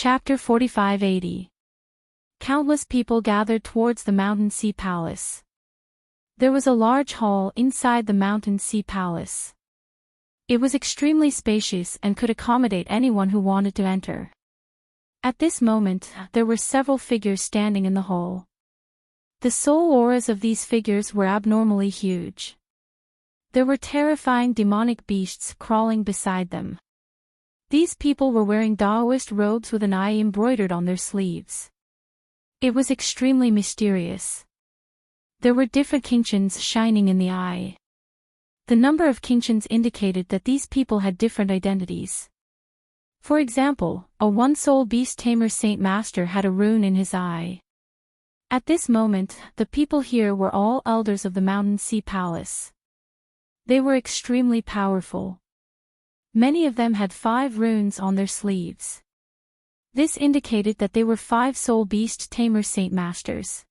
Chapter 4580. Countless people gathered towards the Mountain Sea Palace. There was a large hall inside the Mountain Sea Palace. It was extremely spacious and could accommodate anyone who wanted to enter. At this moment, there were several figures standing in the hall. The soul auras of these figures were abnormally huge. There were terrifying demonic beasts crawling beside them. These people were wearing Taoist robes with an eye embroidered on their sleeves. It was extremely mysterious. There were different kinshins shining in the eye. The number of kinshins indicated that these people had different identities. For example, a one-soul beast tamer Saint Master had a rune in his eye. At this moment, the people here were all elders of the Mountain Sea Palace. They were extremely powerful. Many of them had 5 runes on their sleeves. This indicated that they were 5-soul beast tamer Saint Masters.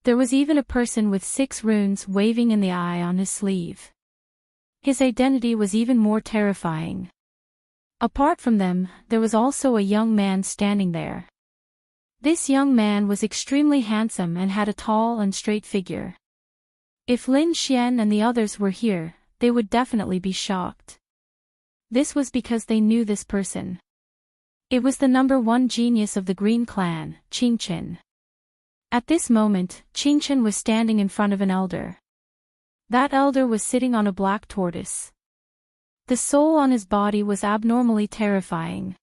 There was even a person with 6 runes waving in the eye on his sleeve. His identity was even more terrifying. Apart from them, there was also a young man standing there. This young man was extremely handsome and had a tall and straight figure. If Lin Xian and the others were here, they would definitely be shocked. This was because they knew this person. It was the number 1 genius of the Green Clan, Qingchen. At this moment, Qingchen was standing in front of an elder. That elder was sitting on a black tortoise. The soul on his body was abnormally terrifying.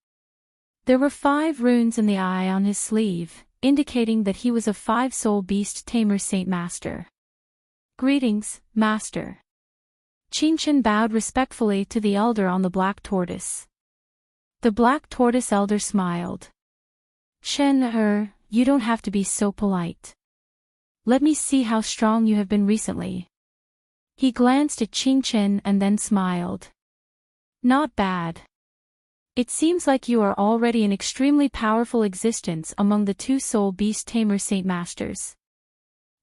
There were 5 runes in the eye on his sleeve, indicating that he was a 5-soul beast tamer Saint Master. Greetings, Master. Qingchen bowed respectfully to the elder on the black tortoise. The black tortoise elder smiled. Chen, you don't have to be so polite. Let me see how strong you have been recently. He glanced at Qingchen and then smiled. Not bad. It seems like you are already an extremely powerful existence among the 2-soul beast tamer Saint Masters.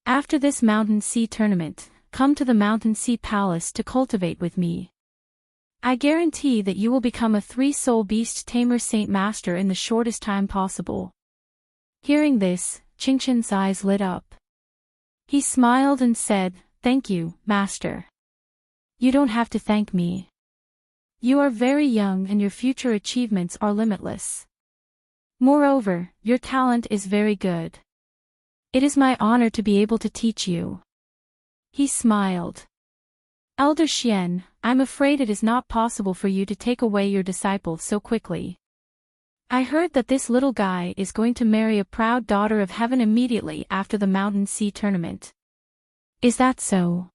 After this Mountain Sea tournament, come to the Mountain Sea Palace to cultivate with me. I guarantee that you will become a 3-soul beast tamer Saint Master in the shortest time possible. Hearing this, Qingchen's eyes lit up. He smiled and said, "Thank you, Master. You don't have to thank me. You are very young and your future achievements are limitless. Moreover, your talent is very good. It is my honor to be able to teach you." He smiled. Elder Xian, I'm afraid it is not possible for you to take away your disciple so quickly. I heard that this little guy is going to marry a proud daughter of heaven immediately after the Mountain Sea tournament. Is that so?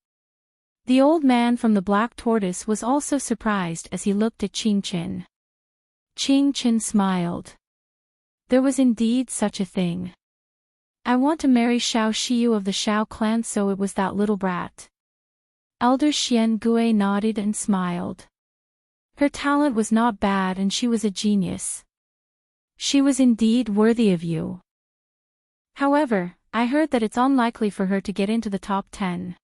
The old man from the black tortoise was also surprised as he looked at Qingchen. Qingchen smiled. There was indeed such a thing. I want to marry Xiao Xiu of the Xiao clan, so it was that little brat. Elder Xian Gui nodded and smiled. Her talent was not bad and she was a genius. She was indeed worthy of you. However, I heard that it's unlikely for her to get into the top 10.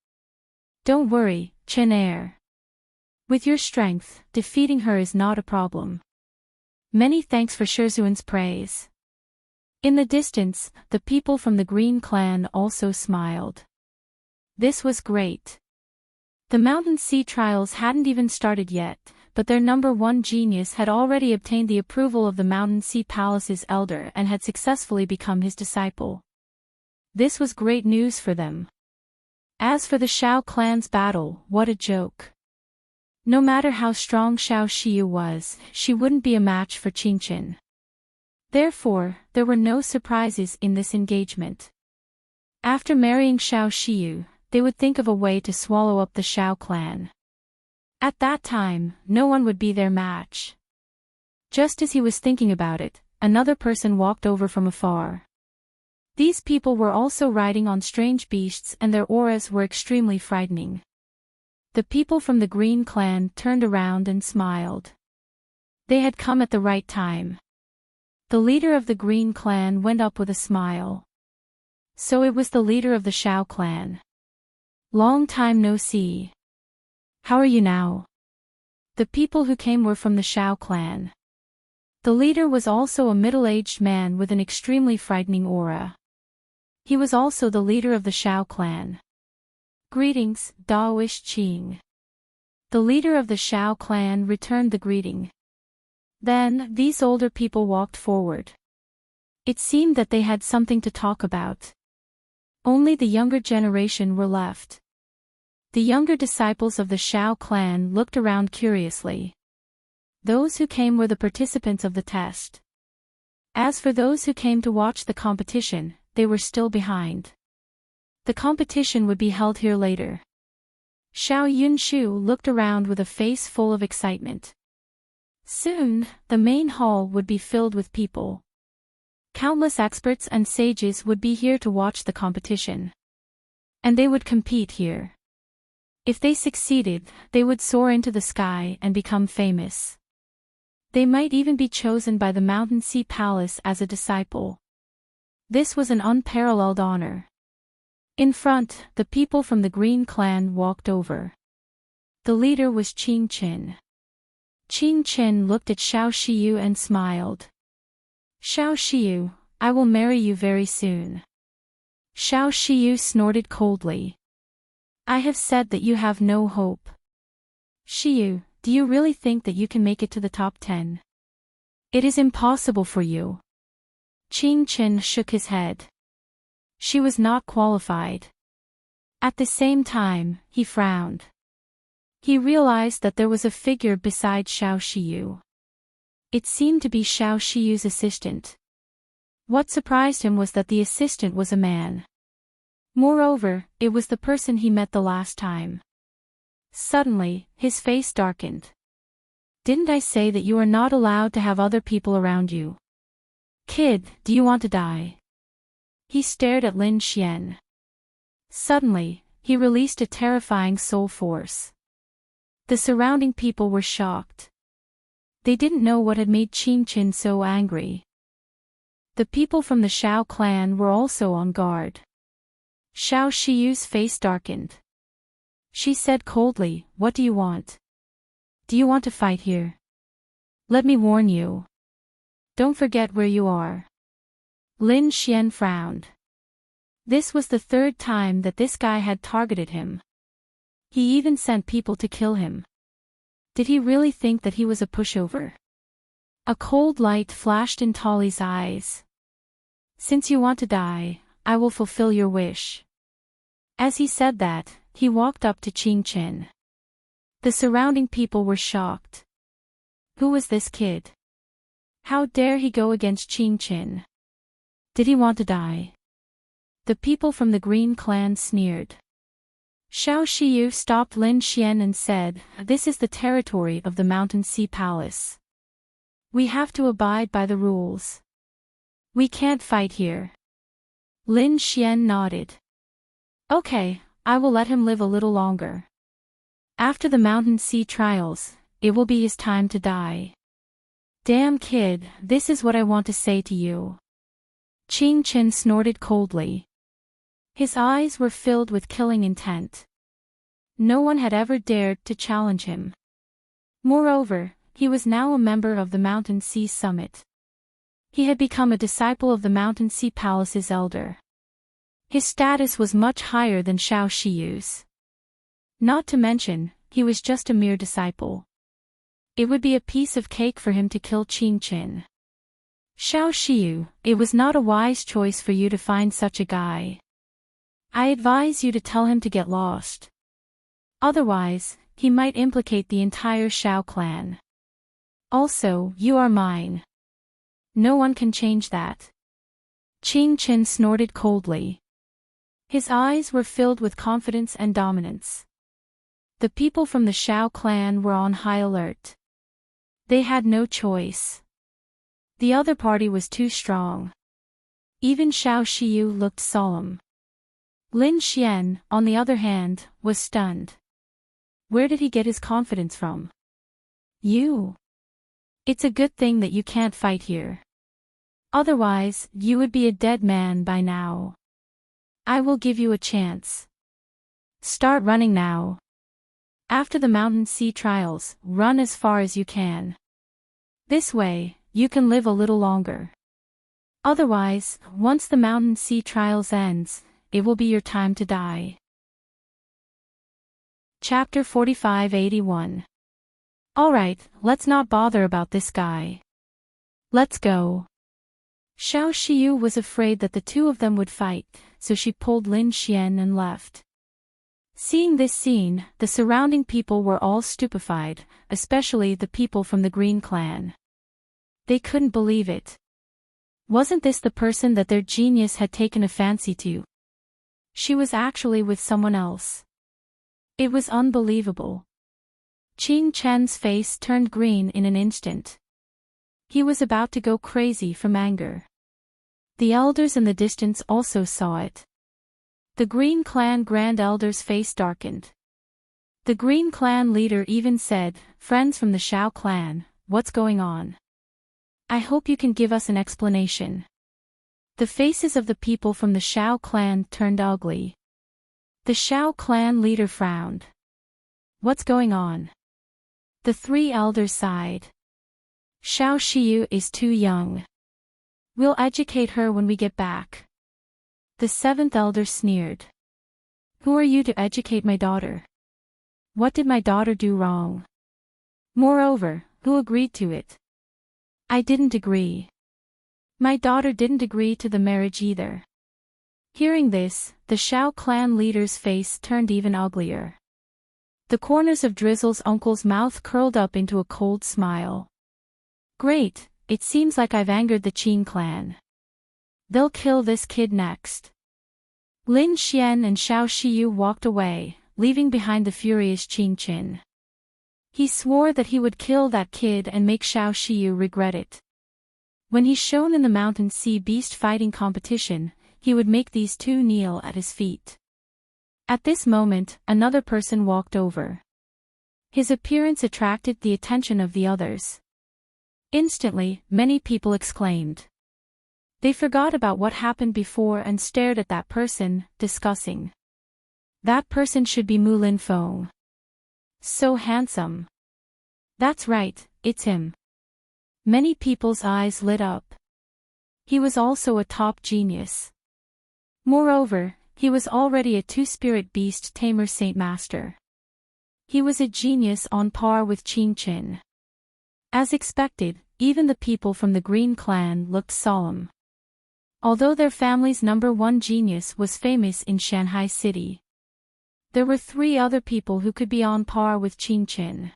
Don't worry, Chen Er. With your strength, defeating her is not a problem. Many thanks for Shizhuan's praise. In the distance, the people from the Green Clan also smiled. This was great. The Mountain Sea trials hadn't even started yet, but their number 1 genius had already obtained the approval of the Mountain Sea Palace's elder and had successfully become his disciple. This was great news for them. As for the Xiao clan's battle, what a joke. No matter how strong Xiao Xiu was, she wouldn't be a match for Qingchen. Therefore, there were no surprises in this engagement. After marrying Xiao Xiu, they would think of a way to swallow up the Xiao clan. At that time, no one would be their match. Just as he was thinking about it, another person walked over from afar. These people were also riding on strange beasts and their auras were extremely frightening. The people from the Green Clan turned around and smiled. They had come at the right time. The leader of the Green Clan went up with a smile. So it was the leader of the Xiao clan. Long time no see. How are you now? The people who came were from the Xiao clan. The leader was also a middle-aged man with an extremely frightening aura. He was also the leader of the Shao clan. Greetings, Daoish Qing. The leader of the Shao clan returned the greeting. Then, these older people walked forward. It seemed that they had something to talk about. Only the younger generation were left. The younger disciples of the Shao clan looked around curiously. Those who came were the participants of the test. As for those who came to watch the competition, they were still behind. The competition would be held here later. Xiao Yunshu looked around with a face full of excitement. Soon, the main hall would be filled with people. Countless experts and sages would be here to watch the competition. And they would compete here. If they succeeded, they would soar into the sky and become famous. They might even be chosen by the Mountain Sea Palace as a disciple. This was an unparalleled honor. In front, the people from the Green Clan walked over. The leader was Qing Qin. Qing Qin looked at Xiao Shiyu and smiled. Xiao Shiyu, I will marry you very soon. Xiao Shiyu snorted coldly. I have said that you have no hope. Shiyu, do you really think that you can make it to the top 10? It is impossible for you. Qing Qin shook his head. She was not qualified. At the same time, he frowned. He realized that there was a figure beside Xiao Shiyu. It seemed to be Xiao Shiyu's assistant. What surprised him was that the assistant was a man. Moreover, it was the person he met the last time. Suddenly, his face darkened. Didn't I say that you are not allowed to have other people around you? Kid, do you want to die? He stared at Lin Xian. Suddenly, he released a terrifying soul force. The surrounding people were shocked. They didn't know what had made Qing Qin so angry. The people from the Shao clan were also on guard. Xiao Shiyu's face darkened. She said coldly, what do you want? Do you want to fight here? Let me warn you. Don't forget where you are. Lin Xian frowned. This was the third time that this guy had targeted him. He even sent people to kill him. Did he really think that he was a pushover? A cold light flashed in Tali's eyes. Since you want to die, I will fulfill your wish. As he said that, he walked up to Qing Qin. The surrounding people were shocked. Who was this kid? How dare he go against Qing Qin? Did he want to die? The people from the Green Clan sneered. Xiao Shiyu stopped Lin Xian and said, this is the territory of the Mountain Sea Palace. We have to abide by the rules. We can't fight here. Lin Xian nodded. Okay, I will let him live a little longer. After the Mountain Sea trials, it will be his time to die. Damn kid, this is what I want to say to you. Qing Qin snorted coldly. His eyes were filled with killing intent. No one had ever dared to challenge him. Moreover, he was now a member of the Mountain Sea Summit. He had become a disciple of the Mountain Sea Palace's elder. His status was much higher than Xiao Shiyu's. Not to mention, he was just a mere disciple. It would be a piece of cake for him to kill Qing Qin. Xiao Shiyu, it was not a wise choice for you to find such a guy. I advise you to tell him to get lost. Otherwise, he might implicate the entire Shao clan. Also, you are mine. No one can change that. Qing Qin snorted coldly. His eyes were filled with confidence and dominance. The people from the Shao clan were on high alert. They had no choice. The other party was too strong. Even Xiao Shiyu looked solemn. Lin Xian, on the other hand, was stunned. Where did he get his confidence from? You. It's a good thing that you can't fight here. Otherwise, you would be a dead man by now. I will give you a chance. Start running now. After the Mountain Sea trials, run as far as you can. This way, you can live a little longer. Otherwise, once the mountain sea trials ends, it will be your time to die. Chapter 4581. Alright, let's not bother about this guy. Let's go. Xiao Xiyu was afraid that the two of them would fight, so she pulled Lin Xian and left. Seeing this scene, the surrounding people were all stupefied, especially the people from the Green Clan. They couldn't believe it. Wasn't this the person that their genius had taken a fancy to? She was actually with someone else. It was unbelievable. Qing Chen's face turned green in an instant. He was about to go crazy from anger. The elders in the distance also saw it. The Green Clan Grand Elder's face darkened. The Green Clan leader even said, "Friends from the Shao clan, what's going on? I hope you can give us an explanation." The faces of the people from the Shao clan turned ugly. The Shao clan leader frowned. What's going on? The three elders sighed. Xiao Xiyu is too young. We'll educate her when we get back. The seventh elder sneered. Who are you to educate my daughter? What did my daughter do wrong? Moreover, who agreed to it? I didn't agree. My daughter didn't agree to the marriage either. Hearing this, the Shao clan leader's face turned even uglier. The corners of Drizzle's uncle's mouth curled up into a cold smile. Great, it seems like I've angered the Qin clan. They'll kill this kid next. Lin Xian and Xiao Xiyu walked away, leaving behind the furious Qing Qin. He swore that he would kill that kid and make Xiao Xiyu regret it. When he's shown in the mountain sea beast fighting competition, he would make these two kneel at his feet. At this moment, another person walked over. His appearance attracted the attention of the others. Instantly, many people exclaimed. They forgot about what happened before and stared at that person, discussing. That person should be Mu Linfeng. So handsome. That's right, it's him. Many people's eyes lit up. He was also a top genius. Moreover, he was already a two-spirit beast tamer Saint Master. He was a genius on par with Qing Qin. As expected, even the people from the Green Clan looked solemn. Although their family's #1 genius was famous in Shanghai City, there were three other people who could be on par with Qing Qin.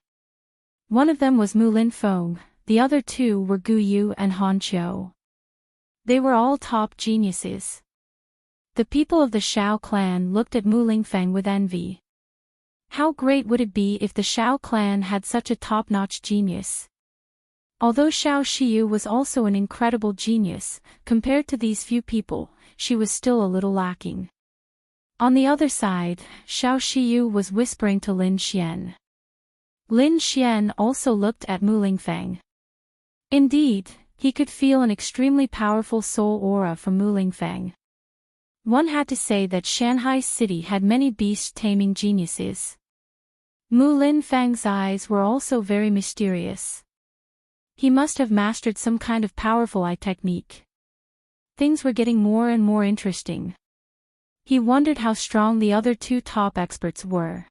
One of them was Mu Linfeng, the other two were Gu Yu and Han Qiu. They were all top geniuses. The people of the Shao clan looked at Mu Linfeng with envy. How great would it be if the Shao clan had such a top-notch genius? Although Xiao Xiyu was also an incredible genius, compared to these few people, she was still a little lacking. On the other side, Xiao Xiyu was whispering to Lin Xian. Lin Xian also looked at Mu Linfeng. Indeed, he could feel an extremely powerful soul aura from Mu Linfeng. One had to say that Shanghai City had many beast-taming geniuses. Mu Linfeng's eyes were also very mysterious. He must have mastered some kind of powerful eye technique. Things were getting more and more interesting. He wondered how strong the other two top experts were.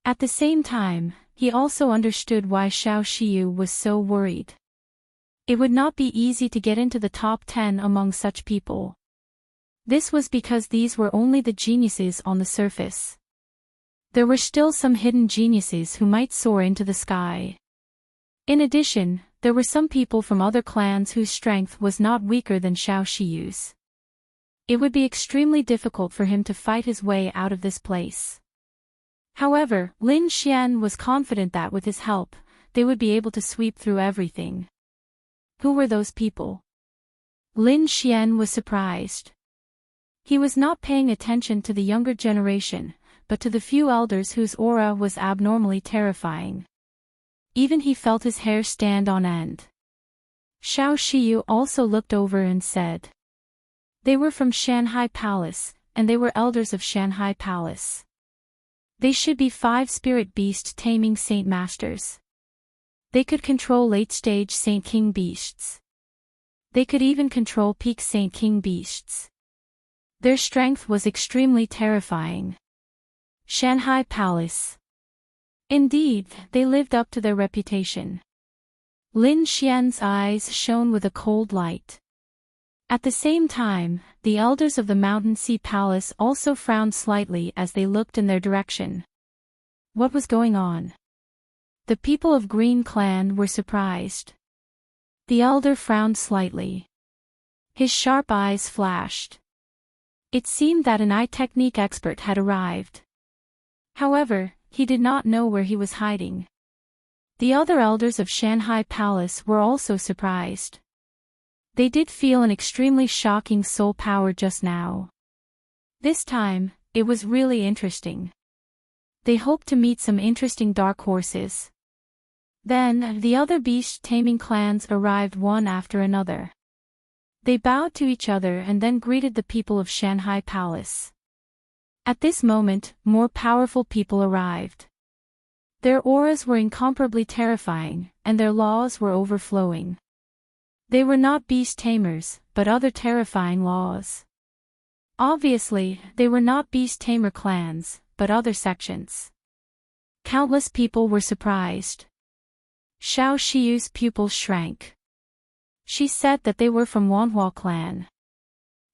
At the same time, he also understood why Xiao Xiyu was so worried. It would not be easy to get into the top 10 among such people. This was because these were only the geniuses on the surface. There were still some hidden geniuses who might soar into the sky. In addition, there were some people from other clans whose strength was not weaker than Xiao Xiyu's. It would be extremely difficult for him to fight his way out of this place. However, Lin Xian was confident that with his help, they would be able to sweep through everything. Who were those people? Lin Xian was surprised. He was not paying attention to the younger generation, but to the few elders whose aura was abnormally terrifying. Even he felt his hair stand on end. Xiao Xiyu also looked over and said. They were from Shanghai Palace, and they were elders of Shanghai Palace. They should be 5 spirit beast taming saint masters. They could control late-stage Saint King beasts. They could even control peak Saint King beasts. Their strength was extremely terrifying. Shanghai Palace. Indeed, they lived up to their reputation. Lin Xian's eyes shone with a cold light. At the same time, the elders of the Mountain Sea Palace also frowned slightly as they looked in their direction. What was going on? The people of Green Clan were surprised. The elder frowned slightly. His sharp eyes flashed. It seemed that an eye technique expert had arrived. However, he did not know where he was hiding. The other elders of Shanghai Palace were also surprised. They did feel an extremely shocking soul power just now. This time, it was really interesting. They hoped to meet some interesting dark horses. Then, the other beast-taming clans arrived one after another. They bowed to each other and then greeted the people of Shanghai Palace. At this moment, more powerful people arrived. Their auras were incomparably terrifying, and their laws were overflowing. They were not beast tamers, but other terrifying laws. Obviously, they were not beast tamer clans, but other sections. Countless people were surprised. Xiao Shiyu's pupils shrank. She said that they were from Wanhua clan.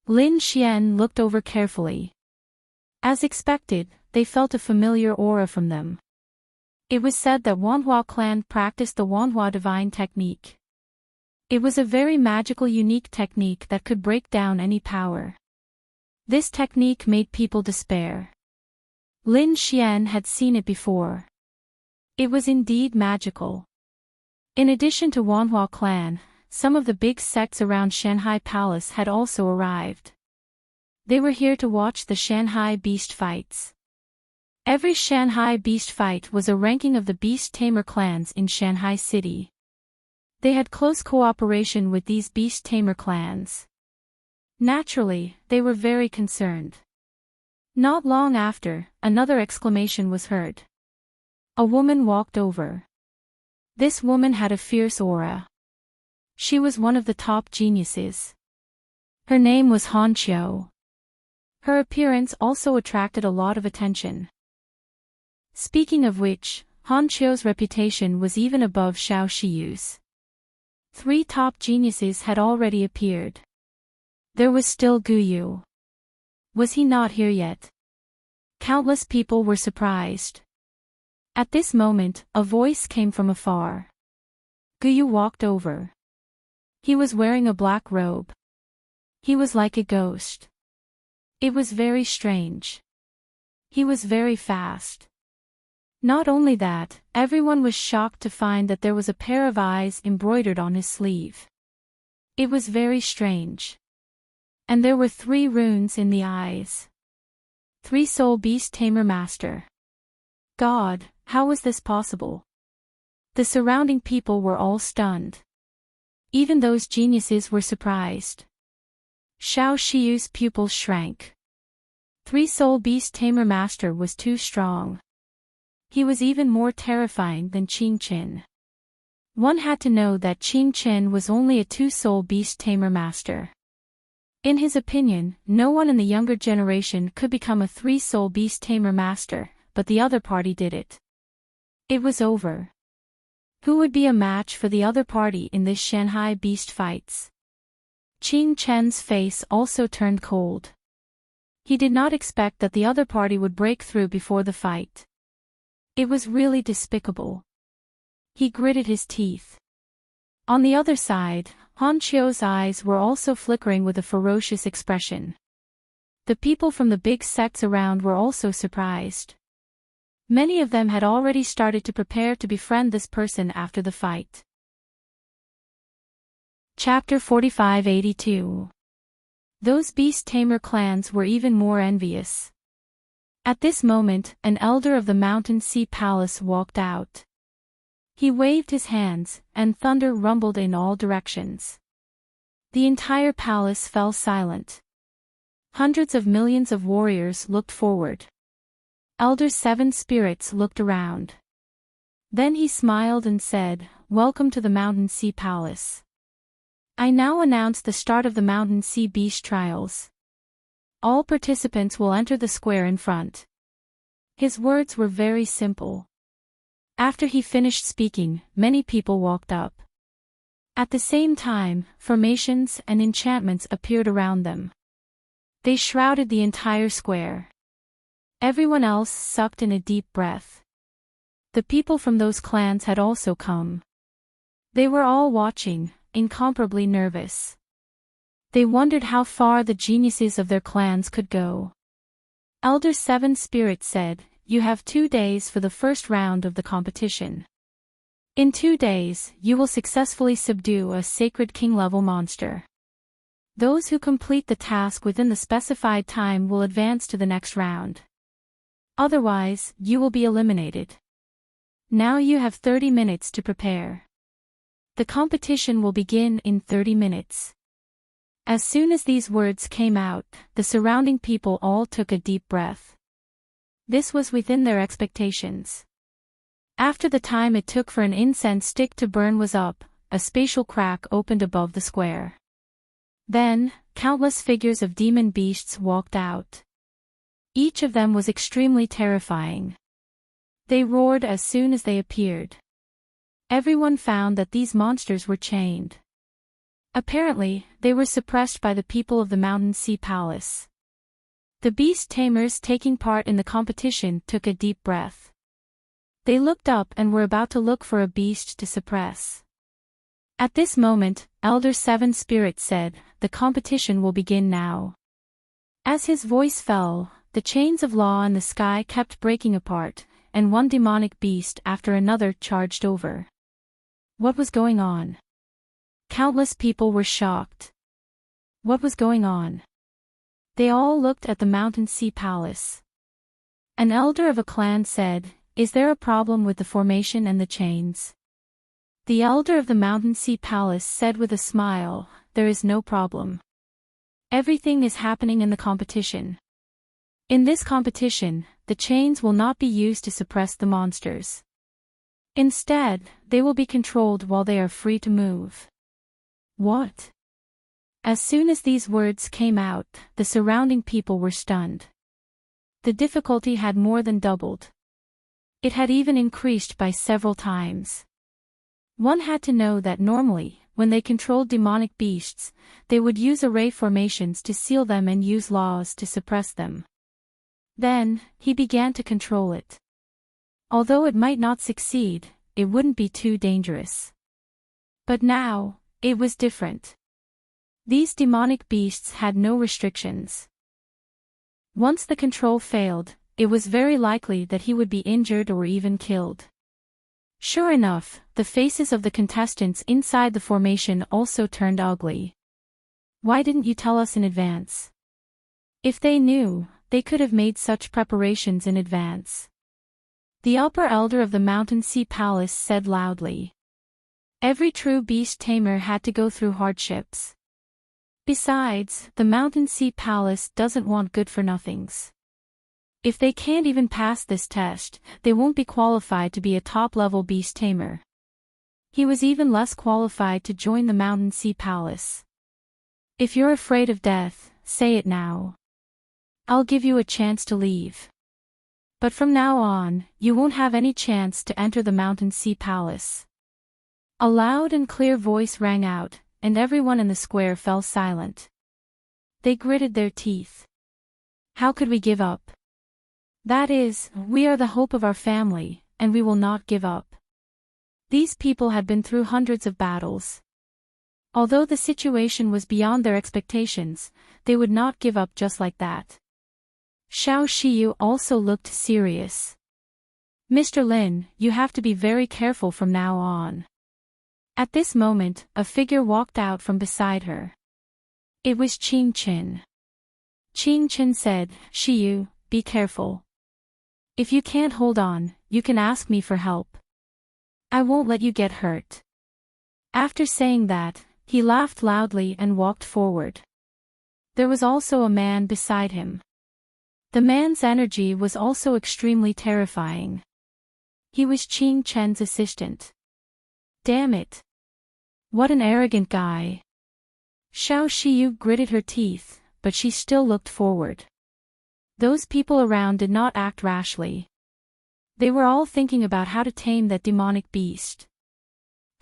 Lin Xian looked over carefully. As expected, they felt a familiar aura from them. It was said that Wanhua clan practiced the Wanhua divine technique. It was a very magical unique technique that could break down any power. This technique made people despair. Lin Xian had seen it before. It was indeed magical. In addition to Wanhua clan, some of the big sects around Shanghai Palace had also arrived. They were here to watch the Shanghai beast fights. Every Shanghai beast fight was a ranking of the beast tamer clans in Shanghai City. They had close cooperation with these beast tamer clans. Naturally, they were very concerned. Not long after, another exclamation was heard. A woman walked over. This woman had a fierce aura. She was one of the top geniuses. Her name was Han Qiu. Her appearance also attracted a lot of attention. Speaking of which, Han Qiu's reputation was even above Xiao Shiyu's. 3 top geniuses had already appeared. There was still Guyu. Was he not here yet? Countless people were surprised. At this moment, a voice came from afar. Guyu walked over. He was wearing a black robe. He was like a ghost. It was very strange. He was very fast. Not only that, everyone was shocked to find that there was a pair of eyes embroidered on his sleeve. It was very strange. And there were 3 runes in the eyes. 3 Soul Beast Tamer Master. God, how was this possible? The surrounding people were all stunned. Even those geniuses were surprised. Xiao Shiyu's pupils shrank. 3 Soul Beast Tamer Master was too strong. He was even more terrifying than Qing Qin. One had to know that Qing Qin was only a 2 Soul Beast Tamer Master. In his opinion, no one in the younger generation could become a 3 Soul Beast Tamer Master, but the other party did it. It was over. Who would be a match for the other party in this Shanghai beast fights? Qing Chen's face also turned cold. He did not expect that the other party would break through before the fight. It was really despicable. He gritted his teeth. On the other side, Han Qiu's eyes were also flickering with a ferocious expression. The people from the big sects around were also surprised. Many of them had already started to prepare to befriend this person after the fight. Chapter 4582. Those beast tamer clans were even more envious. At this moment, an elder of the Mountain Sea Palace walked out. He waved his hands, and thunder rumbled in all directions. The entire palace fell silent. Hundreds of millions of warriors looked forward. Elder 7 spirits looked around. Then he smiled and said, "Welcome to the Mountain Sea Palace. I now announce the start of the Mountain Sea Beast Trials. All participants will enter the square in front." His words were very simple. After he finished speaking, many people walked up. At the same time, formations and enchantments appeared around them. They shrouded the entire square. Everyone else sucked in a deep breath. The people from those clans had also come. They were all watching, incomparably nervous. They wondered how far the geniuses of their clans could go. Elder Seven Spirit said, "You have 2 days for the first round of the competition. In 2 days, you will successfully subdue a sacred king-level monster. Those who complete the task within the specified time will advance to the next round. Otherwise, you will be eliminated. Now you have 30 minutes to prepare. The competition will begin in 30 minutes. As soon as these words came out, the surrounding people all took a deep breath. This was within their expectations. After the time it took for an incense stick to burn was up, a spatial crack opened above the square. Then, countless figures of demon beasts walked out. Each of them was extremely terrifying. They roared as soon as they appeared. Everyone found that these monsters were chained. Apparently, they were suppressed by the people of the Mountain Sea Palace. The beast tamers taking part in the competition took a deep breath. They looked up and were about to look for a beast to suppress. At this moment, Elder Seven Spirit said, "The competition will begin now." As his voice fell, the chains of law in the sky kept breaking apart, and one demonic beast after another charged over. What was going on? Countless people were shocked. What was going on? They all looked at the Mountain Sea Palace. An elder of a clan said, "Is there a problem with the formation and the chains?" The elder of the Mountain Sea Palace said with a smile, "There is no problem. Everything is happening in the competition. In this competition, the chains will not be used to suppress the monsters. Instead, they will be controlled while they are free to move." What? As soon as these words came out, the surrounding people were stunned. The difficulty had more than doubled. It had even increased by several times. One had to know that normally, when they controlled demonic beasts, they would use array formations to seal them and use laws to suppress them. Then, he began to control it. Although it might not succeed, it wouldn't be too dangerous. But now, it was different. These demonic beasts had no restrictions. Once the control failed, it was very likely that he would be injured or even killed. Sure enough, the faces of the contestants inside the formation also turned ugly. "Why didn't you tell us in advance?" If they knew, they could have made such preparations in advance. The upper elder of the Mountain Sea Palace said loudly. Every true beast tamer had to go through hardships. Besides, the Mountain Sea Palace doesn't want good-for-nothings. If they can't even pass this test, they won't be qualified to be a top-level beast tamer. He was even less qualified to join the Mountain Sea Palace. If you're afraid of death, say it now. I'll give you a chance to leave. But from now on, you won't have any chance to enter the Mountain Sea Palace. A loud and clear voice rang out, and everyone in the square fell silent. They gritted their teeth. How could we give up? That is, we are the hope of our family, and we will not give up. These people had been through hundreds of battles. Although the situation was beyond their expectations, they would not give up just like that. Xiao Shiyu also looked serious. "Mr. Lin, you have to be very careful from now on." At this moment, a figure walked out from beside her. It was Qing Qin. Qing Qin said, "Shiyu, be careful. If you can't hold on, you can ask me for help. I won't let you get hurt." After saying that, he laughed loudly and walked forward. There was also a man beside him. The man's energy was also extremely terrifying. He was Qing Chen's assistant. Damn it. What an arrogant guy. Xiao Shiyu gritted her teeth, but she still looked forward. Those people around did not act rashly. They were all thinking about how to tame that demonic beast.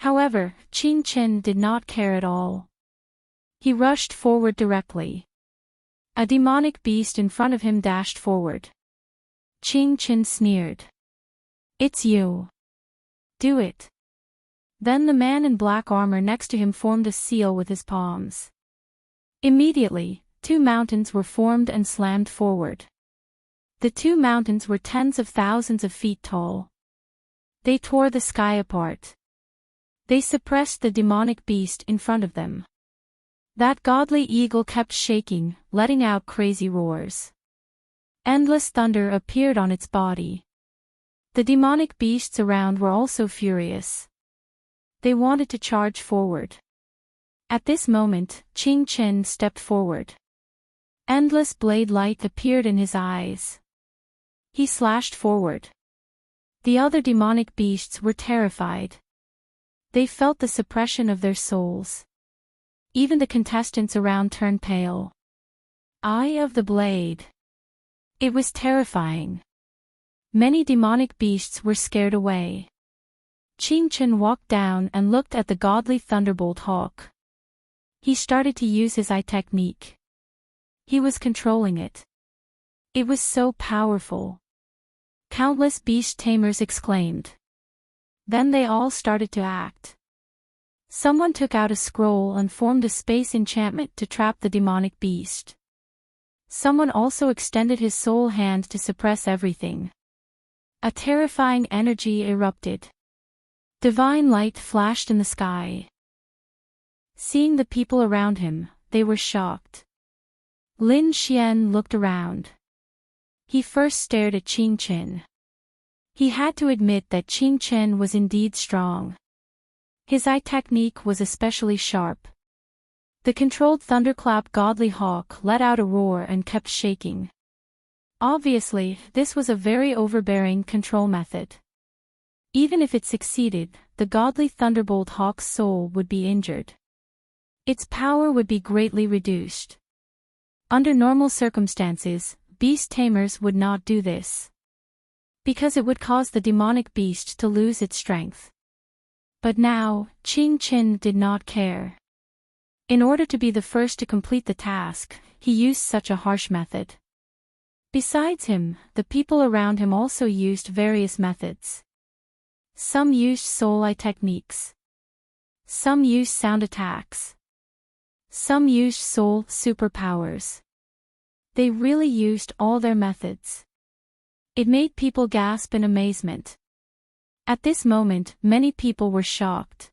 However, Qing Chen did not care at all. He rushed forward directly. A demonic beast in front of him dashed forward. Qing Chen sneered. It's you. Do it. Then the man in black armor next to him formed a seal with his palms. Immediately, 2 mountains were formed and slammed forward. The 2 mountains were tens of thousands of feet tall. They tore the sky apart. They suppressed the demonic beast in front of them. That godly eagle kept shaking, letting out crazy roars. Endless thunder appeared on its body. The demonic beasts around were also furious. They wanted to charge forward. At this moment, Qing Chen stepped forward. Endless blade light appeared in his eyes. He slashed forward. The other demonic beasts were terrified. They felt the suppression of their souls. Even the contestants around turned pale. Eye of the blade. It was terrifying. Many demonic beasts were scared away. Qing Chen walked down and looked at the godly thunderbolt hawk. He started to use his eye technique. He was controlling it. It was so powerful. Countless beast tamers exclaimed. Then they all started to act. Someone took out a scroll and formed a space enchantment to trap the demonic beast. Someone also extended his soul hand to suppress everything. A terrifying energy erupted. Divine light flashed in the sky. Seeing the people around him, they were shocked. Lin Xian looked around. He first stared at Qing Chen. He had to admit that Qing Chen was indeed strong. His eye technique was especially sharp. The controlled thunderclap godly hawk let out a roar and kept shaking. Obviously, this was a very overbearing control method. Even if it succeeded, the godly thunderbolt hawk's soul would be injured. Its power would be greatly reduced. Under normal circumstances, beast tamers would not do this, because it would cause the demonic beast to lose its strength. But now, Qing Chen did not care. In order to be the first to complete the task, he used such a harsh method. Besides him, the people around him also used various methods. Some used soul eye techniques. Some used sound attacks. Some used soul superpowers. They really used all their methods. It made people gasp in amazement. At this moment, many people were shocked.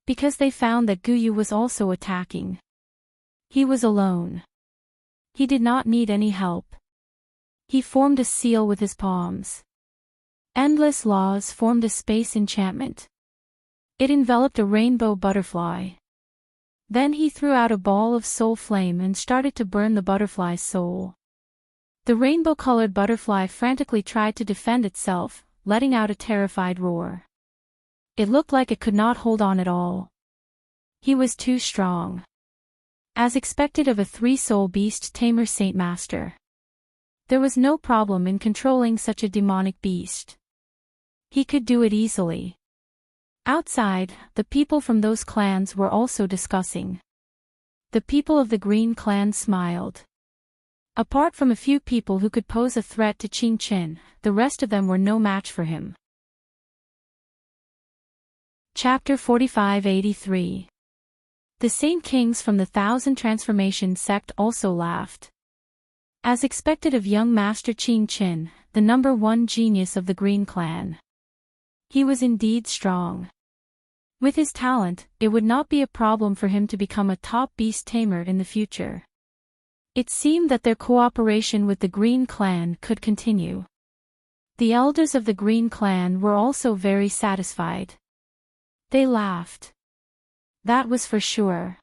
Because they found that Guyu was also attacking. He was alone. He did not need any help. He formed a seal with his palms. Endless laws formed a space enchantment. It enveloped a rainbow butterfly. Then he threw out a ball of soul flame and started to burn the butterfly's soul. The rainbow-colored butterfly frantically tried to defend itself, letting out a terrified roar. It looked like it could not hold on at all. He was too strong. As expected of a 3-soul beast tamer Saint Master. There was no problem in controlling such a demonic beast. He could do it easily. Outside, the people from those clans were also discussing. The people of the Green Clan smiled. Apart from a few people who could pose a threat to Qing Chen, the rest of them were no match for him. Chapter 4583. The Saint Kings from the Thousand Transformation sect also laughed. As expected of young Master Qing Chen, the number 1 genius of the Green Clan. He was indeed strong. With his talent, it would not be a problem for him to become a top beast tamer in the future. It seemed that their cooperation with the Green Clan could continue. The elders of the Green Clan were also very satisfied. They laughed. That was for sure.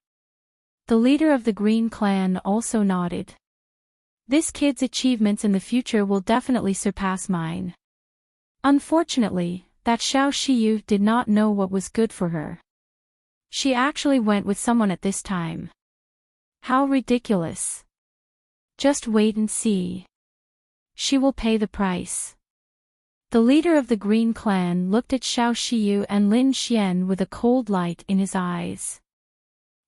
The leader of the Green Clan also nodded. This kid's achievements in the future will definitely surpass mine. Unfortunately, that Xiao Shiyu did not know what was good for her. She actually went with someone at this time. How ridiculous. Just wait and see. She will pay the price. The leader of the Green Clan looked at Xiao Shiyu and Lin Xian with a cold light in his eyes.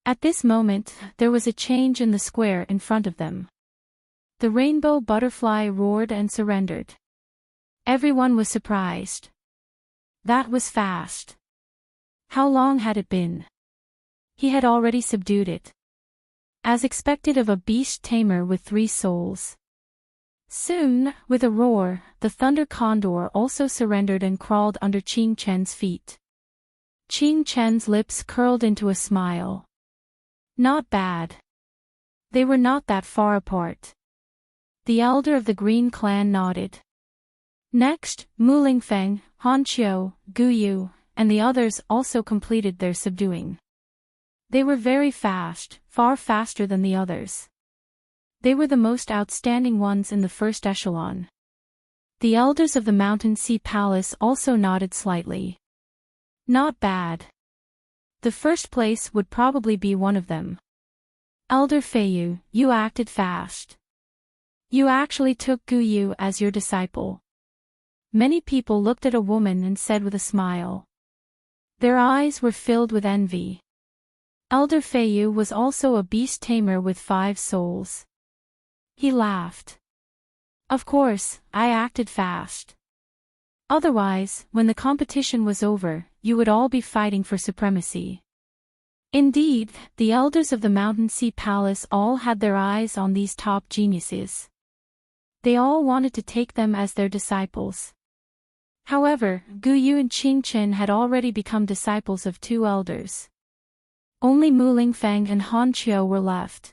At this moment, there was a change in the square in front of them. The rainbow butterfly roared and surrendered. Everyone was surprised. That was fast. How long had it been? He had already subdued it. As expected of a beast tamer with 3 souls. Soon, with a roar, the Thunder Condor also surrendered and crawled under Qing Chen's feet. Qing Chen's lips curled into a smile. Not bad. They were not that far apart. The elder of the Green Clan nodded. Next, Mu Lingfeng, Han Qiu, Gu Yu, and the others also completed their subduing. They were very fast, far faster than the others. They were the most outstanding ones in the first echelon. The elders of the Mountain Sea Palace also nodded slightly. Not bad. The first place would probably be one of them. Elder Feiyu, you acted fast. You actually took Gu Yu as your disciple. Many people looked at a woman and said with a smile. Their eyes were filled with envy. Elder Feiyu was also a beast tamer with 5 souls. He laughed. Of course, I acted fast. Otherwise, when the competition was over, you would all be fighting for supremacy. Indeed, the elders of the Mountain Sea Palace all had their eyes on these top geniuses. They all wanted to take them as their disciples. However, Gu Yu and Qing Chen had already become disciples of 2 elders. Only Mu Lingfeng and Han Qiu were left.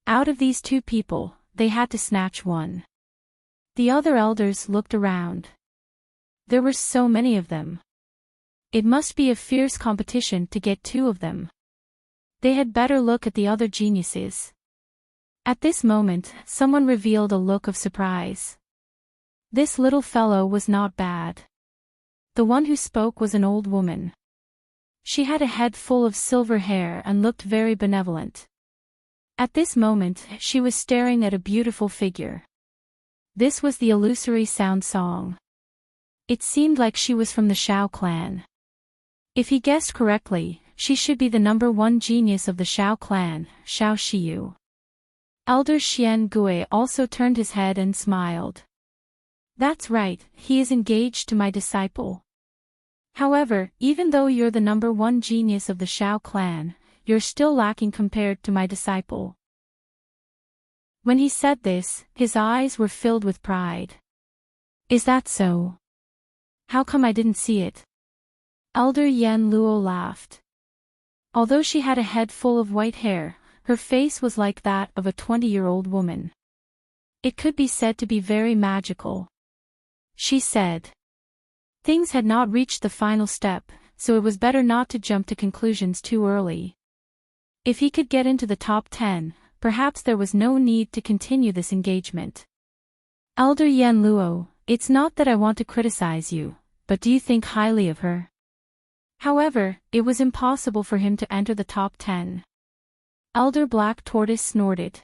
Out of these 2 people, they had to snatch one. The other elders looked around. There were so many of them. It must be a fierce competition to get 2 of them. They had better look at the other geniuses. At this moment, someone revealed a look of surprise. This little fellow was not bad. The one who spoke was an old woman. She had a head full of silver hair and looked very benevolent. At this moment, she was staring at a beautiful figure. This was the illusory sound song. It seemed like she was from the Shao clan. If he guessed correctly, she should be the number 1 genius of the Shao clan, Xiao Shiyu. Elder Xian Gui also turned his head and smiled. That's right, he is engaged to my disciple. However, even though you're the number 1 genius of the Shao clan, you're still lacking compared to my disciple. When he said this, his eyes were filled with pride. Is that so? How come I didn't see it? Elder Yan Luo laughed. Although she had a head full of white hair, her face was like that of a 20-year-old woman. It could be said to be very magical. She said. Things had not reached the final step, so it was better not to jump to conclusions too early. If he could get into the top 10, perhaps there was no need to continue this engagement. Elder Yan Luo, it's not that I want to criticize you, but do you think highly of her? However, it was impossible for him to enter the top 10. Elder Black Tortoise snorted.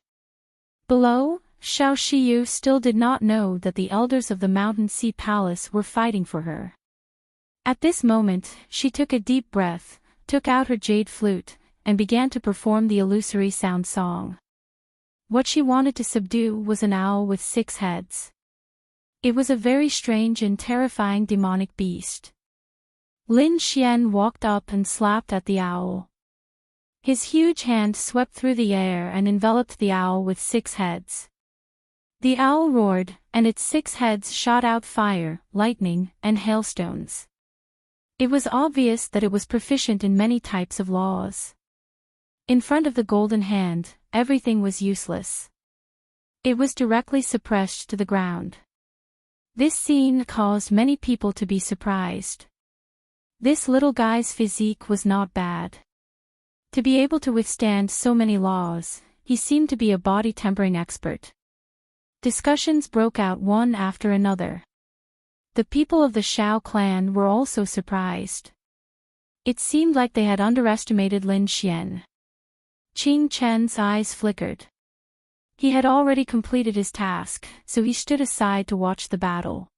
Below, Xiao Shiyu still did not know that the elders of the Mountain Sea Palace were fighting for her. At this moment, she took a deep breath, took out her jade flute, and began to perform the illusory sound song. What she wanted to subdue was an owl with 6 heads. It was a very strange and terrifying demonic beast. Lin Xian walked up and slapped at the owl. His huge hand swept through the air and enveloped the owl with 6 heads. The owl roared, and its 6 heads shot out fire, lightning, and hailstones. It was obvious that it was proficient in many types of laws. In front of the golden hand, everything was useless. It was directly suppressed to the ground. This scene caused many people to be surprised. This little guy's physique was not bad. To be able to withstand so many laws, he seemed to be a body tempering expert. Discussions broke out one after another. The people of the Shao clan were also surprised. It seemed like they had underestimated Lin Xian. Qing Chen's eyes flickered. He had already completed his task, so he stood aside to watch the battle.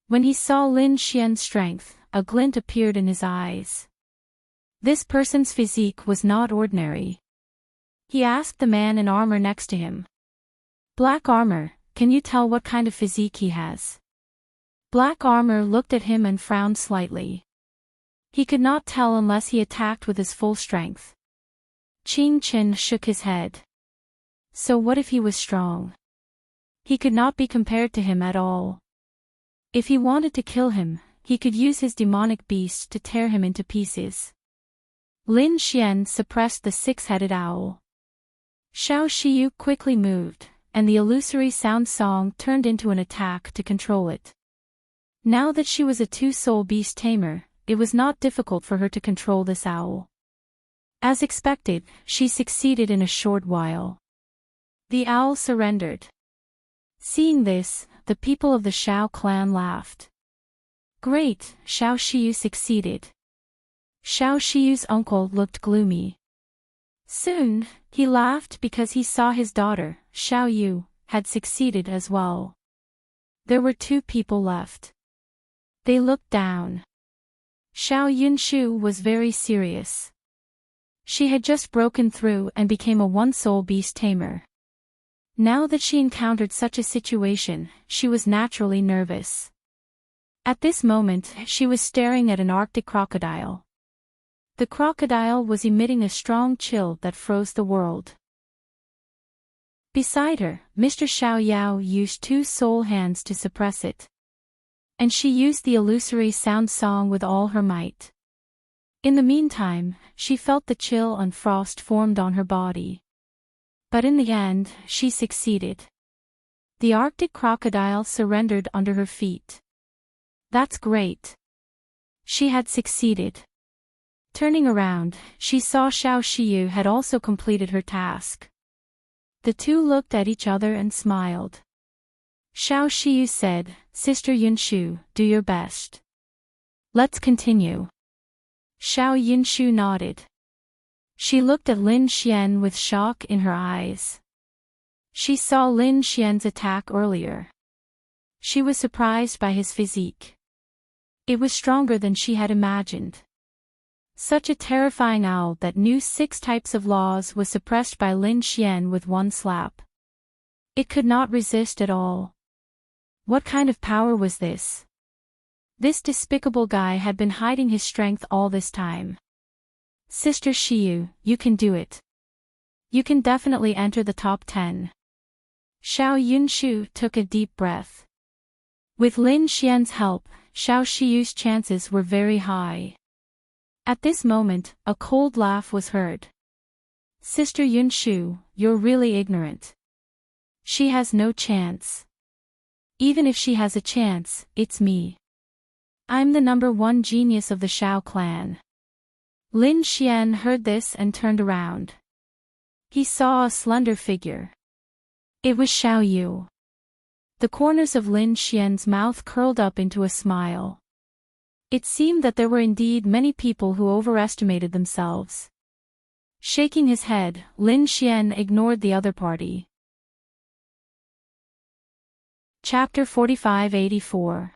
When he saw Lin Xian's strength, a glint appeared in his eyes. This person's physique was not ordinary. He asked the man in armor next to him. Black armor, can you tell what kind of physique he has? Black armor looked at him and frowned slightly. He could not tell unless he attacked with his full strength. Qing Chen shook his head. So what if he was strong? He could not be compared to him at all. If he wanted to kill him, he could use his demonic beast to tear him into pieces. Lin Xian suppressed the six-headed owl. Xiao Shiyu quickly moved, and the illusory sound song turned into an attack to control it. Now that she was a two-soul beast tamer, it was not difficult for her to control this owl. As expected, she succeeded in a short while. The owl surrendered. Seeing this, the people of the Shao clan laughed. Great, Xiao Shiyu succeeded. Xiao Shiyu's uncle looked gloomy. Soon, he laughed because he saw his daughter, Xiao Yu, had succeeded as well. There were two people left. They looked down. Xiao Yunshu was very serious. She had just broken through and became a one-soul beast tamer. Now that she encountered such a situation, she was naturally nervous. At this moment, she was staring at an Arctic crocodile. The crocodile was emitting a strong chill that froze the world. Beside her, Mr. Xiao Yao used two soul hands to suppress it. And she used the illusory sound song with all her might. In the meantime, she felt the chill and frost formed on her body. But in the end, she succeeded. The Arctic crocodile surrendered under her feet. That's great. She had succeeded. Turning around, she saw Xiao Shiyu had also completed her task. The two looked at each other and smiled. Xiao Shiyu said, Sister Yunshu, do your best. Let's continue. Xiao Yunshu nodded. She looked at Lin Xian with shock in her eyes. She saw Lin Xian's attack earlier. She was surprised by his physique. It was stronger than she had imagined. Such a terrifying owl that knew 6 types of laws was suppressed by Lin Xian with one slap. It could not resist at all. What kind of power was this? This despicable guy had been hiding his strength all this time. Sister Shiyu, you can do it. You can definitely enter the top 10. Xiao Yunshu took a deep breath. With Lin Xian's help, Xiao Shiyu's chances were very high. At this moment, a cold laugh was heard. Sister Yunshu, you're really ignorant. She has no chance. Even if she has a chance, it's me. I'm the #1 genius of the Shao clan. Lin Xian heard this and turned around. He saw a slender figure. It was Xiao Yu. The corners of Lin Xian's mouth curled up into a smile. It seemed that there were indeed many people who overestimated themselves. Shaking his head, Lin Xian ignored the other party. Chapter 4584.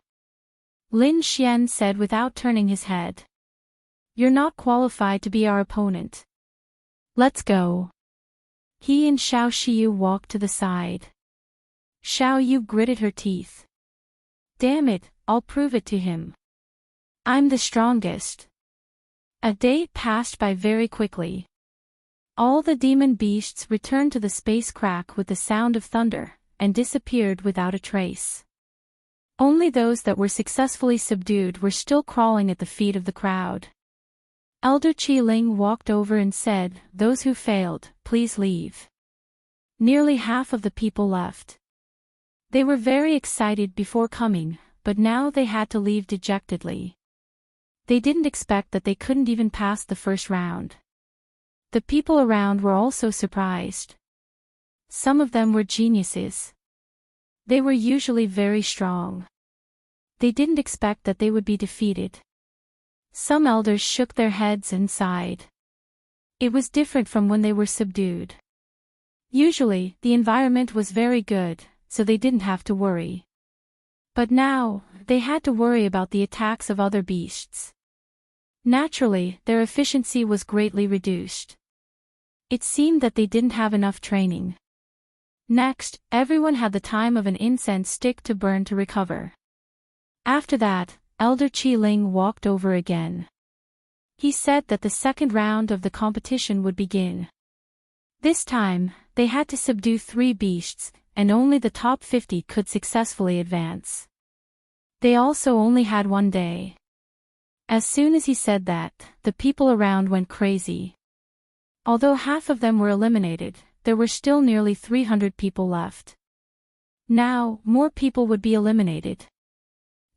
Lin Xian said without turning his head. You're not qualified to be our opponent. Let's go. He and Xiao Shiyu walked to the side. Xiao Yu gritted her teeth. Damn it, I'll prove it to him. I'm the strongest. A day passed by very quickly. All the demon beasts returned to the space crack with the sound of thunder, and disappeared without a trace. Only those that were successfully subdued were still crawling at the feet of the crowd. Elder Qi Ling walked over and said, Those who failed, please leave. Nearly half of the people left. They were very excited before coming, but now they had to leave dejectedly. They didn't expect that they couldn't even pass the first round. The people around were also surprised. Some of them were geniuses. They were usually very strong. They didn't expect that they would be defeated. Some elders shook their heads and sighed. It was different from when they were subdued. Usually, the environment was very good, so they didn't have to worry. But now, they had to worry about the attacks of other beasts. Naturally, their efficiency was greatly reduced. It seemed that they didn't have enough training. Next, everyone had the time of an incense stick to burn to recover. After that, Elder Qi Ling walked over again. He said that the second round of the competition would begin. This time, they had to subdue 3 beasts, and only the top 50 could successfully advance. They also only had 1 day. As soon as he said that, the people around went crazy. Although half of them were eliminated, there were still nearly 300 people left. Now, more people would be eliminated.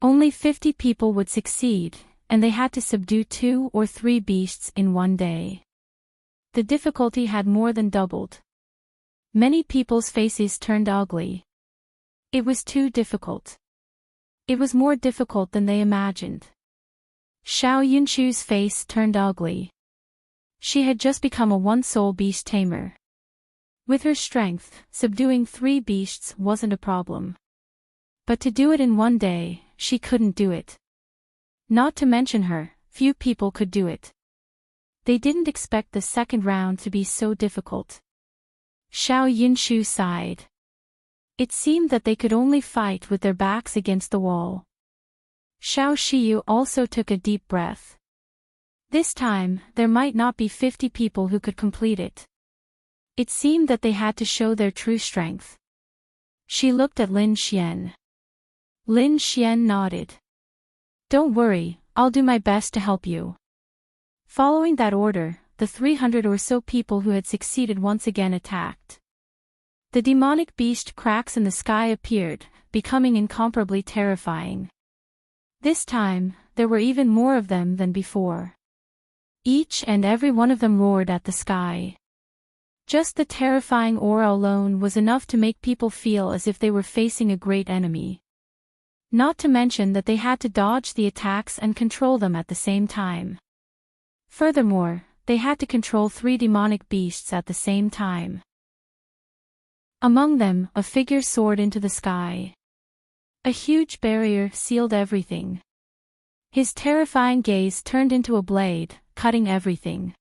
Only 50 people would succeed, and they had to subdue 2 or 3 beasts in 1 day. The difficulty had more than doubled. Many people's faces turned ugly. It was too difficult. It was more difficult than they imagined. Xiao Yunshu's face turned ugly. She had just become a one-soul beast tamer. With her strength, subduing 3 beasts wasn't a problem. But to do it in 1 day, she couldn't do it. Not to mention her, few people could do it. They didn't expect the second round to be so difficult. Xiao Yunshu sighed. It seemed that they could only fight with their backs against the wall. Xiao Shiyu also took a deep breath. This time, there might not be 50 people who could complete it. It seemed that they had to show their true strength. She looked at Lin Xian. Lin Xian nodded. Don't worry, I'll do my best to help you. Following that order, the 300 or so people who had succeeded once again attacked. The demonic beast cracks in the sky appeared, becoming incomparably terrifying. This time, there were even more of them than before. Each and every one of them roared at the sky. Just the terrifying aura alone was enough to make people feel as if they were facing a great enemy. Not to mention that they had to dodge the attacks and control them at the same time. Furthermore, they had to control 3 demonic beasts at the same time. Among them, a figure soared into the sky. A huge barrier sealed everything. His terrifying gaze turned into a blade, cutting everything.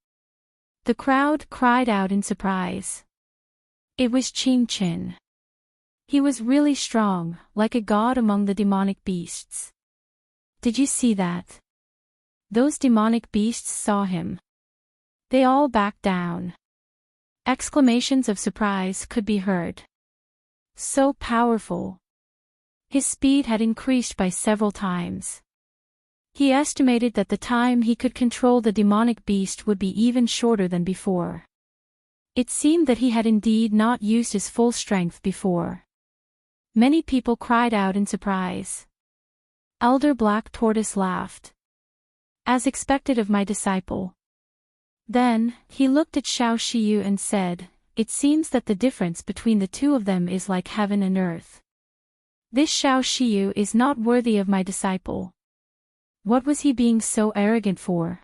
The crowd cried out in surprise. It was Qing Qin. He was really strong, like a god among the demonic beasts. Did you see that? Those demonic beasts saw him. They all backed down. Exclamations of surprise could be heard. So powerful. His speed had increased by several times. He estimated that the time he could control the demonic beast would be even shorter than before. It seemed that he had indeed not used his full strength before. Many people cried out in surprise. Elder Black Tortoise laughed. As expected of my disciple. Then, he looked at Xiao Shiyu and said, it seems that the difference between the two of them is like heaven and earth. This Xiao Shiyu is not worthy of my disciple. What was he being so arrogant for?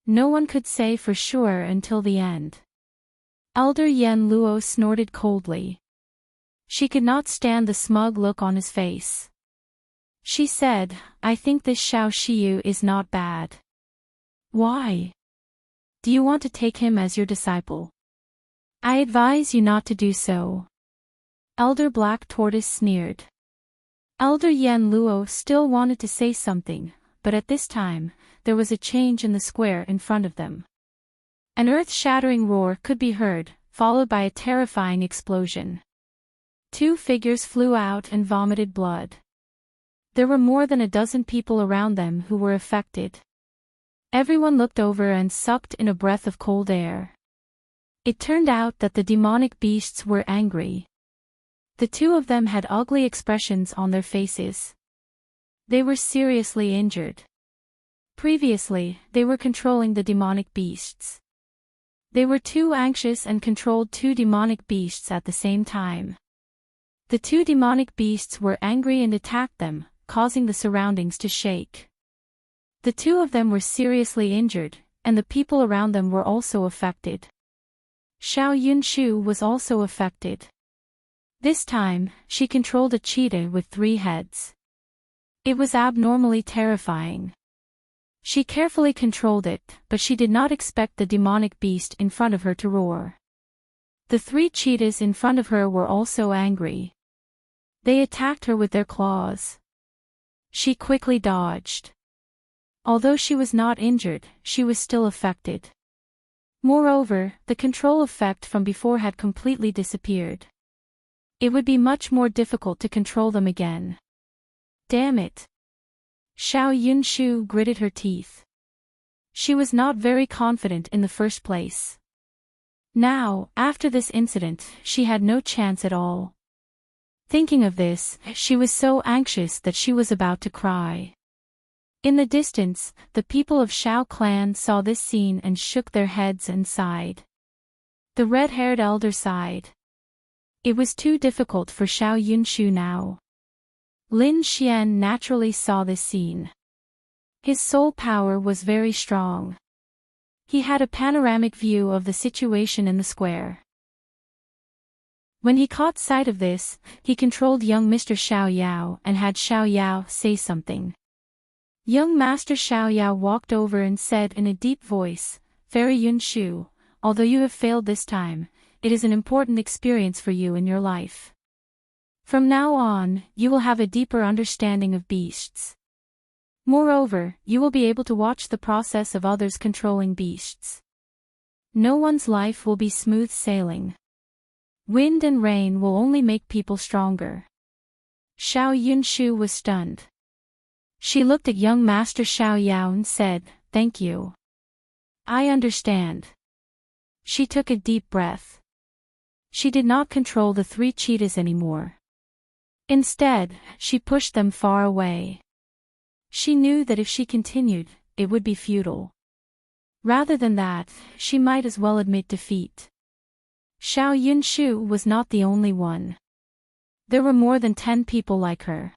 No one could say for sure until the end. Elder Yen Luo snorted coldly. She could not stand the smug look on his face. She said, I think this Xiao Shiyu is not bad. Why? Do you want to take him as your disciple? I advise you not to do so. Elder Black Tortoise sneered. Elder Yen Luo still wanted to say something, but at this time, there was a change in the square in front of them. An earth-shattering roar could be heard, followed by a terrifying explosion. 2 figures flew out and vomited blood. There were more than a dozen people around them who were affected. Everyone looked over and sucked in a breath of cold air. It turned out that the demonic beasts were angry. The 2 of them had ugly expressions on their faces. They were seriously injured. Previously, they were controlling the demonic beasts. They were too anxious and controlled 2 demonic beasts at the same time. The 2 demonic beasts were angry and attacked them, causing the surroundings to shake. The two of them were seriously injured, and the people around them were also affected. Xiao Yunshu was also affected. This time, she controlled a cheetah with 3 heads. It was abnormally terrifying. She carefully controlled it, but she did not expect the demonic beast in front of her to roar. The 3 cheetahs in front of her were also angry. They attacked her with their claws. She quickly dodged. Although she was not injured, she was still affected. Moreover, the control effect from before had completely disappeared. It would be much more difficult to control them again. Damn it! Xiao Yunshu gritted her teeth. She was not very confident in the first place. Now, after this incident, she had no chance at all. Thinking of this, she was so anxious that she was about to cry. In the distance, the people of Xiao clan saw this scene and shook their heads and sighed. The red-haired elder sighed. It was too difficult for Xiao Yunshu now. Lin Xian naturally saw this scene. His soul power was very strong. He had a panoramic view of the situation in the square. When he caught sight of this, he controlled young Mr. Xiao Yao and had Xiao Yao say something. Young Master Xiao Yao walked over and said in a deep voice, "Fairy Yunshu, although you have failed this time, it is an important experience for you in your life. From now on, you will have a deeper understanding of beasts. Moreover, you will be able to watch the process of others controlling beasts. No one's life will be smooth sailing. Wind and rain will only make people stronger." Xiao Yunshu was stunned. She looked at young Master Xiao Yao and said, "Thank you. I understand." She took a deep breath. She did not control the 3 cheetahs anymore. Instead, she pushed them far away. She knew that if she continued, it would be futile. Rather than that, she might as well admit defeat. Xiao Yunshu was not the only one. There were more than 10 people like her.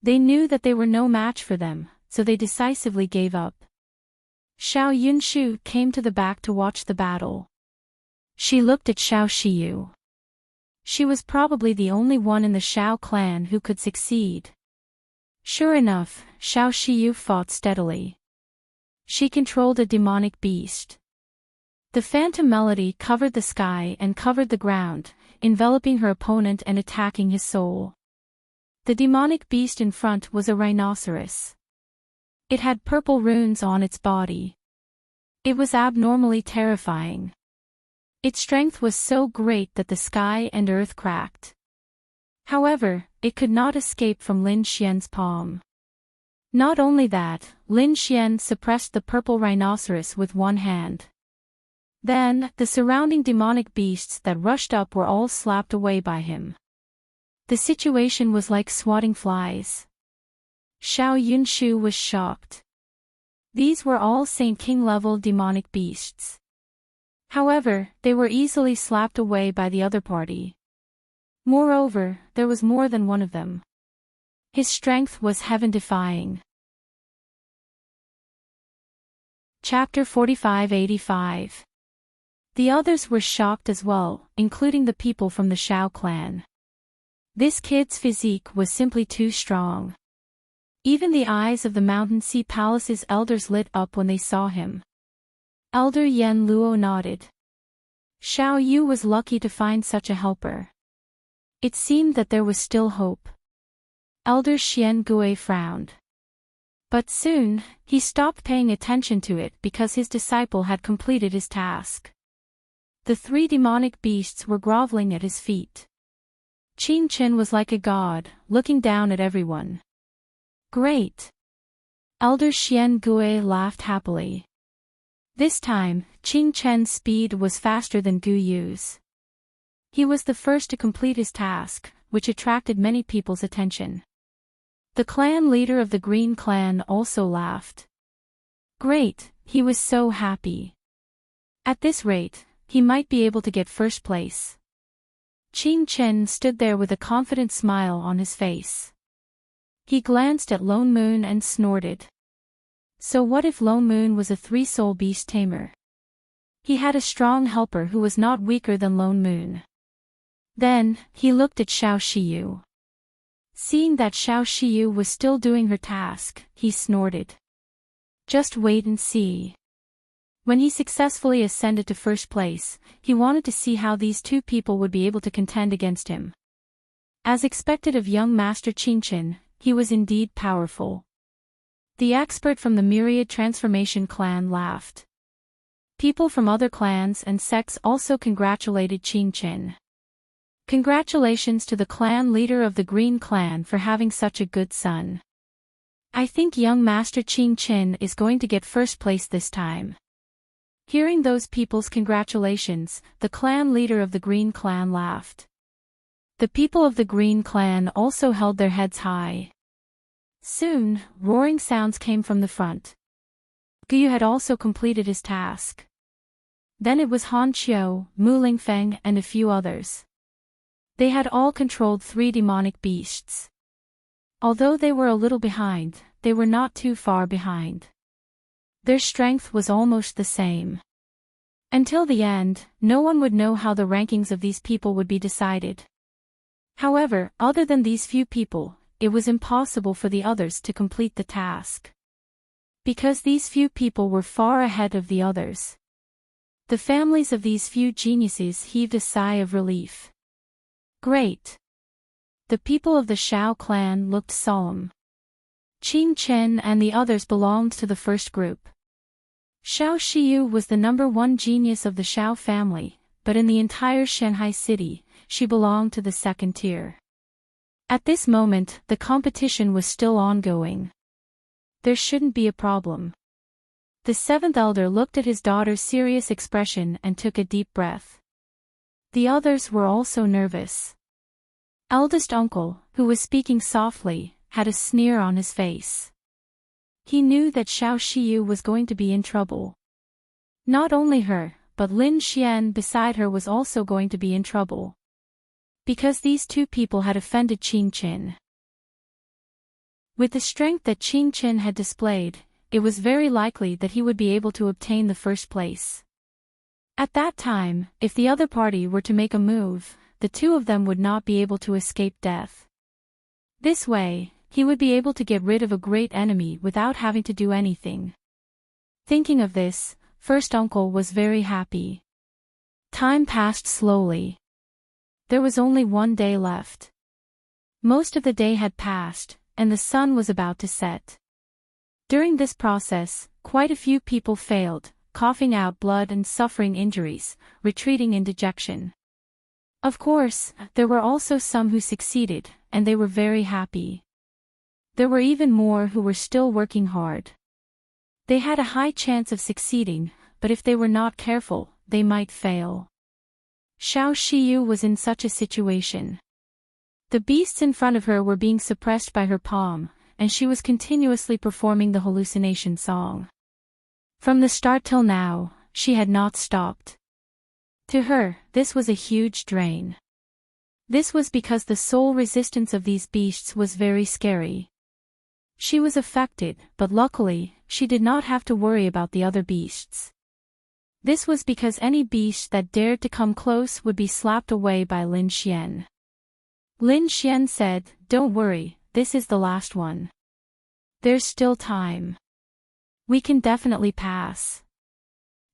They knew that they were no match for them, so they decisively gave up. Xiao Yunshu came to the back to watch the battle. She looked at Xiao Shiyu. She was probably the only one in the Xiao clan who could succeed. Sure enough, Xiao Shiyu fought steadily. She controlled a demonic beast. The phantom melody covered the sky and covered the ground, enveloping her opponent and attacking his soul. The demonic beast in front was a rhinoceros. It had purple runes on its body. It was abnormally terrifying. Its strength was so great that the sky and earth cracked. However, it could not escape from Lin Xian's palm. Not only that, Lin Xian suppressed the purple rhinoceros with one hand. Then, the surrounding demonic beasts that rushed up were all slapped away by him. The situation was like swatting flies. Xiao Yunshu was shocked. These were all Saint King-level demonic beasts. However, they were easily slapped away by the other party. Moreover, there was more than one of them. His strength was heaven-defying. Chapter 45-85. The others were shocked as well, including the people from the Xiao clan. This kid's physique was simply too strong. Even the eyes of the Mountain Sea Palace's elders lit up when they saw him. Elder Yen Luo nodded. Xiao Yu was lucky to find such a helper. It seemed that there was still hope. Elder Xian Gui frowned. But soon, he stopped paying attention to it because his disciple had completed his task. The 3 demonic beasts were groveling at his feet. Qing Chen was like a god, looking down at everyone. Great! Elder Xian Gui laughed happily. This time, Qing Chen's speed was faster than Gu Yu's. He was the first to complete his task, which attracted many people's attention. The clan leader of the Green Clan also laughed. Great, he was so happy. At this rate, he might be able to get first place. Qing Chen stood there with a confident smile on his face. He glanced at Lone Moon and snorted. So what if Lone Moon was a three-soul beast tamer? He had a strong helper who was not weaker than Lone Moon. Then, he looked at Xiao Shiyu. Seeing that Xiao Shiyu was still doing her task, he snorted. Just wait and see. When he successfully ascended to first place, he wanted to see how these two people would be able to contend against him. As expected of young Master Qingchen, he was indeed powerful. The expert from the Myriad Transformation clan laughed. People from other clans and sects also congratulated Qingchen. Congratulations to the clan leader of the Green Clan for having such a good son. I think young Master Qingchen is going to get first place this time. Hearing those people's congratulations, the clan leader of the Green Clan laughed. The people of the Green Clan also held their heads high. Soon, roaring sounds came from the front. Guyu had also completed his task. Then it was Han Qiu, Mu Lingfeng and a few others. They had all controlled 3 demonic beasts. Although they were a little behind, they were not too far behind. Their strength was almost the same. Until the end, no one would know how the rankings of these people would be decided. However, other than these few people, it was impossible for the others to complete the task. Because these few people were far ahead of the others. The families of these few geniuses heaved a sigh of relief. Great. The people of the Shao clan looked solemn. Qingchen and the others belonged to the first group. Xiao Shiyu was the number 1 genius of the Shao family, but in the entire Shanghai city, she belonged to the second tier. At this moment, the competition was still ongoing. There shouldn't be a problem. The 7th elder looked at his daughter's serious expression and took a deep breath. The others were also nervous. Eldest uncle, who was speaking softly, had a sneer on his face. He knew that Xiao Shiyu was going to be in trouble. Not only her, but Lin Xian beside her was also going to be in trouble. Because these two people had offended Qingchen. With the strength that Qingchen had displayed, it was very likely that he would be able to obtain the first place. At that time, if the other party were to make a move, the two of them would not be able to escape death. This way, he would be able to get rid of a great enemy without having to do anything. Thinking of this, first uncle was very happy. Time passed slowly. There was only 1 day left. Most of the day had passed, and the sun was about to set. During this process, quite a few people failed, coughing out blood and suffering injuries, retreating in dejection. Of course, there were also some who succeeded, and they were very happy. There were even more who were still working hard. They had a high chance of succeeding, but if they were not careful, they might fail. Xiao Shiyu was in such a situation. The beasts in front of her were being suppressed by her palm, and she was continuously performing the hallucination song. From the start till now, she had not stopped. To her, this was a huge drain. This was because the soul resistance of these beasts was very scary. She was affected, but luckily, she did not have to worry about the other beasts. This was because any beast that dared to come close would be slapped away by Lin Xian. Lin Xian said, "Don't worry, this is the last one. There's still time. We can definitely pass."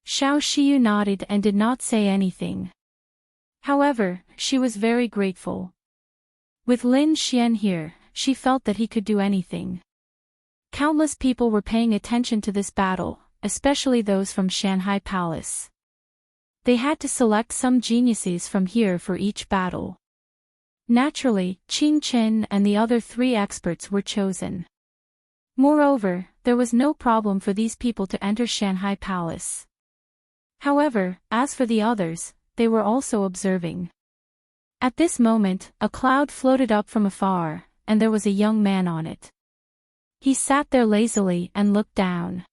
Xiao Shiyu nodded and did not say anything. However, she was very grateful. With Lin Xian here, she felt that he could do anything. Countless people were paying attention to this battle, especially those from Shanghai Palace. They had to select some geniuses from here for each battle. Naturally, Qingchen and the other 3 experts were chosen. Moreover, there was no problem for these people to enter Shanghai Palace. However, as for the others, they were also observing. At this moment, a cloud floated up from afar, and there was a young man on it. He sat there lazily and looked down.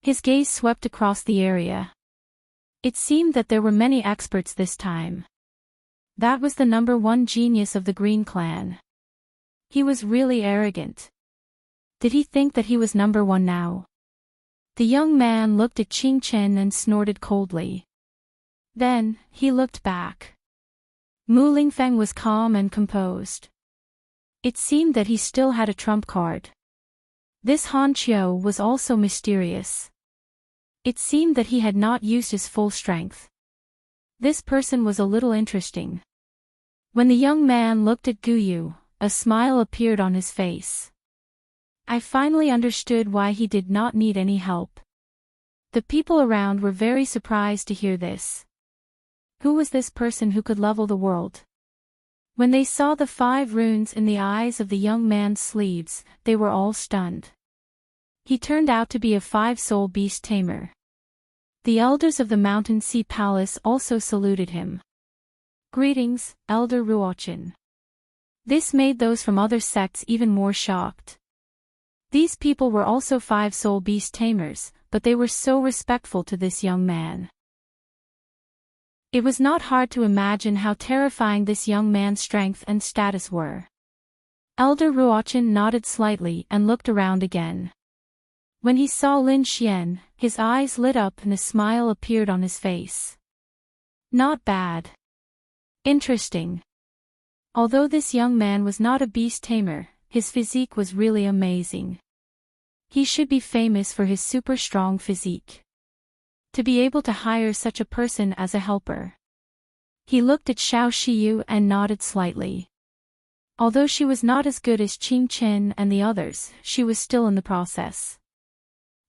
His gaze swept across the area. It seemed that there were many experts this time. That was the number 1 genius of the Green Clan. He was really arrogant. Did he think that he was number one now? The young man looked at Qing Chen and snorted coldly. Then, he looked back. Mu Lingfeng was calm and composed. It seemed that he still had a trump card. This Han Chiu was also mysterious. It seemed that he had not used his full strength. This person was a little interesting. When the young man looked at Gu Yu, a smile appeared on his face. I finally understood why he did not need any help. The people around were very surprised to hear this. Who was this person who could level the world? When they saw the 5 runes in the eyes of the young man's sleeves, they were all stunned. He turned out to be a 5-soul beast tamer. The elders of the Mountain Sea Palace also saluted him. Greetings, Elder Ruochen. This made those from other sects even more shocked. These people were also 5-soul beast tamers, but they were so respectful to this young man. It was not hard to imagine how terrifying this young man's strength and status were. Elder Ruochen nodded slightly and looked around again. When he saw Lin Xian, his eyes lit up and a smile appeared on his face. Not bad. Interesting. Although this young man was not a beast tamer, his physique was really amazing. He should be famous for his super strong physique. To be able to hire such a person as a helper. He looked at Xiao Shiyu and nodded slightly. Although she was not as good as Qing Chen and the others, she was still in the process.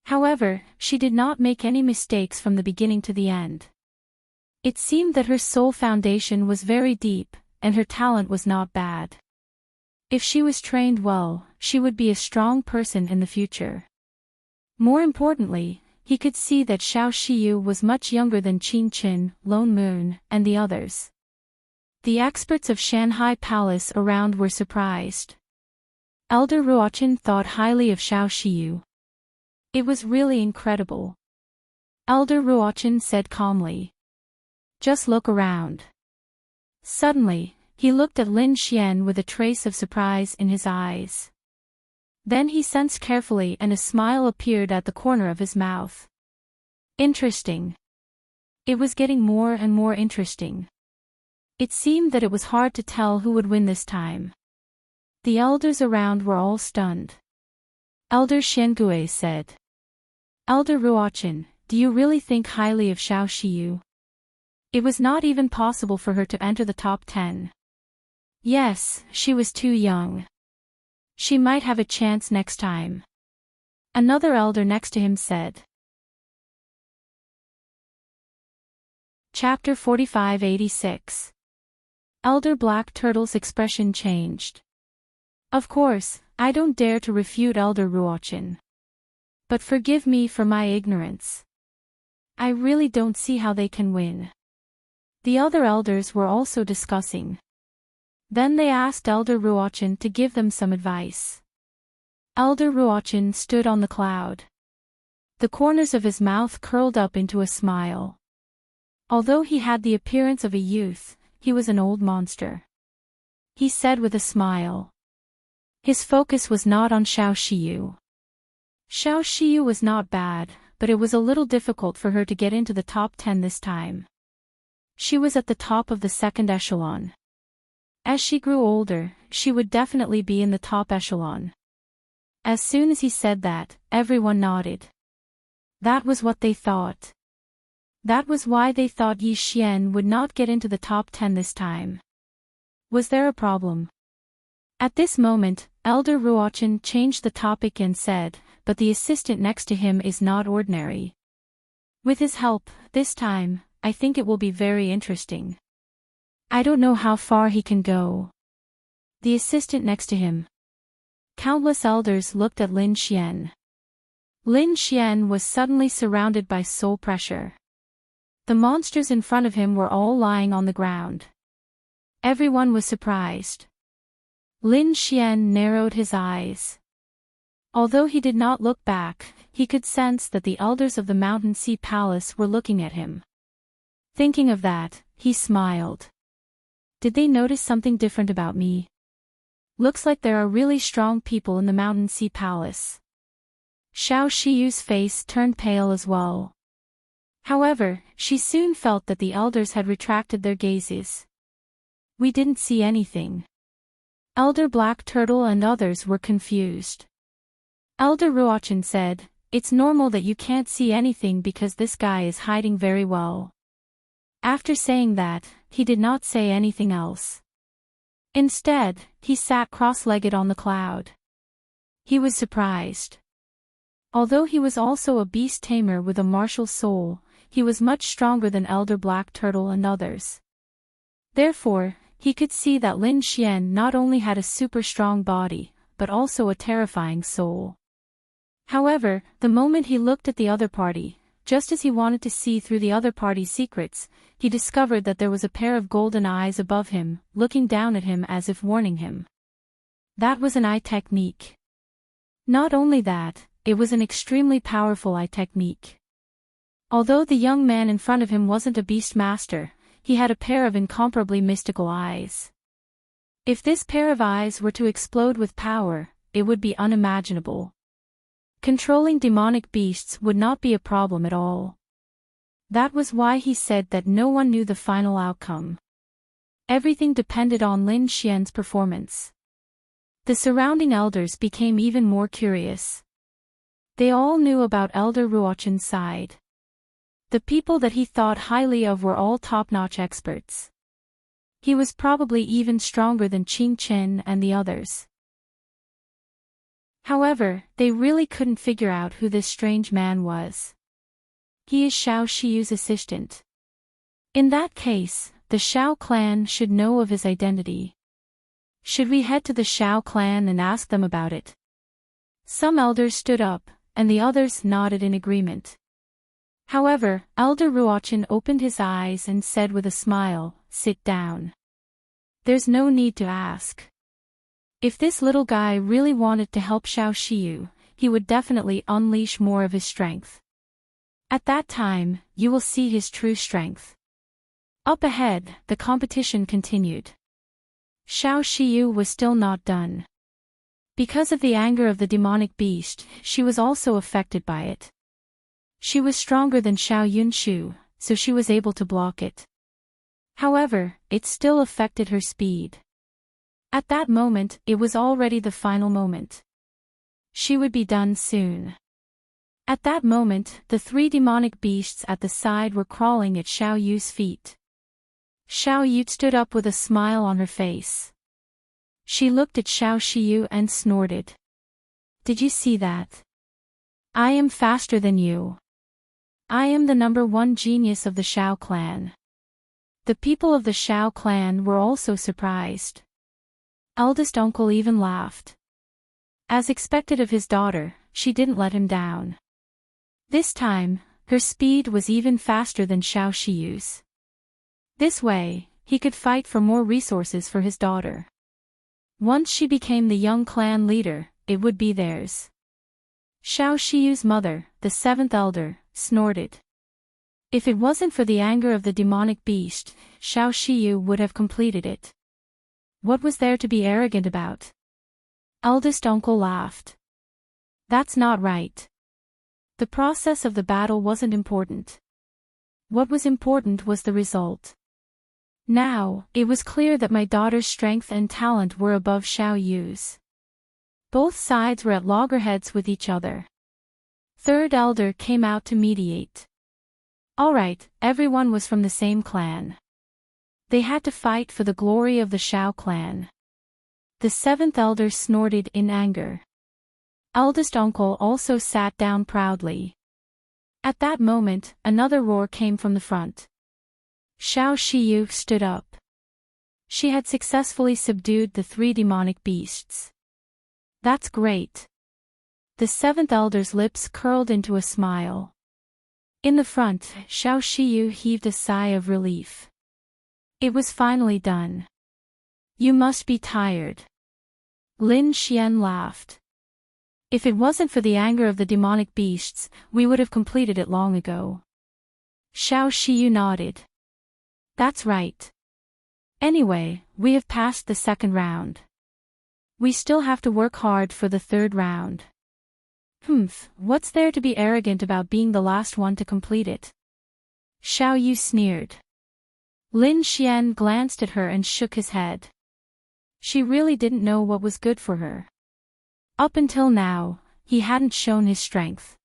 However, she did not make any mistakes from the beginning to the end. It seemed that her soul foundation was very deep, and her talent was not bad. If she was trained well, she would be a strong person in the future. More importantly, he could see that Xiao Shiyu was much younger than Qing Chen, Lone Moon, and the others. The experts of Shanghai Palace around were surprised. Elder Ruochen thought highly of Xiao Shiyu. It was really incredible. Elder Ruochen said calmly. Just look around. Suddenly, he looked at Lin Xian with a trace of surprise in his eyes. Then he sensed carefully and a smile appeared at the corner of his mouth. Interesting. It was getting more and more interesting. It seemed that it was hard to tell who would win this time. The elders around were all stunned. Elder Xiangui said. Elder Ruochen, do you really think highly of Xiao Shiyu? It was not even possible for her to enter the top 10. Yes, she was too young. She might have a chance next time. Another elder next to him said. Chapter 4586. Elder Black Turtle's expression changed. Of course, I don't dare to refute Elder Ruochen. But forgive me for my ignorance. I really don't see how they can win. The other elders were also discussing. Then they asked Elder Ruochen to give them some advice. Elder Ruochen stood on the cloud. The corners of his mouth curled up into a smile. Although he had the appearance of a youth, he was an old monster. He said with a smile. His focus was not on Xiao Shiyu. Xiao Shiyu was not bad, but it was a little difficult for her to get into the top 10 this time. She was at the top of the second echelon. As she grew older, she would definitely be in the top echelon. As soon as he said that, everyone nodded. That was what they thought. That was why they thought Yi Xian would not get into the top 10 this time. Was there a problem? At this moment, Elder Ruochen changed the topic and said, but the assistant next to him is not ordinary. With his help, this time, I think it will be very interesting. I don't know how far he can go. The assistant next to him. Countless elders looked at Lin Xian. Lin Xian was suddenly surrounded by soul pressure. The monsters in front of him were all lying on the ground. Everyone was surprised. Lin Xian narrowed his eyes. Although he did not look back, he could sense that the elders of the Mountain Sea Palace were looking at him. Thinking of that, he smiled. Did they notice something different about me? Looks like there are really strong people in the Mountain Sea Palace. Xiao Shiyu's face turned pale as well. However, she soon felt that the elders had retracted their gazes. We didn't see anything. Elder Black Turtle and others were confused. Elder Ruochan said, "It's normal that you can't see anything because this guy is hiding very well." After saying that, he did not say anything else. Instead, he sat cross-legged on the cloud. He was surprised. Although he was also a beast tamer with a martial soul, he was much stronger than Elder Black Turtle and others. Therefore, he could see that Lin Xian not only had a super strong body, but also a terrifying soul. However, the moment he looked at the other party, just as he wanted to see through the other party's secrets, he discovered that there was a pair of golden eyes above him, looking down at him as if warning him. That was an eye technique. Not only that, it was an extremely powerful eye technique. Although the young man in front of him wasn't a beast master, he had a pair of incomparably mystical eyes. If this pair of eyes were to explode with power, it would be unimaginable. Controlling demonic beasts would not be a problem at all. That was why he said that no one knew the final outcome. Everything depended on Lin Xian's performance. The surrounding elders became even more curious. They all knew about Elder Ruochan's side. The people that he thought highly of were all top-notch experts. He was probably even stronger than Qing Chen and the others. However, they really couldn't figure out who this strange man was. He is Xiao Shiyu's assistant. In that case, the Xiao clan should know of his identity. Should we head to the Xiao clan and ask them about it? Some elders stood up, and the others nodded in agreement. However, Elder Ruochan opened his eyes and said with a smile, "Sit down. There's no need to ask. If this little guy really wanted to help Xiao Shiyu, he would definitely unleash more of his strength. At that time, you will see his true strength." Up ahead, the competition continued. Xiao Shiyu was still not done. Because of the anger of the demonic beast, she was also affected by it. She was stronger than Xiao Yunshu, so she was able to block it. However, it still affected her speed. At that moment, it was already the final moment. She would be done soon. At that moment, the three demonic beasts at the side were crawling at Xiao Yu's feet. Xiao Yu stood up with a smile on her face. She looked at Xiao Shiyu and snorted. "Did you see that? I am faster than you. I am the #1 genius of the Xiao clan." The people of the Xiao clan were also surprised. Eldest uncle even laughed. As expected of his daughter, she didn't let him down. This time, her speed was even faster than Xiao Shiyu's. This way, he could fight for more resources for his daughter. Once she became the young clan leader, it would be theirs. Xiao Shiyu's mother, the seventh elder, snorted. If it wasn't for the anger of the demonic beast, Xiao Shiyu would have completed it. What was there to be arrogant about? Eldest uncle laughed. That's not right. The process of the battle wasn't important. What was important was the result. Now, it was clear that my daughter's strength and talent were above Xiao Yu's. Both sides were at loggerheads with each other. Third elder came out to mediate. Alright, everyone was from the same clan. They had to fight for the glory of the Xiao clan. The seventh elder snorted in anger. Eldest uncle also sat down proudly. At that moment, another roar came from the front. Xiao Shiyu stood up. She had successfully subdued the three demonic beasts. That's great. The seventh elder's lips curled into a smile. In the front, Xiao Shiyu heaved a sigh of relief. It was finally done. You must be tired. Lin Xian laughed. If it wasn't for the anger of the demonic beasts, we would have completed it long ago. Xiao Shiyu nodded. That's right. Anyway, we have passed the second round. We still have to work hard for the third round. What's there to be arrogant about being the last one to complete it? Xiao Yu sneered. Lin Xian glanced at her and shook his head. She really didn't know what was good for her. Up until now, he hadn't shown his strength.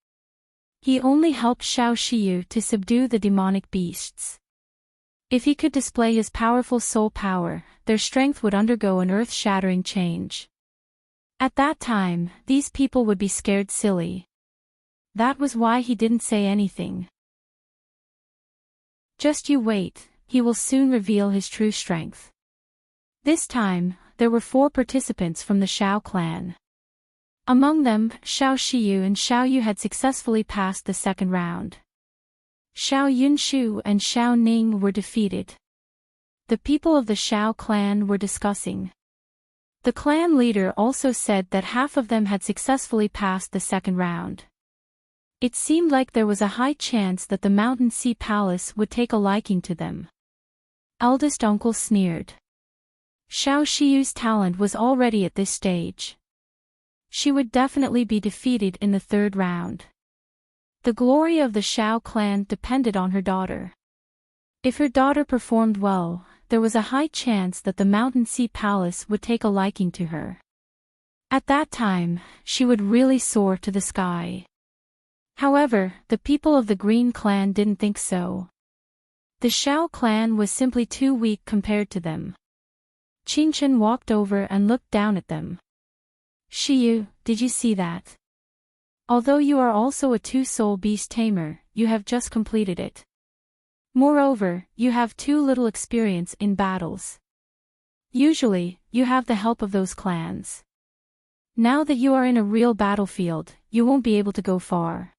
He only helped Xiao Shiyu to subdue the demonic beasts. If he could display his powerful soul power, their strength would undergo an earth-shattering change. At that time, these people would be scared silly. That was why he didn't say anything. Just you wait, he will soon reveal his true strength. This time, there were 4 participants from the Xiao clan. Among them, Xiao Shiyu and Xiao Yu had successfully passed the second round. Xiao Yunshu and Xiao Ning were defeated. The people of the Xiao clan were discussing. The clan leader also said that half of them had successfully passed the second round. It seemed like there was a high chance that the Mountain Sea Palace would take a liking to them. Eldest uncle sneered. Xiao Shiyu's talent was already at this stage. She would definitely be defeated in the third round. The glory of the Xiao clan depended on her daughter. If her daughter performed well, there was a high chance that the Mountain Sea Palace would take a liking to her. At that time, she would really soar to the sky. However, the people of the Green clan didn't think so. The Xiao clan was simply too weak compared to them. Qingchen walked over and looked down at them. Shiyu, did you see that? Although you are also a 2-soul beast tamer, you have just completed it. Moreover, you have too little experience in battles. Usually, you have the help of those clans. Now that you are in a real battlefield, you won't be able to go far.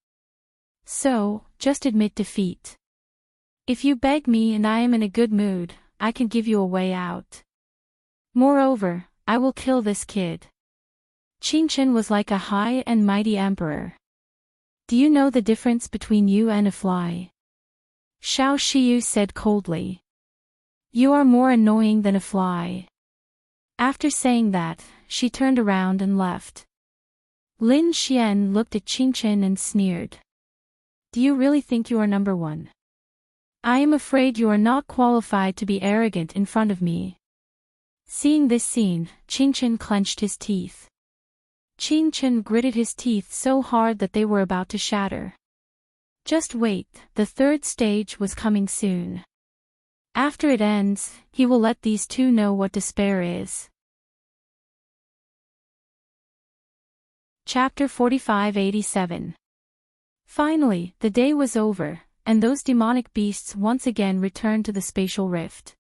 So, just admit defeat. If you beg me and I am in a good mood, I can give you a way out. Moreover, I will kill this kid. Qingchen was like a high and mighty emperor. Do you know the difference between you and a fly? Xiao Shiyu said coldly. You are more annoying than a fly. After saying that, she turned around and left. Lin Xian looked at Qingchen and sneered. Do you really think you are number 1? I am afraid you are not qualified to be arrogant in front of me. Seeing this scene, Qingchen clenched his teeth. Qingchen gritted his teeth so hard that they were about to shatter. Just wait, the third stage was coming soon. After it ends, he will let these two know what despair is. Chapter 4587. Finally, the day was over, and those demonic beasts once again returned to the spatial rift.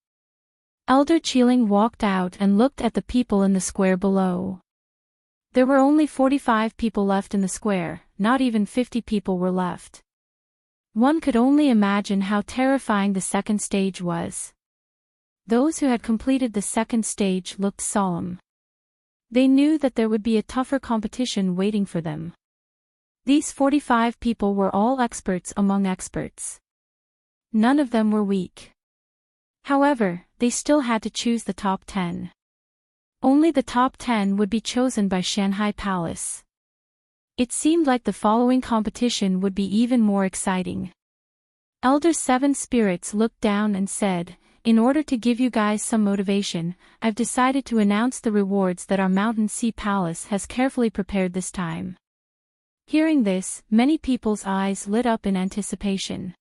Elder Qiling walked out and looked at the people in the square below. There were only 45 people left in the square, not even 50 people were left. One could only imagine how terrifying the second stage was. Those who had completed the second stage looked solemn. They knew that there would be a tougher competition waiting for them. These 45 people were all experts among experts. None of them were weak. However, they still had to choose the top 10. Only the top 10 would be chosen by Shanghai Palace. It seemed like the following competition would be even more exciting. Elder Seven Spirits looked down and said, in order to give you guys some motivation, I've decided to announce the rewards that our Mountain Sea Palace has carefully prepared this time. Hearing this, many people's eyes lit up in anticipation.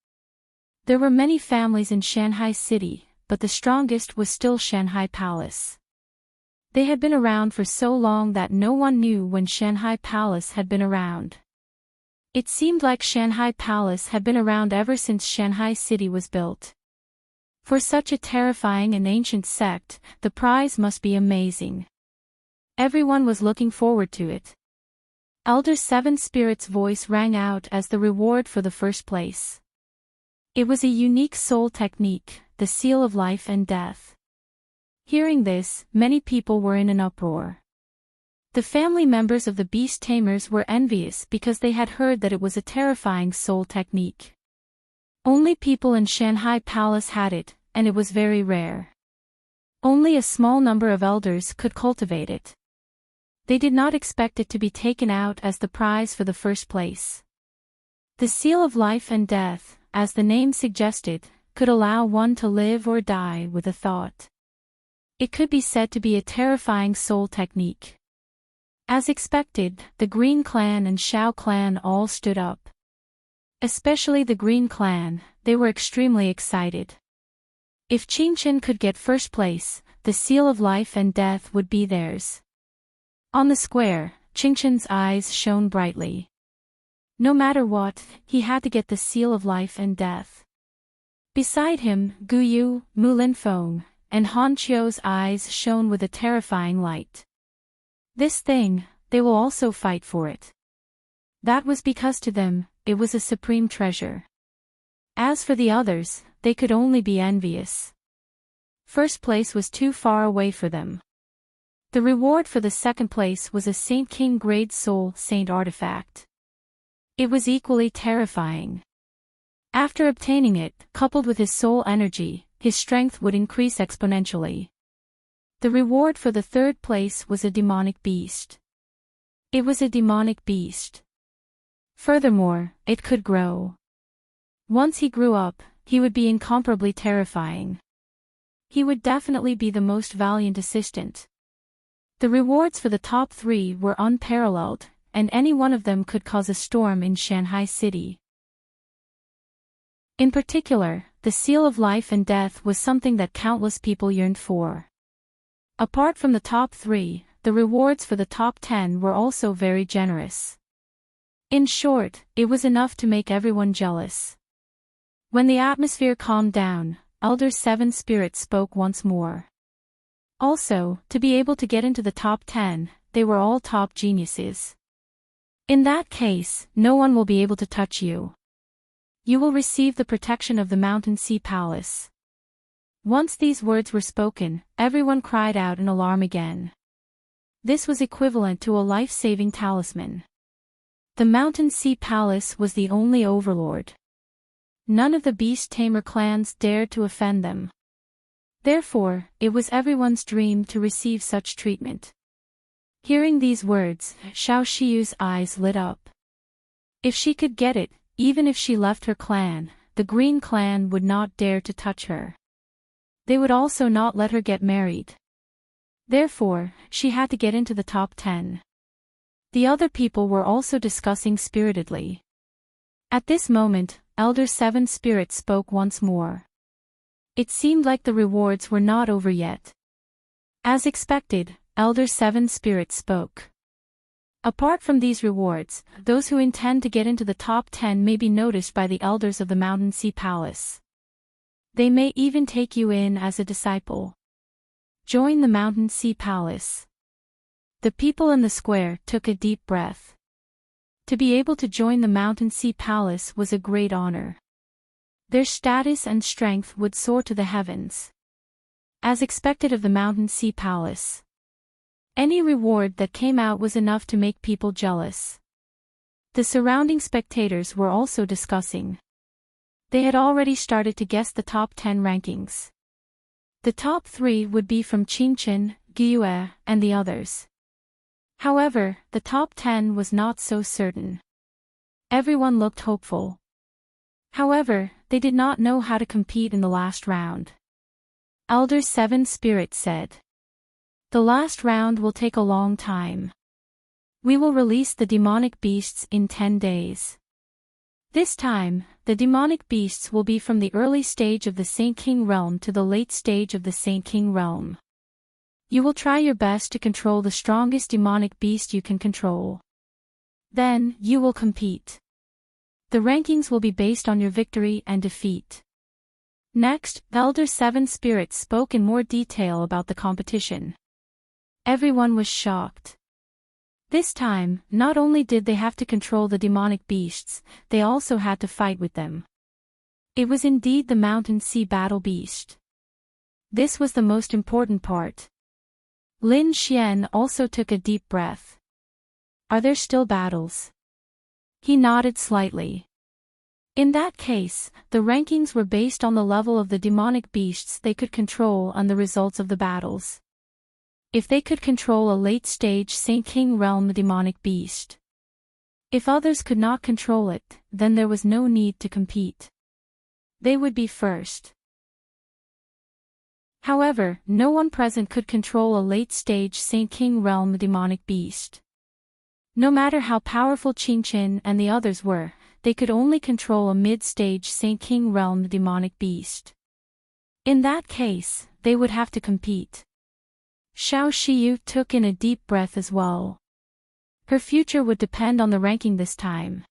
There were many families in Shanghai City, but the strongest was still Shanghai Palace. They had been around for so long that no one knew when Shanghai Palace had been around. It seemed like Shanghai Palace had been around ever since Shanghai City was built. For such a terrifying and ancient sect, the prize must be amazing. Everyone was looking forward to it. Elder Seven Spirits' voice rang out as the reward for the first place. It was a unique soul technique, the seal of life and death. Hearing this, many people were in an uproar. The family members of the beast tamers were envious because they had heard that it was a terrifying soul technique. Only people in Shanghai Palace had it, and it was very rare. Only a small number of elders could cultivate it. They did not expect it to be taken out as the prize for the first place. The seal of life and death, as the name suggested, could allow one to live or die with a thought. It could be said to be a terrifying soul technique. As expected, the Green Clan and Shao Clan all stood up. Especially the Green Clan, they were extremely excited. If Qingchen could get first place, the seal of life and death would be theirs. On the square, Qingchen's eyes shone brightly. No matter what, he had to get the seal of life and death. Beside him, Guyu, Mulinfeng, and Han Qiu's eyes shone with a terrifying light. This thing, they will also fight for it. That was because to them, it was a supreme treasure. As for the others, they could only be envious. First place was too far away for them. The reward for the second place was a Saint King grade Soul Saint artifact. It was equally terrifying. After obtaining it, coupled with his soul energy, his strength would increase exponentially. The reward for the third place was a demonic beast. It was a demonic beast. Furthermore, it could grow. Once he grew up, he would be incomparably terrifying. He would definitely be the most valiant assistant. The rewards for the top three were unparalleled, and any one of them could cause a storm in Shanghai City. In particular, the seal of life and death was something that countless people yearned for. Apart from the top three, the rewards for the top 10 were also very generous. In short, it was enough to make everyone jealous. When the atmosphere calmed down, Elder Seven Spirits spoke once more. Also, to be able to get into the top 10, they were all top geniuses. In that case, no one will be able to touch you. You will receive the protection of the Mountain Sea Palace. Once these words were spoken, everyone cried out in alarm again. This was equivalent to a life-saving talisman. The Mountain Sea Palace was the only overlord. None of the beast tamer clans dared to offend them. Therefore, it was everyone's dream to receive such treatment. Hearing these words, Xiao Shiyu's eyes lit up. If she could get it, even if she left her clan, the Green Clan would not dare to touch her. They would also not let her get married. Therefore, she had to get into the top 10. The other people were also discussing spiritedly. At this moment, Elder Seven Spirits spoke once more. It seemed like the rewards were not over yet. As expected, Elder Seven Spirits spoke. Apart from these rewards, those who intend to get into the top 10 may be noticed by the elders of the Mountain Sea Palace. They may even take you in as a disciple. Join the Mountain Sea Palace. The people in the square took a deep breath. To be able to join the Mountain Sea Palace was a great honor. Their status and strength would soar to the heavens. As expected of the Mountain Sea Palace. Any reward that came out was enough to make people jealous. The surrounding spectators were also discussing. They had already started to guess the top 10 rankings. The top 3 would be from Qingchen, Guiyue, and the others. However, the top 10 was not so certain. Everyone looked hopeful. However, they did not know how to compete in the last round. Elder Seven Spirits said. The last round will take a long time. We will release the demonic beasts in 10 days. This time, the demonic beasts will be from the early stage of the Saint King realm to the late stage of the Saint King realm. You will try your best to control the strongest demonic beast you can control. Then, you will compete. The rankings will be based on your victory and defeat. Next, Elder Seven Spirits spoke in more detail about the competition. Everyone was shocked. This time, not only did they have to control the demonic beasts, they also had to fight with them. It was indeed the Mountain Sea Battle Beast. This was the most important part. Lin Xian also took a deep breath. Are there still battles? He nodded slightly. In that case, the rankings were based on the level of the demonic beasts they could control and the results of the battles. if they could control a late-stage Saint King realm demonic beast. If others could not control it, then there was no need to compete. They would be first. However, no one present could control a late-stage Saint King realm demonic beast. No matter how powerful Qin and the others were, they could only control a mid-stage Saint King realm demonic beast. In that case, they would have to compete. Xiao Shiyu took in a deep breath as well. Her future would depend on the ranking this time.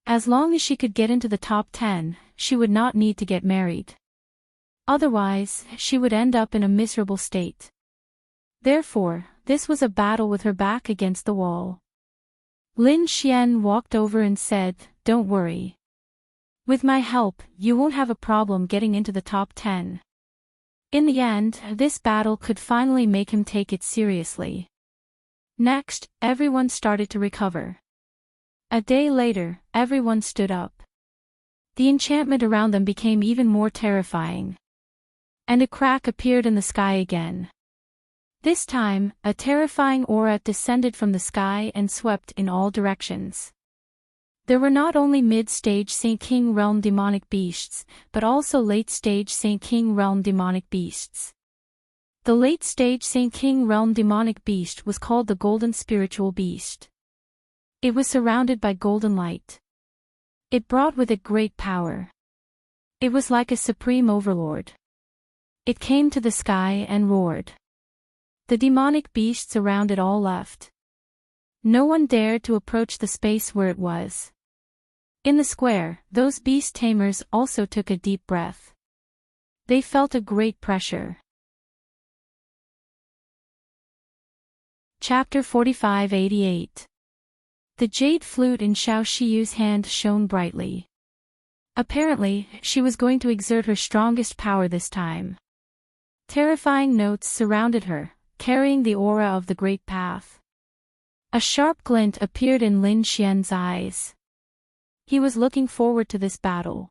As long as she could get into the top 10, she would not need to get married. Otherwise, she would end up in a miserable state. Therefore, this was a battle with her back against the wall. Lin Xian walked over and said, "Don't worry. With my help, you won't have a problem getting into the top 10. In the end, this battle could finally make him take it seriously." Next, everyone started to recover. A day later, everyone stood up. The enchantment around them became even more terrifying. And a crack appeared in the sky again. This time, a terrifying aura descended from the sky and swept in all directions. There were not only mid-stage Saint King realm demonic beasts, but also late-stage Saint King realm demonic beasts. The late-stage Saint King realm demonic beast was called the Golden Spiritual Beast. It was surrounded by golden light. It brought with it great power. It was like a supreme overlord. It came to the sky and roared. The demonic beasts around it all left. No one dared to approach the space where it was. In the square, those beast tamers also took a deep breath. They felt a great pressure. Chapter 45-88. The jade flute in Xiao Shiyu's hand shone brightly. Apparently, she was going to exert her strongest power this time. Terrifying notes surrounded her, carrying the aura of the Great Path. A sharp glint appeared in Lin Xian's eyes. He was looking forward to this battle.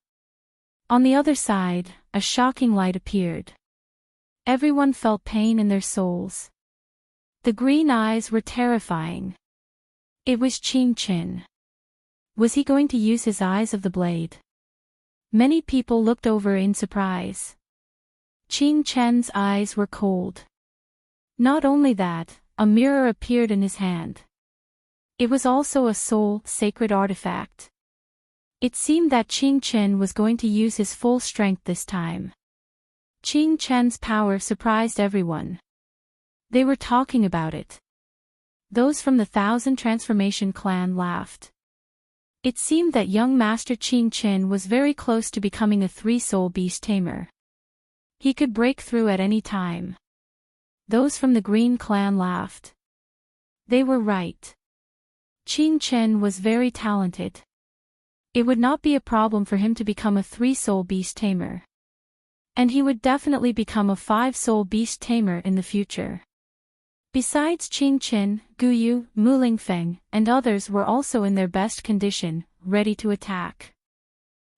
On the other side, a shocking light appeared. Everyone felt pain in their souls. The green eyes were terrifying. It was Qin. Was he going to use his eyes of the blade? Many people looked over in surprise. Qin's eyes were cold. Not only that, a mirror appeared in his hand. It was also a sacred artifact. It seemed that Qin was going to use his full strength this time. Qin's power surprised everyone. They were talking about it. Those from the Thousand Transformation clan laughed. It seemed that young Master Qin was very close to becoming a three-soul beast tamer. He could break through at any time. Those from the Green clan laughed. They were right. Qin was very talented. It would not be a problem for him to become a three-soul beast tamer. And he would definitely become a five-soul beast tamer in the future. Besides Qin, Guyu, Mulingfeng, and others were also in their best condition, ready to attack.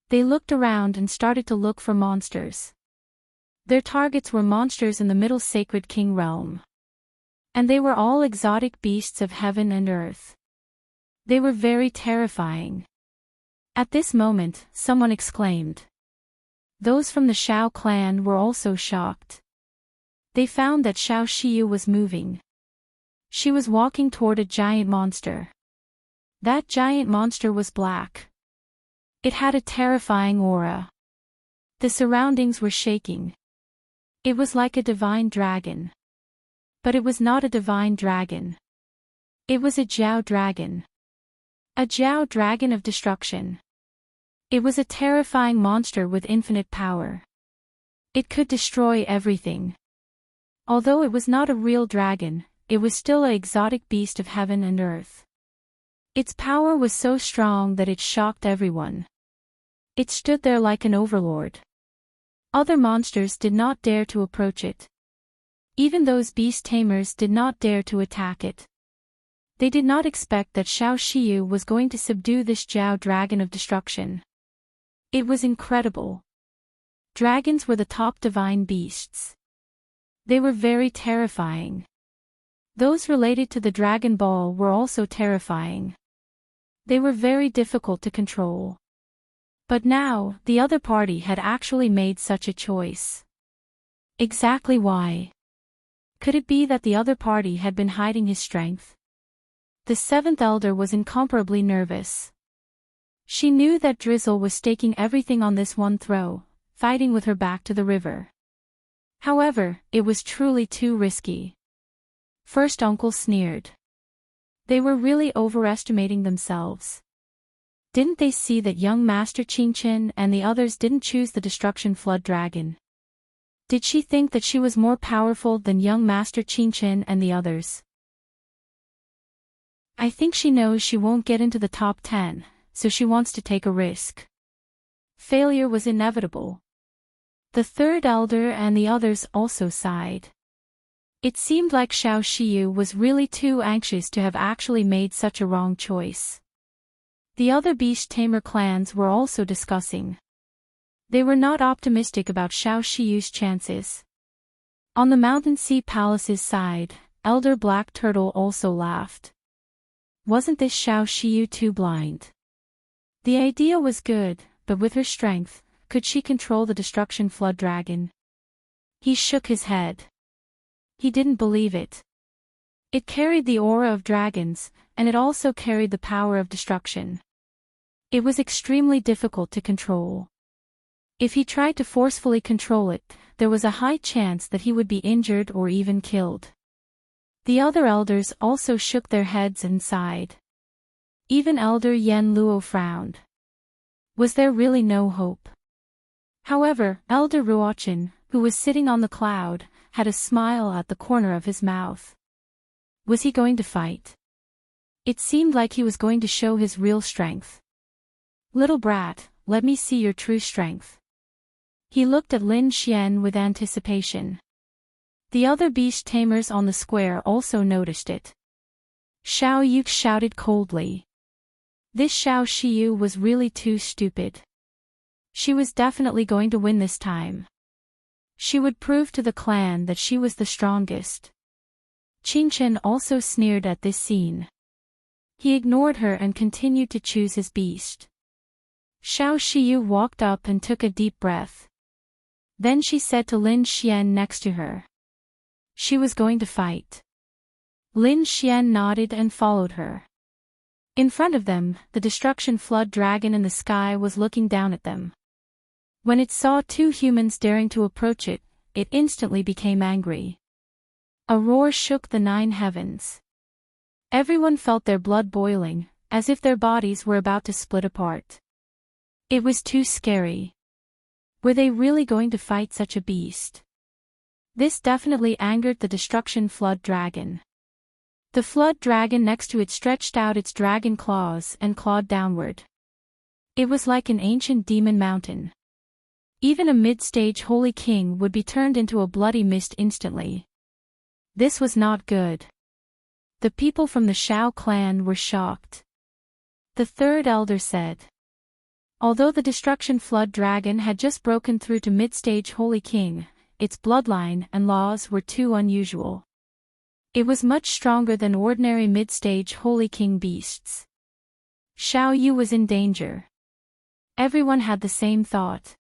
They looked around and started to look for monsters. Their targets were monsters in the Middle Sacred King realm. And they were all exotic beasts of heaven and earth. They were very terrifying. At this moment, someone exclaimed. Those from the Xiao clan were also shocked. They found that Xiao Shiyu was moving. She was walking toward a giant monster. That giant monster was black. It had a terrifying aura. The surroundings were shaking. It was like a divine dragon. But it was not a divine dragon. It was a Jiao dragon. A Jiao dragon of destruction. It was a terrifying monster with infinite power. It could destroy everything. Although it was not a real dragon, it was still an exotic beast of heaven and earth. Its power was so strong that it shocked everyone. It stood there like an overlord. Other monsters did not dare to approach it. Even those beast tamers did not dare to attack it. They did not expect that Xiao Shiyu was going to subdue this Jiao dragon of destruction. It was incredible. Dragons were the top divine beasts. They were very terrifying. Those related to the Dragon Ball were also terrifying. They were very difficult to control. But now, the other party had actually made such a choice. Exactly why? Could it be that the other party had been hiding his strength? The seventh elder was incomparably nervous. She knew that Drizzle was staking everything on this one throw, fighting with her back to the river. However, it was truly too risky. First Uncle sneered. They were really overestimating themselves. Didn't they see that young Master Qingchen and the others didn't choose the Destruction Flood Dragon? Did she think that she was more powerful than young Master Qingchen and the others? I think she knows she won't get into the top 10, so she wants to take a risk. Failure was inevitable. The third elder and the others also sighed. It seemed like Xiao Shiyu was really too anxious to have actually made such a wrong choice. The other beast tamer clans were also discussing. They were not optimistic about Xiao Shiyu's chances. On the Mountain Sea Palace's side, Elder Black Turtle also laughed. Wasn't this Xiao Shiyu too blind? The idea was good, but with her strength, could she control the Destruction Flood Dragon? He shook his head. He didn't believe it. It carried the aura of dragons, and it also carried the power of destruction. It was extremely difficult to control. If he tried to forcefully control it, there was a high chance that he would be injured or even killed. The other elders also shook their heads and sighed. Even Elder Yen Luo frowned. Was there really no hope? However, Elder Ruochen, who was sitting on the cloud, had a smile at the corner of his mouth. Was he going to fight? It seemed like he was going to show his real strength. Little brat, let me see your true strength. He looked at Lin Xian with anticipation. The other beast tamers on the square also noticed it. Xiao Yu shouted coldly. This Xiao Shiyu was really too stupid. She was definitely going to win this time. She would prove to the clan that she was the strongest. Qingchen also sneered at this scene. He ignored her and continued to choose his beast. Xiao Shiyu walked up and took a deep breath. Then she said to Lin Xian next to her. She was going to fight. Lin Xian nodded and followed her. In front of them, the Destruction Flood Dragon in the sky was looking down at them. When it saw two humans daring to approach it, it instantly became angry. A roar shook the 9 heavens. Everyone felt their blood boiling, as if their bodies were about to split apart. It was too scary. Were they really going to fight such a beast? This definitely angered the Destruction Flood Dragon. The Flood Dragon next to it stretched out its dragon claws and clawed downward. It was like an ancient demon mountain. Even a mid-stage holy king would be turned into a bloody mist instantly. This was not good. The people from the Shao clan were shocked. The third elder said. Although the Destruction Flood Dragon had just broken through to mid-stage holy king, its bloodline and laws were too unusual. It was much stronger than ordinary mid-stage holy king beasts. Xiao Yu was in danger. Everyone had the same thought.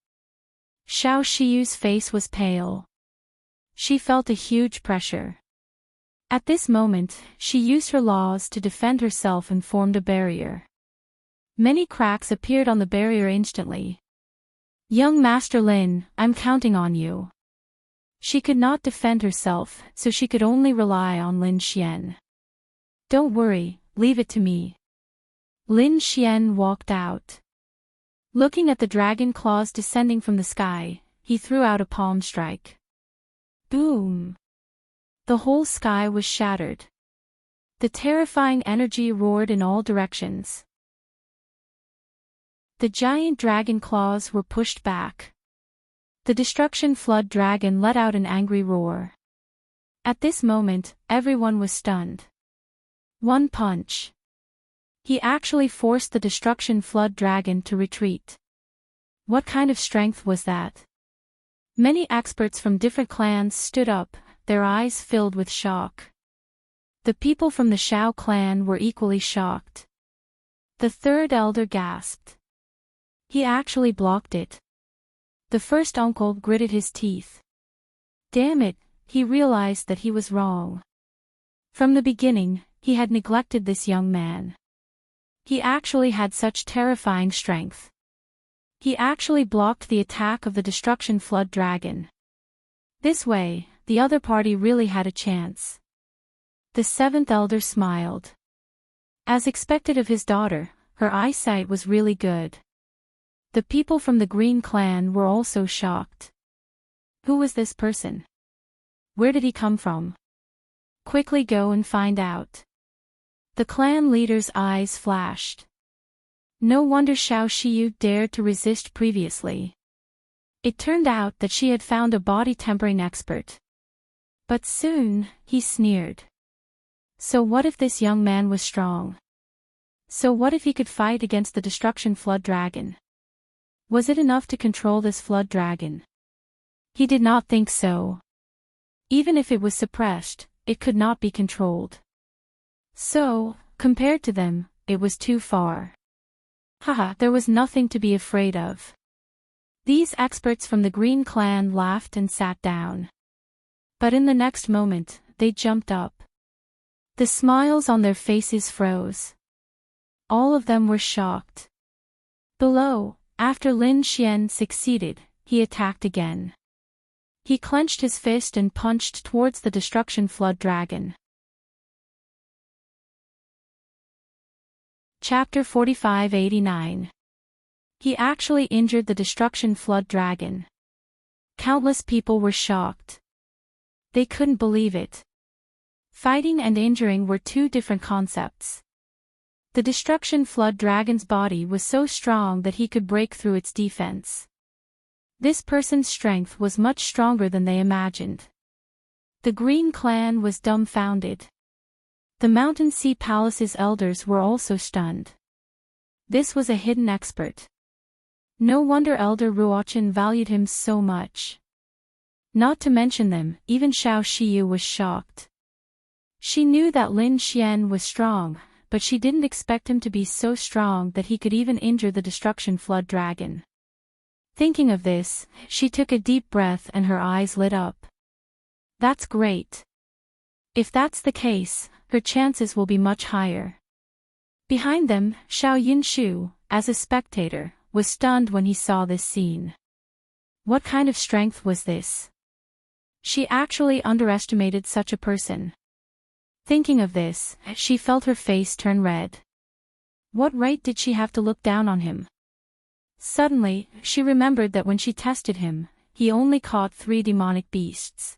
Xiao Shiyu's face was pale. She felt a huge pressure. At this moment, she used her laws to defend herself and formed a barrier. Many cracks appeared on the barrier instantly. Young Master Lin, I'm counting on you. She could not defend herself, so she could only rely on Lin Xian. Don't worry, leave it to me. Lin Xian walked out. Looking at the dragon claws descending from the sky, he threw out a palm strike. Boom! The whole sky was shattered. The terrifying energy roared in all directions. The giant dragon claws were pushed back. The Destruction Flood Dragon let out an angry roar. At this moment, everyone was stunned. One punch. He actually forced the Destruction Flood Dragon to retreat. What kind of strength was that? Many experts from different clans stood up, their eyes filled with shock. The people from the Shao clan were equally shocked. The third elder gasped. He actually blocked it. The first uncle gritted his teeth. Damn it, he realized that he was wrong. From the beginning, he had neglected this young man. He actually had such terrifying strength. He actually blocked the attack of the Destruction Flood Dragon. This way, the other party really had a chance. The seventh elder smiled. As expected of his daughter, her eyesight was really good. The people from the Green clan were also shocked. Who was this person? Where did he come from? Quickly go and find out. The clan leader's eyes flashed. No wonder Xiao Shiyu dared to resist previously. It turned out that she had found a body tempering expert. But soon, he sneered. So what if this young man was strong? So what if he could fight against the Destruction Flood Dragon? Was it enough to control this Flood Dragon? He did not think so. Even if it was suppressed, it could not be controlled. So, compared to them, it was too far. Haha, there was nothing to be afraid of. These experts from the Green clan laughed and sat down. But in the next moment, they jumped up. The smiles on their faces froze. All of them were shocked. Below, after Lin Xian succeeded, he attacked again. He clenched his fist and punched towards the Destruction Flood Dragon. Chapter 4589. He actually injured the Destruction Flood Dragon. Countless people were shocked. They couldn't believe it. Fighting and injuring were two different concepts. The Destruction Flood Dragon's body was so strong that he could break through its defense. This person's strength was much stronger than they imagined. The Green clan was dumbfounded. The Mountain Sea Palace's elders were also stunned. This was a hidden expert. No wonder Elder Ruochen valued him so much. Not to mention them, even Xiao Shiyu was shocked. She knew that Lin Xian was strong, but she didn't expect him to be so strong that he could even injure the Destruction Flood Dragon. Thinking of this, she took a deep breath and her eyes lit up. That's great. If that's the case, her chances will be much higher. Behind them, Xiao Yunshu, as a spectator, was stunned when he saw this scene. What kind of strength was this? She actually underestimated such a person. Thinking of this, she felt her face turn red. What right did she have to look down on him? Suddenly, she remembered that when she tested him, he only caught 3 demonic beasts.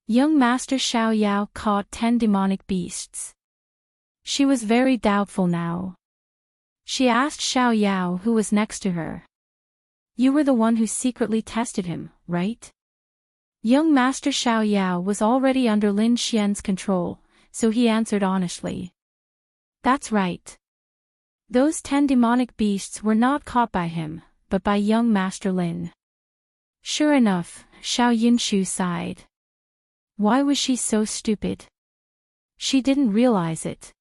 Young Master Xiao Yao caught 10 demonic beasts. She was very doubtful now. She asked Xiao Yao who was next to her. You were the one who secretly tested him, right? Young Master Xiao Yao was already under Lin Xian's control, so he answered honestly. That's right. Those 10 demonic beasts were not caught by him, but by young Master Lin. Sure enough, Xiao Yunshu sighed. Why was she so stupid? She didn't realize it.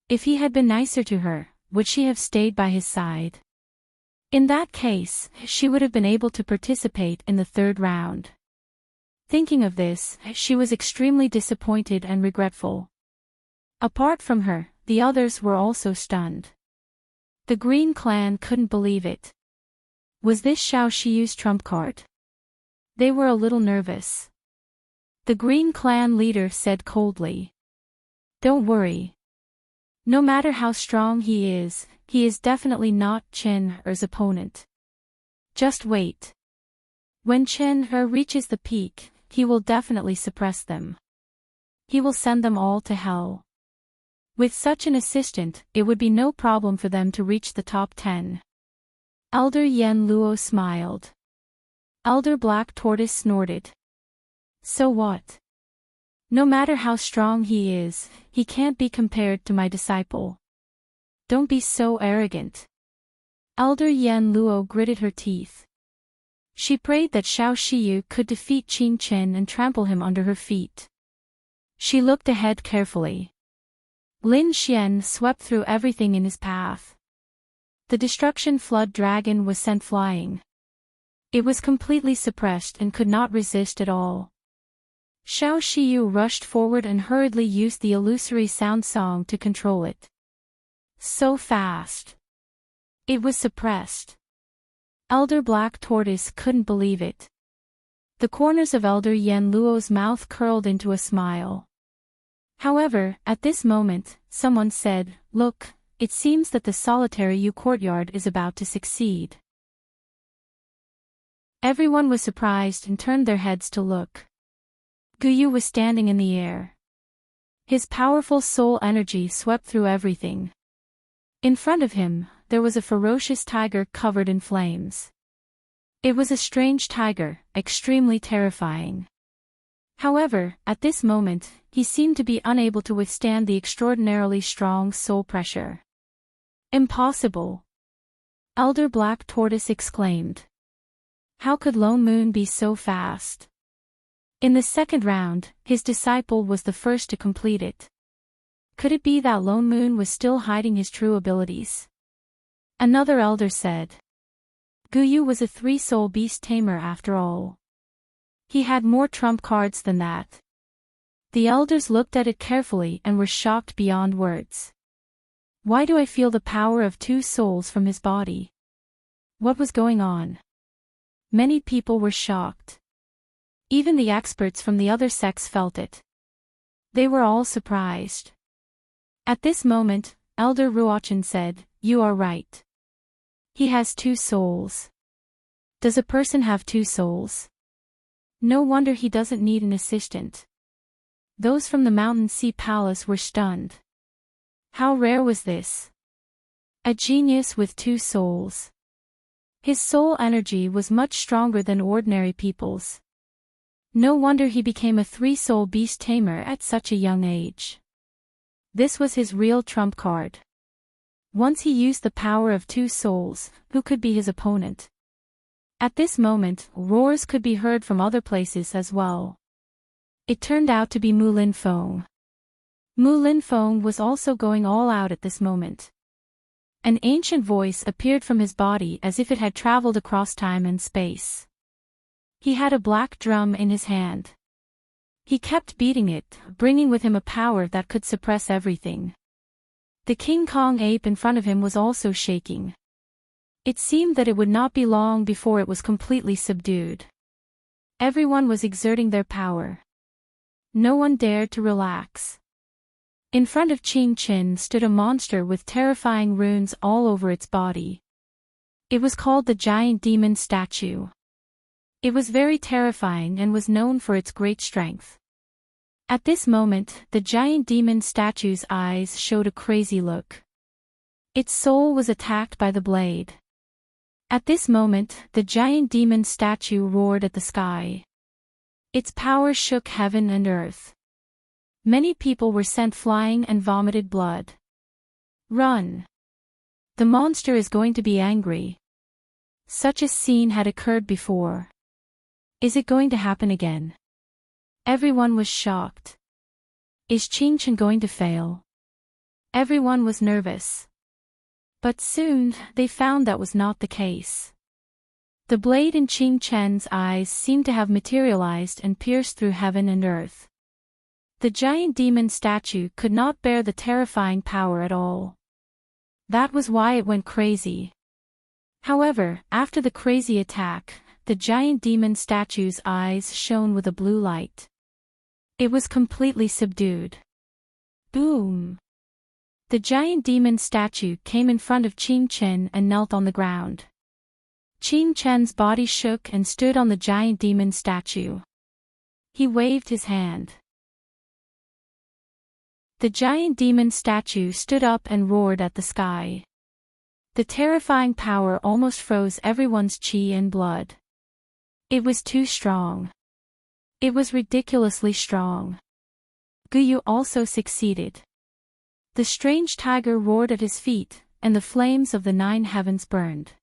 If he had been nicer to her, would she have stayed by his side? In that case, she would have been able to participate in the 3rd round. Thinking of this, she was extremely disappointed and regretful. Apart from her, the others were also stunned. The Green clan couldn't believe it. Was this Xiao Shiyu's trump card? They were a little nervous. The Green clan leader said coldly. Don't worry. No matter how strong he is definitely not Chen Er's opponent. Just wait. When Chen Er reaches the peak, he will definitely suppress them. He will send them all to hell. With such an assistant, it would be no problem for them to reach the top 10. Elder Yen Luo smiled. Elder Black Tortoise snorted. So what? No matter how strong he is, he can't be compared to my disciple. Don't be so arrogant. Elder Yen Luo gritted her teeth. She prayed that Xiao Shiyu could defeat Qin Chen and trample him under her feet. She looked ahead carefully. Lin Xian swept through everything in his path. The destruction flood dragon was sent flying. It was completely suppressed and could not resist at all. Xiao Shiyu rushed forward and hurriedly used the illusory sound song to control it. So fast. It was suppressed. Elder Black Tortoise couldn't believe it. The corners of Elder Yen Luo's mouth curled into a smile. However, at this moment, someone said, "Look, it seems that the solitary Yu courtyard is about to succeed." Everyone was surprised and turned their heads to look. Guyu was standing in the air. His powerful soul energy swept through everything. In front of him, there was a ferocious tiger covered in flames. It was a strange tiger, extremely terrifying. However, at this moment, he seemed to be unable to withstand the extraordinarily strong soul pressure. Impossible! Elder Black Tortoise exclaimed. How could Lone Moon be so fast? In the second round, his disciple was the first to complete it. Could it be that Lone Moon was still hiding his true abilities? Another elder said. Guyu was a three-soul beast tamer after all. He had more trump cards than that. The elders looked at it carefully and were shocked beyond words. Why do I feel the power of two souls from his body? What was going on? Many people were shocked. Even the experts from the other sects felt it. They were all surprised. At this moment, Elder Ruochen said, "You are right. He has two souls." Does a person have two souls? No wonder he doesn't need an assistant. Those from the Mountain Sea Palace were stunned. How rare was this? A genius with two souls. His soul energy was much stronger than ordinary people's. No wonder he became a three-soul beast tamer at such a young age. This was his real trump card. Once he used the power of two souls, who could be his opponent? At this moment, roars could be heard from other places as well. It turned out to be Mu Linfeng. Mu Linfeng was also going all out at this moment. An ancient voice appeared from his body as if it had traveled across time and space. He had a black drum in his hand. He kept beating it, bringing with him a power that could suppress everything. The King Kong ape in front of him was also shaking. It seemed that it would not be long before it was completely subdued. Everyone was exerting their power. No one dared to relax. In front of Qing Qin stood a monster with terrifying runes all over its body. It was called the Giant Demon Statue. It was very terrifying and was known for its great strength. At this moment, the Giant Demon Statue's eyes showed a crazy look. Its soul was attacked by the blade. At this moment, the Giant Demon Statue roared at the sky. Its power shook heaven and earth. Many people were sent flying and vomited blood. Run! The monster is going to be angry. Such a scene had occurred before. Is it going to happen again? Everyone was shocked. Is Qing Chen going to fail? Everyone was nervous. But soon, they found that was not the case. The blade in Qing Chen's eyes seemed to have materialized and pierced through heaven and earth. The giant demon statue could not bear the terrifying power at all. That was why it went crazy. However, after the crazy attack, the giant demon statue's eyes shone with a blue light. It was completely subdued. Boom! The giant demon statue came in front of Qing Chen and knelt on the ground. Qing Chen's body shook and stood on the giant demon statue. He waved his hand. The giant demon statue stood up and roared at the sky. The terrifying power almost froze everyone's qi and blood. It was too strong. It was ridiculously strong. Guyu also succeeded. The strange tiger roared at his feet, and the flames of the 9 heavens burned.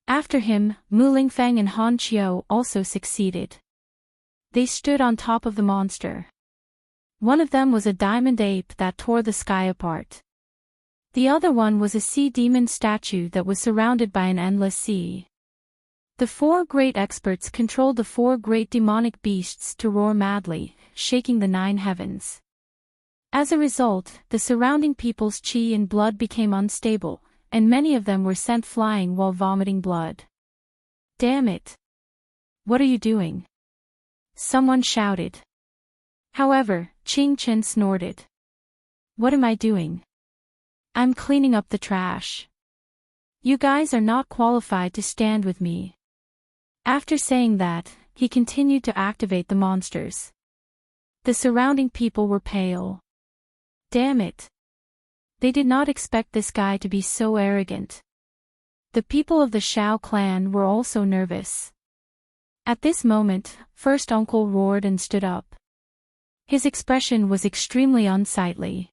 After him, Mu Lingfeng and Han Qiu also succeeded. They stood on top of the monster. One of them was a diamond ape that tore the sky apart. The other one was a sea demon statue that was surrounded by an endless sea. The four great experts controlled the four great demonic beasts to roar madly, shaking the nine heavens. As a result, the surrounding people's chi and blood became unstable, and many of them were sent flying while vomiting blood. Damn it! What are you doing? Someone shouted. However, Ching Chen snorted. What am I doing? I'm cleaning up the trash. You guys are not qualified to stand with me. After saying that, he continued to activate the monsters. The surrounding people were pale. Damn it. They did not expect this guy to be so arrogant. The people of the Shao clan were also nervous. At this moment, first uncle roared and stood up. His expression was extremely unsightly.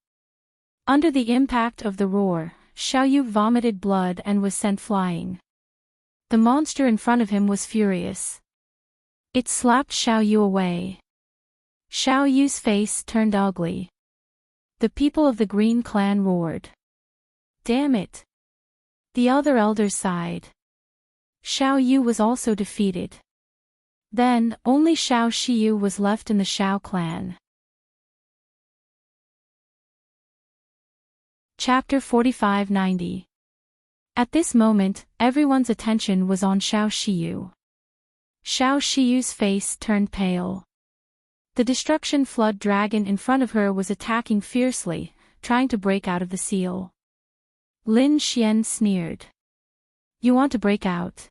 Under the impact of the roar, Xiao Yu vomited blood and was sent flying. The monster in front of him was furious. It slapped Xiao Yu away. Xiao Yu's face turned ugly. The people of the Green Clan roared. Damn it! The other elders sighed. Xiao Yu was also defeated. Then, only Xiao Shiyu was left in the Shao clan. Chapter 4590. At this moment, everyone's attention was on Xiao Shiyu. Xiao Shiyu's face turned pale. The destruction flood dragon in front of her was attacking fiercely, trying to break out of the seal. Lin Xian sneered. You want to break out?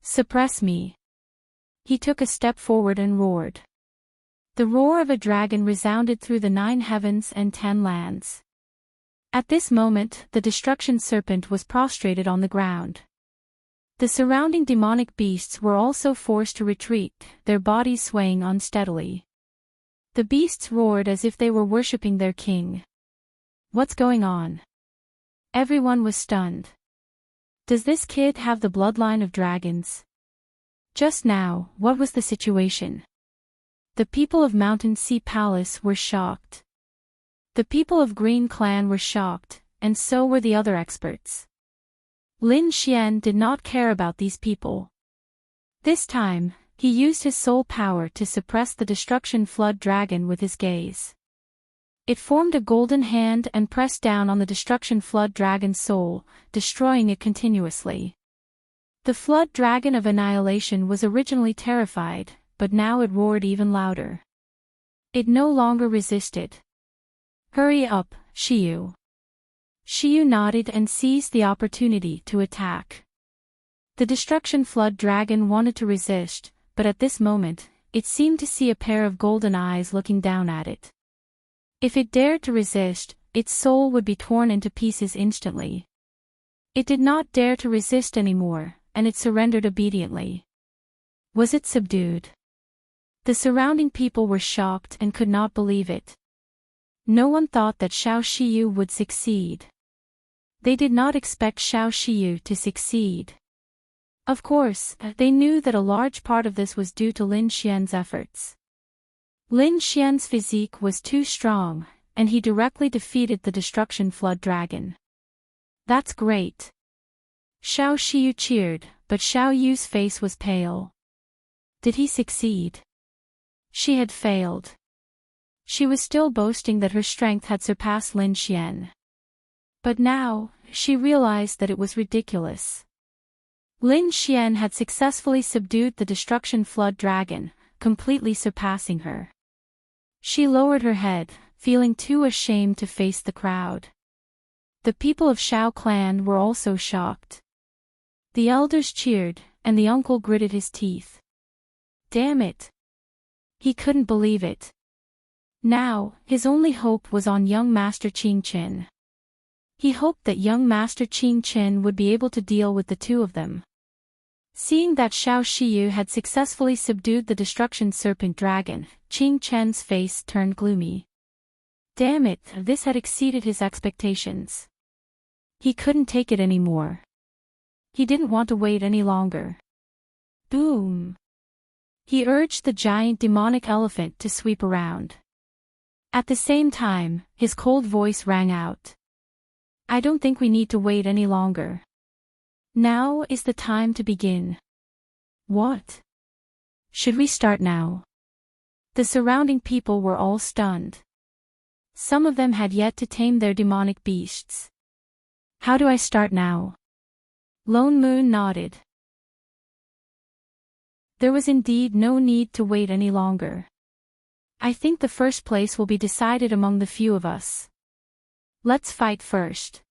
Suppress me. He took a step forward and roared. The roar of a dragon resounded through the 9 heavens and 10 lands. At this moment, the destruction serpent was prostrated on the ground. The surrounding demonic beasts were also forced to retreat, their bodies swaying unsteadily. The beasts roared as if they were worshipping their king. What's going on? Everyone was stunned. Does this kid have the bloodline of dragons? Just now, what was the situation? The people of Mountain Sea Palace were shocked. The people of Green Clan were shocked, and so were the other experts. Lin Xian did not care about these people. This time, he used his soul power to suppress the destruction flood dragon with his gaze. It formed a golden hand and pressed down on the destruction flood dragon's soul, destroying it continuously. The flood dragon of annihilation was originally terrified, but now it roared even louder. It no longer resisted. Hurry up, Shiyu. Shiyu nodded and seized the opportunity to attack. The destruction flood dragon wanted to resist, but at this moment, it seemed to see a pair of golden eyes looking down at it. If it dared to resist, its soul would be torn into pieces instantly. It did not dare to resist anymore, and it surrendered obediently. Was it subdued? The surrounding people were shocked and could not believe it. No one thought that Xiao Shiyu would succeed. They did not expect Xiao Shiyu to succeed. Of course, they knew that a large part of this was due to Lin Xian's efforts. Lin Xian's physique was too strong, and he directly defeated the destruction flood dragon. That's great. Xiao Shiyu cheered, but Xiao Yu's face was pale. Did he succeed? She had failed. She was still boasting that her strength had surpassed Lin Xian. But now, she realized that it was ridiculous. Lin Xian had successfully subdued the destruction flood dragon, completely surpassing her. She lowered her head, feeling too ashamed to face the crowd. The people of Shao clan were also shocked. The elders cheered, and the uncle gritted his teeth. Damn it! He couldn't believe it. Now, his only hope was on young Master Qing Qin. He hoped that young Master Qing Qin would be able to deal with the two of them. Seeing that Xiao Shiyu had successfully subdued the destruction serpent dragon, Qing Chen's face turned gloomy. Damn it, this had exceeded his expectations. He couldn't take it anymore. He didn't want to wait any longer. Boom! He urged the giant demonic elephant to sweep around. At the same time, his cold voice rang out. I don't think we need to wait any longer. Now is the time to begin. What? Should we start now? The surrounding people were all stunned. Some of them had yet to tame their demonic beasts. How do I start now? Lone Moon nodded. There was indeed no need to wait any longer. I think the first place will be decided among the few of us. Let's fight first.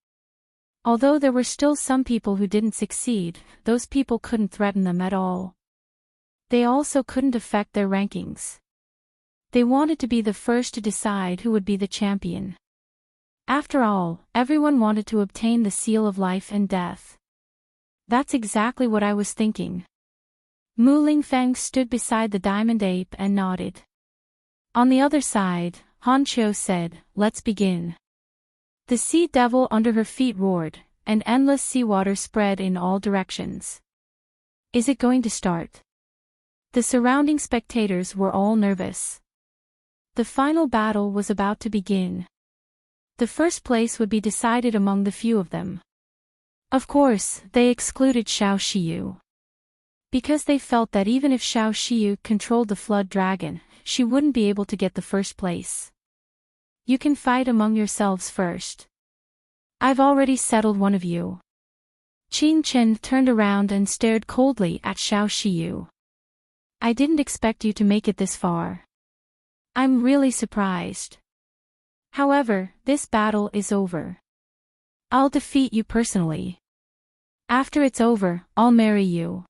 Although there were still some people who didn't succeed, those people couldn't threaten them at all. They also couldn't affect their rankings. They wanted to be the first to decide who would be the champion. After all, everyone wanted to obtain the seal of life and death. That's exactly what I was thinking. Mu Lingfeng stood beside the diamond ape and nodded. On the other side, Han Qiu said, let's begin. The sea devil under her feet roared, and endless seawater spread in all directions. Is it going to start? The surrounding spectators were all nervous. The final battle was about to begin. The first place would be decided among the few of them. Of course, they excluded Xiao Shiyu. Because they felt that even if Xiao Shiyu controlled the flood dragon, she wouldn't be able to get the first place. You can fight among yourselves first. I've already settled one of you. Qin Chen turned around and stared coldly at Xiao Shiyu. I didn't expect you to make it this far. I'm really surprised. However, this battle is over. I'll defeat you personally. After it's over, I'll marry you.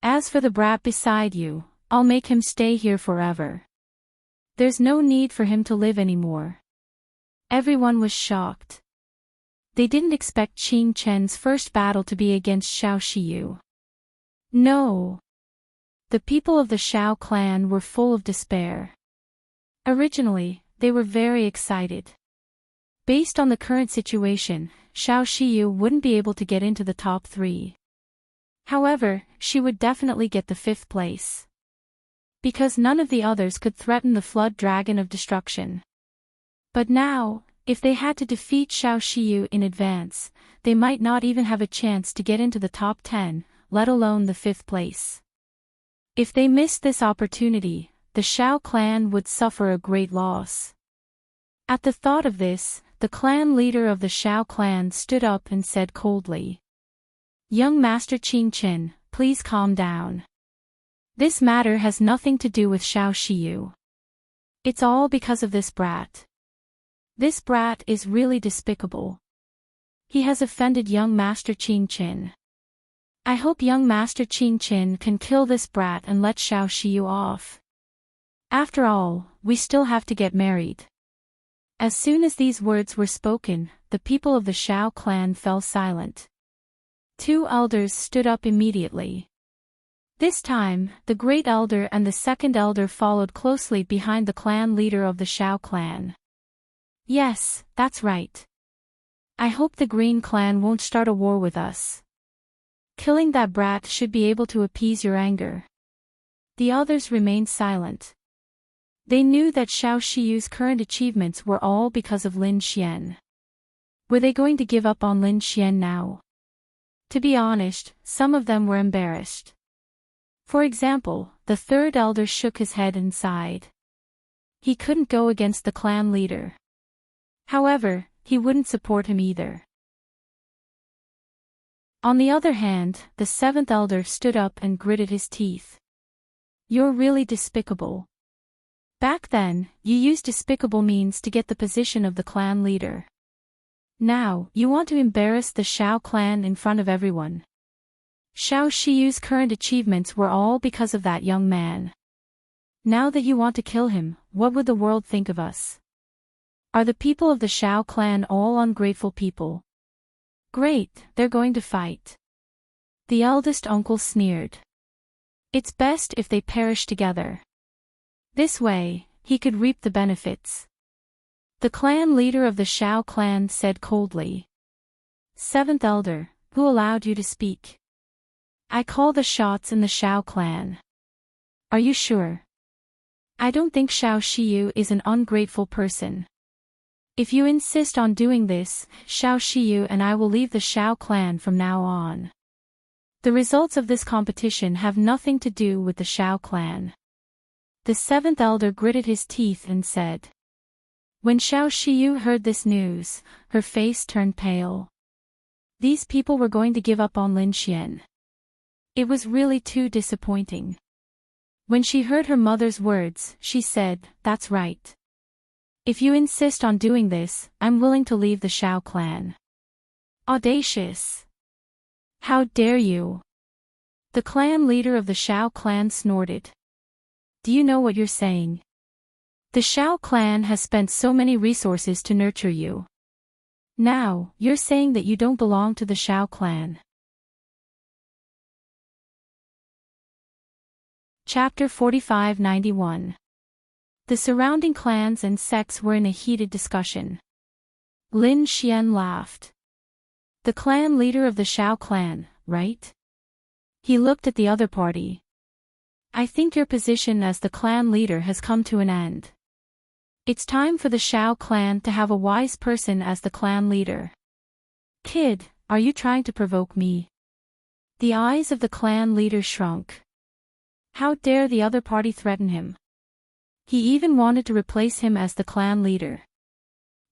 As for the brat beside you, I'll make him stay here forever. There's no need for him to live anymore. Everyone was shocked. They didn't expect Qin Chen's first battle to be against Xiao Shiyu. No. The people of the Xiao clan were full of despair. Originally, they were very excited. Based on the current situation, Xiao Shiyu wouldn't be able to get into the top 3. However, she would definitely get the 5th place. Because none of the others could threaten the flood dragon of destruction. But now, if they had to defeat Xiao Shiyu in advance, they might not even have a chance to get into the top 10, let alone the 5th place. If they missed this opportunity, the Xiao clan would suffer a great loss. At the thought of this, the clan leader of the Xiao clan stood up and said coldly. Young Master Qin Chen, please calm down. This matter has nothing to do with Xiao Shiyu. It's all because of this brat. This brat is really despicable. He has offended young Master Qin Chen. I hope young Master Qin Chen can kill this brat and let Xiao Shiyu off. After all, we still have to get married. As soon as these words were spoken, the people of the Xiao clan fell silent. 2 elders stood up immediately. This time, the great elder and the second elder followed closely behind the clan leader of the Xiao clan. Yes, that's right. I hope the Green clan won't start a war with us. Killing that brat should be able to appease your anger. The others remained silent. They knew that Xiao Shiyu's current achievements were all because of Lin Xian. Were they going to give up on Lin Xian now? To be honest, some of them were embarrassed. For example, the third elder shook his head and sighed. He couldn't go against the clan leader. However, he wouldn't support him either. On the other hand, the 7th elder stood up and gritted his teeth. You're really despicable. Back then, you used despicable means to get the position of the clan leader. Now, you want to embarrass the Xiao clan in front of everyone. Xiao Shiyu's current achievements were all because of that young man. Now that you want to kill him, what would the world think of us? Are the people of the Xiao clan all ungrateful people? Great, they're going to fight. The eldest uncle sneered. It's best if they perish together. This way, he could reap the benefits. The clan leader of the Xiao clan said coldly. 7th elder, who allowed you to speak? I call the shots in the Xiao clan. Are you sure? I don't think Xiao Shiyu is an ungrateful person. If you insist on doing this, Xiao Shiyu and I will leave the Xiao clan from now on. The results of this competition have nothing to do with the Xiao clan. The seventh elder gritted his teeth and said. When Xiao Shiyu heard this news, her face turned pale. These people were going to give up on Lin Xian. It was really too disappointing. When she heard her mother's words, she said, "That's right. If you insist on doing this, I'm willing to leave the Xiao clan." Audacious! How dare you! The clan leader of the Xiao clan snorted. Do you know what you're saying? The Xiao clan has spent so many resources to nurture you. Now, you're saying that you don't belong to the Xiao clan. Chapter 4591. The surrounding clans and sects were in a heated discussion. Lin Xian laughed. The clan leader of the Xiao clan, right? He looked at the other party. I think your position as the clan leader has come to an end. It's time for the Xiao clan to have a wise person as the clan leader. Kid, are you trying to provoke me? The eyes of the clan leader shrunk. How dare the other party threaten him? He even wanted to replace him as the clan leader.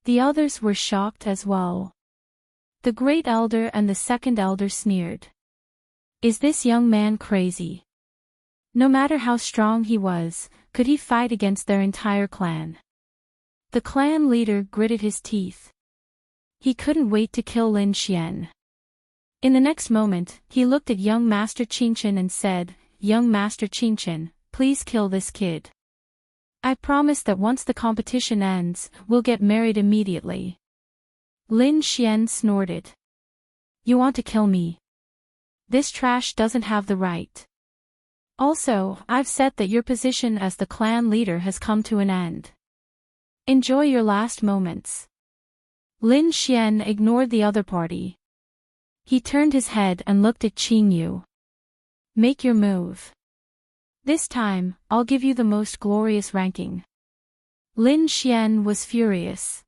The others were shocked as well. The great elder and the second elder sneered. Is this young man crazy? No matter how strong he was, could he fight against their entire clan? The clan leader gritted his teeth. He couldn't wait to kill Lin Xian. In the next moment, he looked at young Master Qingshan and said, Young Master Qingshan, please kill this kid. I promise that once the competition ends, we'll get married immediately. Lin Xian snorted. You want to kill me? This trash doesn't have the right. Also, I've said that your position as the clan leader has come to an end. Enjoy your last moments. Lin Xian ignored the other party. He turned his head and looked at Qing Yu. Make your move. This time, I'll give you the most glorious ranking. Lin Xian was furious.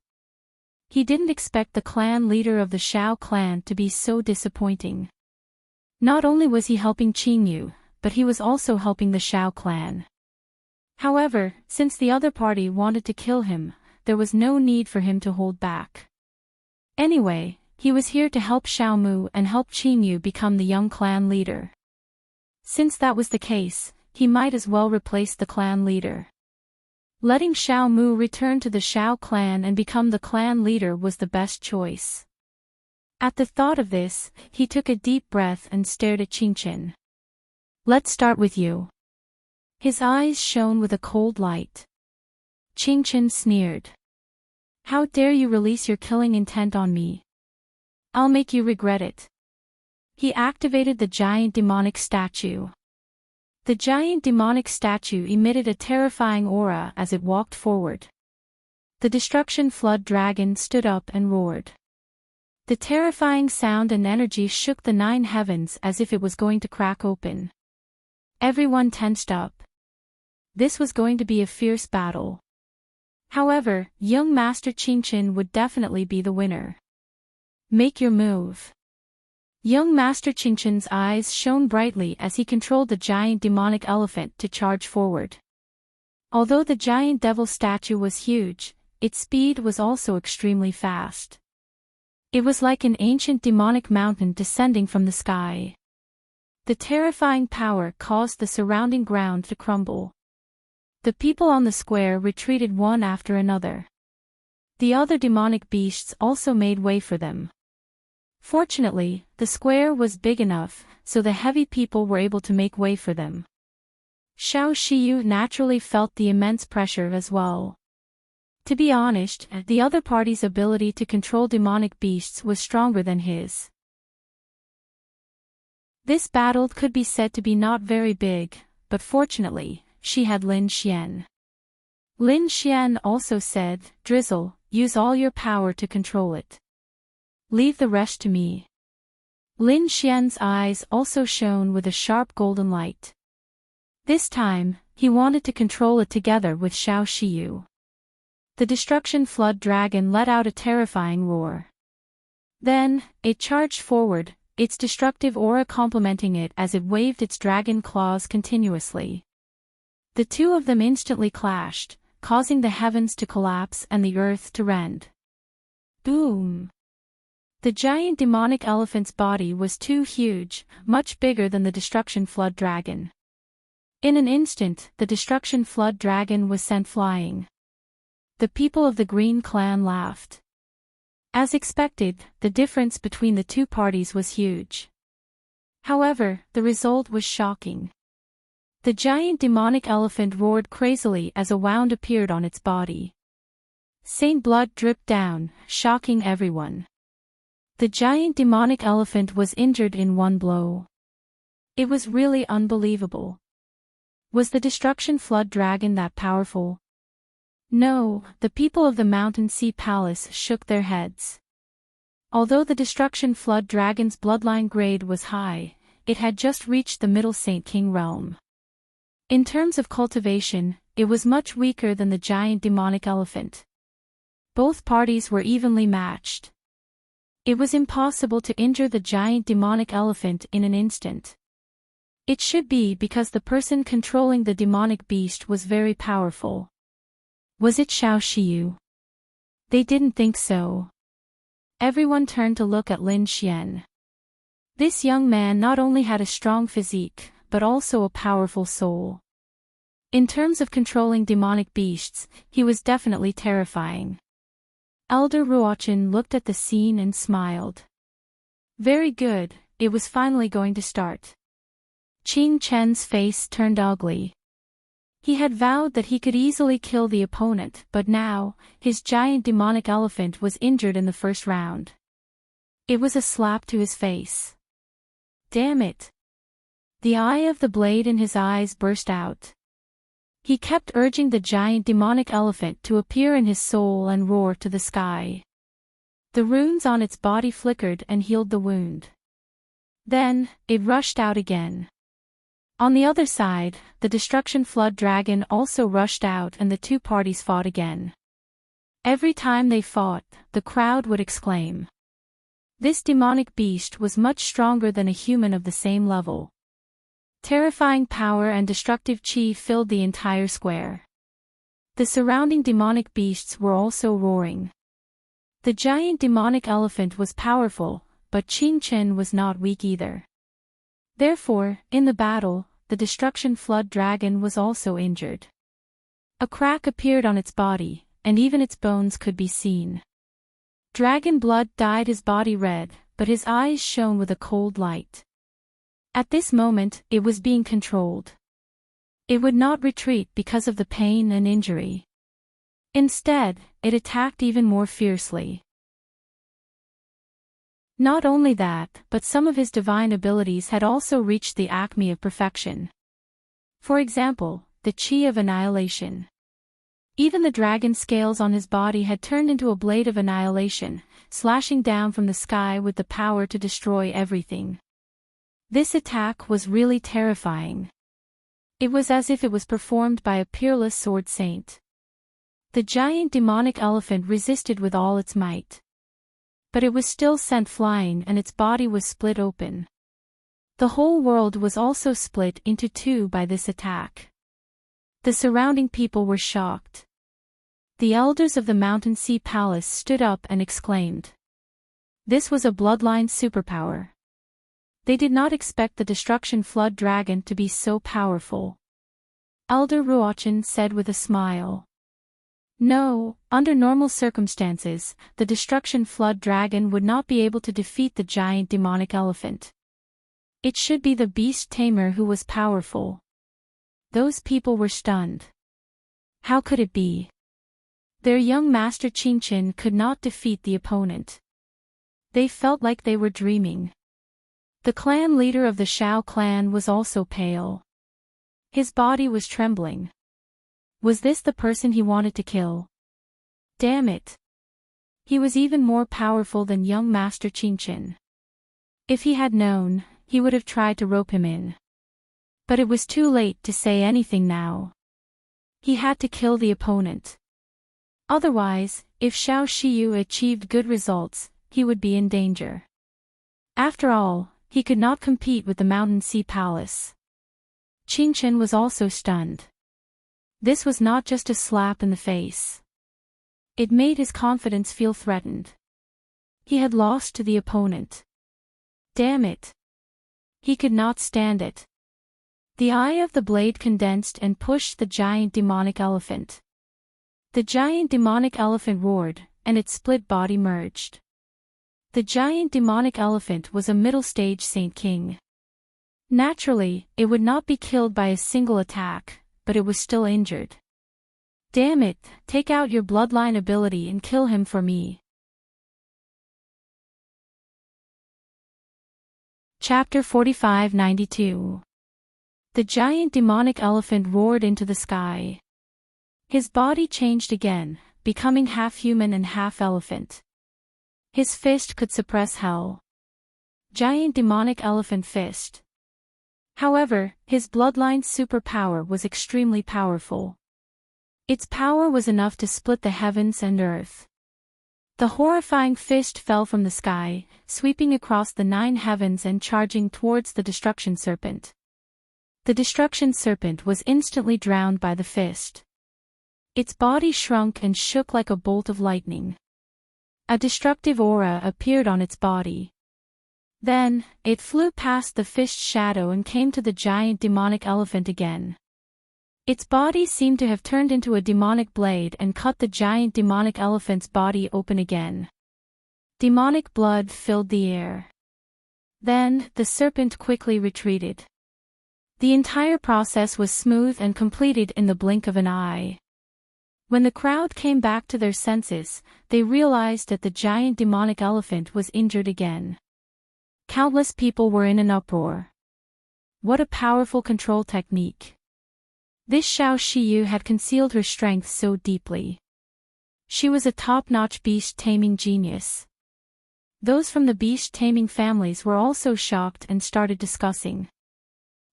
He didn't expect the clan leader of the Xiao clan to be so disappointing. Not only was he helping Qing Yu, but he was also helping the Xiao clan. However, since the other party wanted to kill him, there was no need for him to hold back. Anyway, he was here to help Xiao Mu and help Qing Yu become the young clan leader. Since that was the case, he might as well replace the clan leader. Letting Xiao Mu return to the Xiao clan and become the clan leader was the best choice. At the thought of this, he took a deep breath and stared at Qingshan. Let's start with you. His eyes shone with a cold light. Qingshan sneered. How dare you release your killing intent on me? I'll make you regret it. He activated the giant demonic statue. The giant demonic statue emitted a terrifying aura as it walked forward. The destruction flood dragon stood up and roared. The terrifying sound and energy shook the 9 heavens as if it was going to crack open. Everyone tensed up. This was going to be a fierce battle. However, young Master Qingshan would definitely be the winner. Make your move. Young Master Qingshan's eyes shone brightly as he controlled the giant demonic elephant to charge forward. Although the giant devil statue was huge, its speed was also extremely fast. It was like an ancient demonic mountain descending from the sky. The terrifying power caused the surrounding ground to crumble. The people on the square retreated one after another. The other demonic beasts also made way for them. Fortunately, the square was big enough, so the heavy people were able to make way for them. Xiao Shiyu naturally felt the immense pressure as well. To be honest, the other party's ability to control demonic beasts was stronger than his. This battle could be said to be not very big, but fortunately, she had Lin Xian. Lin Xian also said, Drizzle, use all your power to control it. Leave the rest to me. Lin Xian's eyes also shone with a sharp golden light. This time, he wanted to control it together with Xiao Shiyu. The Destruction Flood Dragon let out a terrifying roar. Then, it charged forward, its destructive aura complementing it as it waved its dragon claws continuously. The two of them instantly clashed, causing the heavens to collapse and the earth to rend. Boom! The giant demonic elephant's body was too huge, much bigger than the Destruction Flood Dragon. In an instant, the Destruction Flood Dragon was sent flying. The people of the Green Clan laughed. As expected, the difference between the two parties was huge. However, the result was shocking. The giant demonic elephant roared crazily as a wound appeared on its body. Saint blood dripped down, shocking everyone. The giant demonic elephant was injured in one blow. It was really unbelievable. Was the Destruction Flood Dragon that powerful? No, the people of the Mountain Sea Palace shook their heads. Although the Destruction Flood Dragon's bloodline grade was high, it had just reached the Middle Saint King realm. In terms of cultivation, it was much weaker than the giant demonic elephant. Both parties were evenly matched. It was impossible to injure the giant demonic elephant in an instant. It should be because the person controlling the demonic beast was very powerful. Was it Xiao Shiyu? They didn't think so. Everyone turned to look at Lin Xian. This young man not only had a strong physique, but also a powerful soul. In terms of controlling demonic beasts, he was definitely terrifying. Elder Ruochen looked at the scene and smiled. Very good, it was finally going to start. Qing Chen's face turned ugly. He had vowed that he could easily kill the opponent, but now, his giant demonic elephant was injured in the first round. It was a slap to his face. Damn it! The eye of the blade in his eyes burst out. He kept urging the giant demonic elephant to appear in his soul and roar to the sky. The runes on its body flickered and healed the wound. Then, it rushed out again. On the other side, the Destruction Flood Dragon also rushed out and the two parties fought again. Every time they fought, the crowd would exclaim. This demonic beast was much stronger than a human of the same level. Terrifying power and destructive chi filled the entire square. The surrounding demonic beasts were also roaring. The giant demonic elephant was powerful, but Qing Chen was not weak either. Therefore, in the battle, the Destruction Flood Dragon was also injured. A crack appeared on its body, and even its bones could be seen. Dragon blood dyed his body red, but his eyes shone with a cold light. At this moment, it was being controlled. It would not retreat because of the pain and injury. Instead, it attacked even more fiercely. Not only that, but some of his divine abilities had also reached the acme of perfection. For example, the chi of annihilation. Even the dragon scales on his body had turned into a blade of annihilation, slashing down from the sky with the power to destroy everything. This attack was really terrifying. It was as if it was performed by a peerless sword saint. The giant demonic elephant resisted with all its might. But it was still sent flying and its body was split open. The whole world was also split into two by this attack. The surrounding people were shocked. The elders of the Mountain Sea Palace stood up and exclaimed. This was a bloodline superpower. They did not expect the Destruction Flood Dragon to be so powerful. Elder Ruochen said with a smile. No, under normal circumstances, the Destruction Flood Dragon would not be able to defeat the giant demonic elephant. It should be the beast tamer who was powerful. Those people were stunned. How could it be? Their young master Qing Chen could not defeat the opponent. They felt like they were dreaming. The clan leader of the Shao clan was also pale. His body was trembling. Was this the person he wanted to kill? Damn it! He was even more powerful than young Master Qing Chen. If he had known, he would have tried to rope him in. But it was too late to say anything now. He had to kill the opponent. Otherwise, if Xiao Shiyu achieved good results, he would be in danger. After all, he could not compete with the Mountain Sea Palace. Qingchen was also stunned. This was not just a slap in the face. It made his confidence feel threatened. He had lost to the opponent. Damn it. He could not stand it. The eye of the blade condensed and pushed the giant demonic elephant. The giant demonic elephant roared, and its split body merged. The giant demonic elephant was a middle-stage Saint King. Naturally, it would not be killed by a single attack, but it was still injured. Damn it, take out your bloodline ability and kill him for me. Chapter 45-92. The giant demonic elephant roared into the sky. His body changed again, becoming half human and half elephant. His fist could suppress hell. Giant demonic elephant fist. However, his bloodline's superpower was extremely powerful. Its power was enough to split the heavens and earth. The horrifying fist fell from the sky, sweeping across the 9 heavens and charging towards the destruction serpent. The destruction serpent was instantly drowned by the fist. Its body shrunk and shook like a bolt of lightning. A destructive aura appeared on its body. Then, it flew past the fist's shadow and came to the giant demonic elephant again. Its body seemed to have turned into a demonic blade and cut the giant demonic elephant's body open again. Demonic blood filled the air. Then, the serpent quickly retreated. The entire process was smooth and completed in the blink of an eye. When the crowd came back to their senses, they realized that the giant demonic elephant was injured again. Countless people were in an uproar. What a powerful control technique. This Xiao Shiyu had concealed her strength so deeply. She was a top-notch beast-taming genius. Those from the beast-taming families were also shocked and started discussing.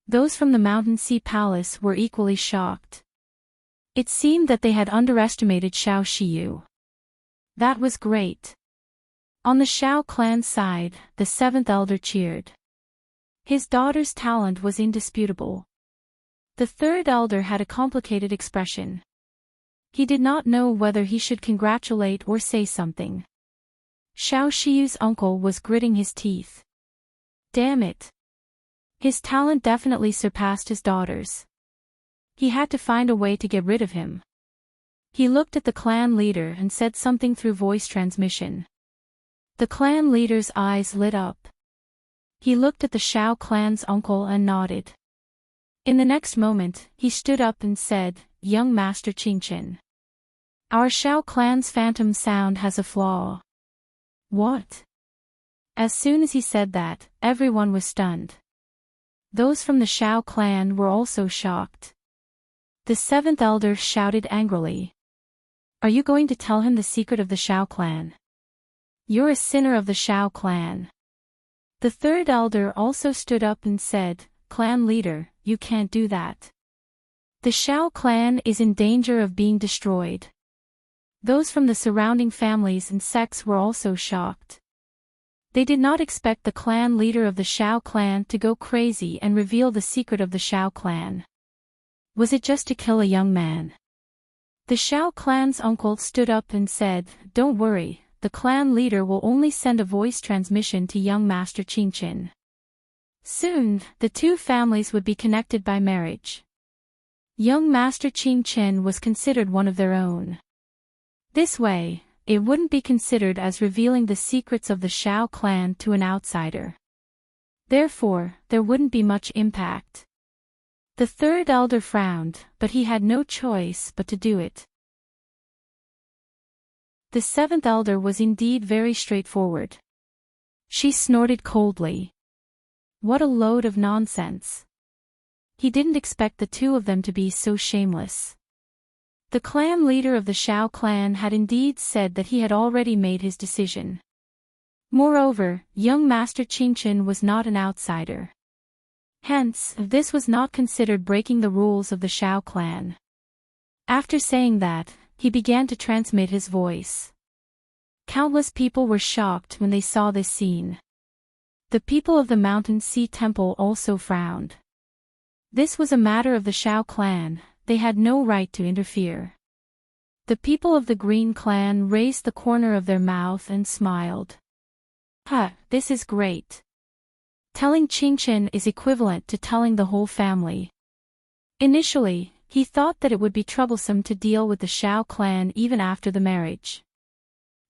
Those from the Mountain Sea Palace were equally shocked. It seemed that they had underestimated Xiao Shiyu. That was great. On the Xiao clan's side, the 7th elder cheered. His daughter's talent was indisputable. The 3rd elder had a complicated expression. He did not know whether he should congratulate or say something. Xiao Shiyu's uncle was gritting his teeth. Damn it. His talent definitely surpassed his daughter's. He had to find a way to get rid of him. He looked at the clan leader and said something through voice transmission. The clan leader's eyes lit up. He looked at the Xiao clan's uncle and nodded. In the next moment, he stood up and said, "Young Master Qingchen. Our Xiao clan's phantom sound has a flaw." What? As soon as he said that, everyone was stunned. Those from the Xiao clan were also shocked. The 7th elder shouted angrily. Are you going to tell him the secret of the Xiao clan? You're a sinner of the Xiao clan. The 3rd elder also stood up and said, Clan leader, you can't do that. The Xiao clan is in danger of being destroyed. Those from the surrounding families and sects were also shocked. They did not expect the clan leader of the Xiao clan to go crazy and reveal the secret of the Xiao clan. Was it just to kill a young man? The Xiao clan's uncle stood up and said, Don't worry, the clan leader will only send a voice transmission to young Master Qingchen. Soon, the 2 families would be connected by marriage. Young Master Qingchen was considered one of their own. This way, it wouldn't be considered as revealing the secrets of the Xiao clan to an outsider. Therefore, there wouldn't be much impact. The 3rd elder frowned, but he had no choice but to do it. The 7th elder was indeed very straightforward. She snorted coldly. What a load of nonsense. He didn't expect the 2 of them to be so shameless. The clan leader of the Xiao clan had indeed said that he had already made his decision. Moreover, young Master Qingchen was not an outsider. Hence, this was not considered breaking the rules of the Shao clan. After saying that, he began to transmit his voice. Countless people were shocked when they saw this scene. The people of the Mountain Sea Temple also frowned. This was a matter of the Shao clan, they had no right to interfere. The people of the Green clan raised the corner of their mouth and smiled. This is great. Telling Qingchen is equivalent to telling the whole family. Initially, he thought that it would be troublesome to deal with the Shao clan even after the marriage.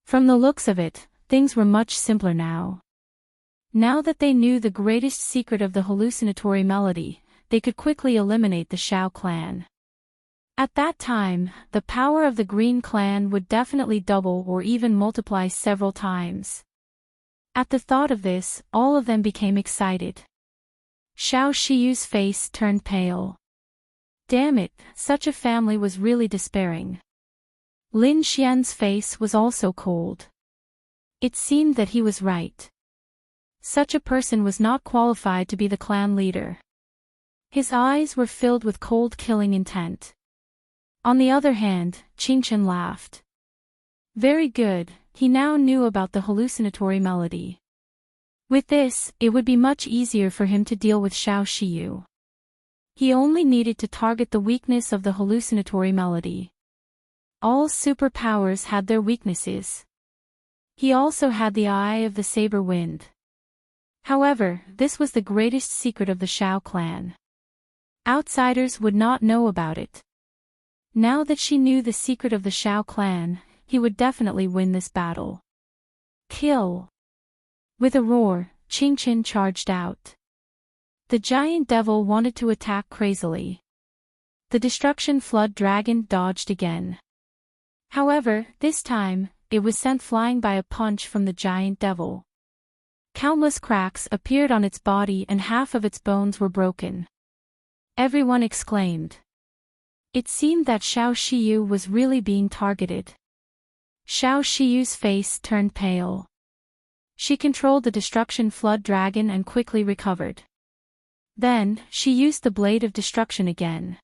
From the looks of it, things were much simpler now. Now that they knew the greatest secret of the hallucinatory melody, they could quickly eliminate the Shao clan. At that time, the power of the Green clan would definitely double or even multiply several times. At the thought of this, all of them became excited. Xiao Shiyu's face turned pale. Damn it, such a family was really despairing. Lin Xian's face was also cold. It seemed that he was right. Such a person was not qualified to be the clan leader. His eyes were filled with cold killing intent. On the other hand, Qingchen laughed. Very good, he now knew about the hallucinatory melody. With this, it would be much easier for him to deal with Xiao Shiyu. He only needed to target the weakness of the hallucinatory melody. All superpowers had their weaknesses. He also had the eye of the saber wind. However, this was the greatest secret of the Shao clan. Outsiders would not know about it. Now that she knew the secret of the Shao clan, he would definitely win this battle. Kill! With a roar, Qingchen charged out. The giant devil wanted to attack crazily. The destruction flood dragon dodged again. However, this time, it was sent flying by a punch from the giant devil. Countless cracks appeared on its body and half of its bones were broken. Everyone exclaimed. It seemed that Xiao Shiyu was really being targeted. Xiao Shiyu's face turned pale. She controlled the destruction flood dragon and quickly recovered. Then, she used the blade of destruction again.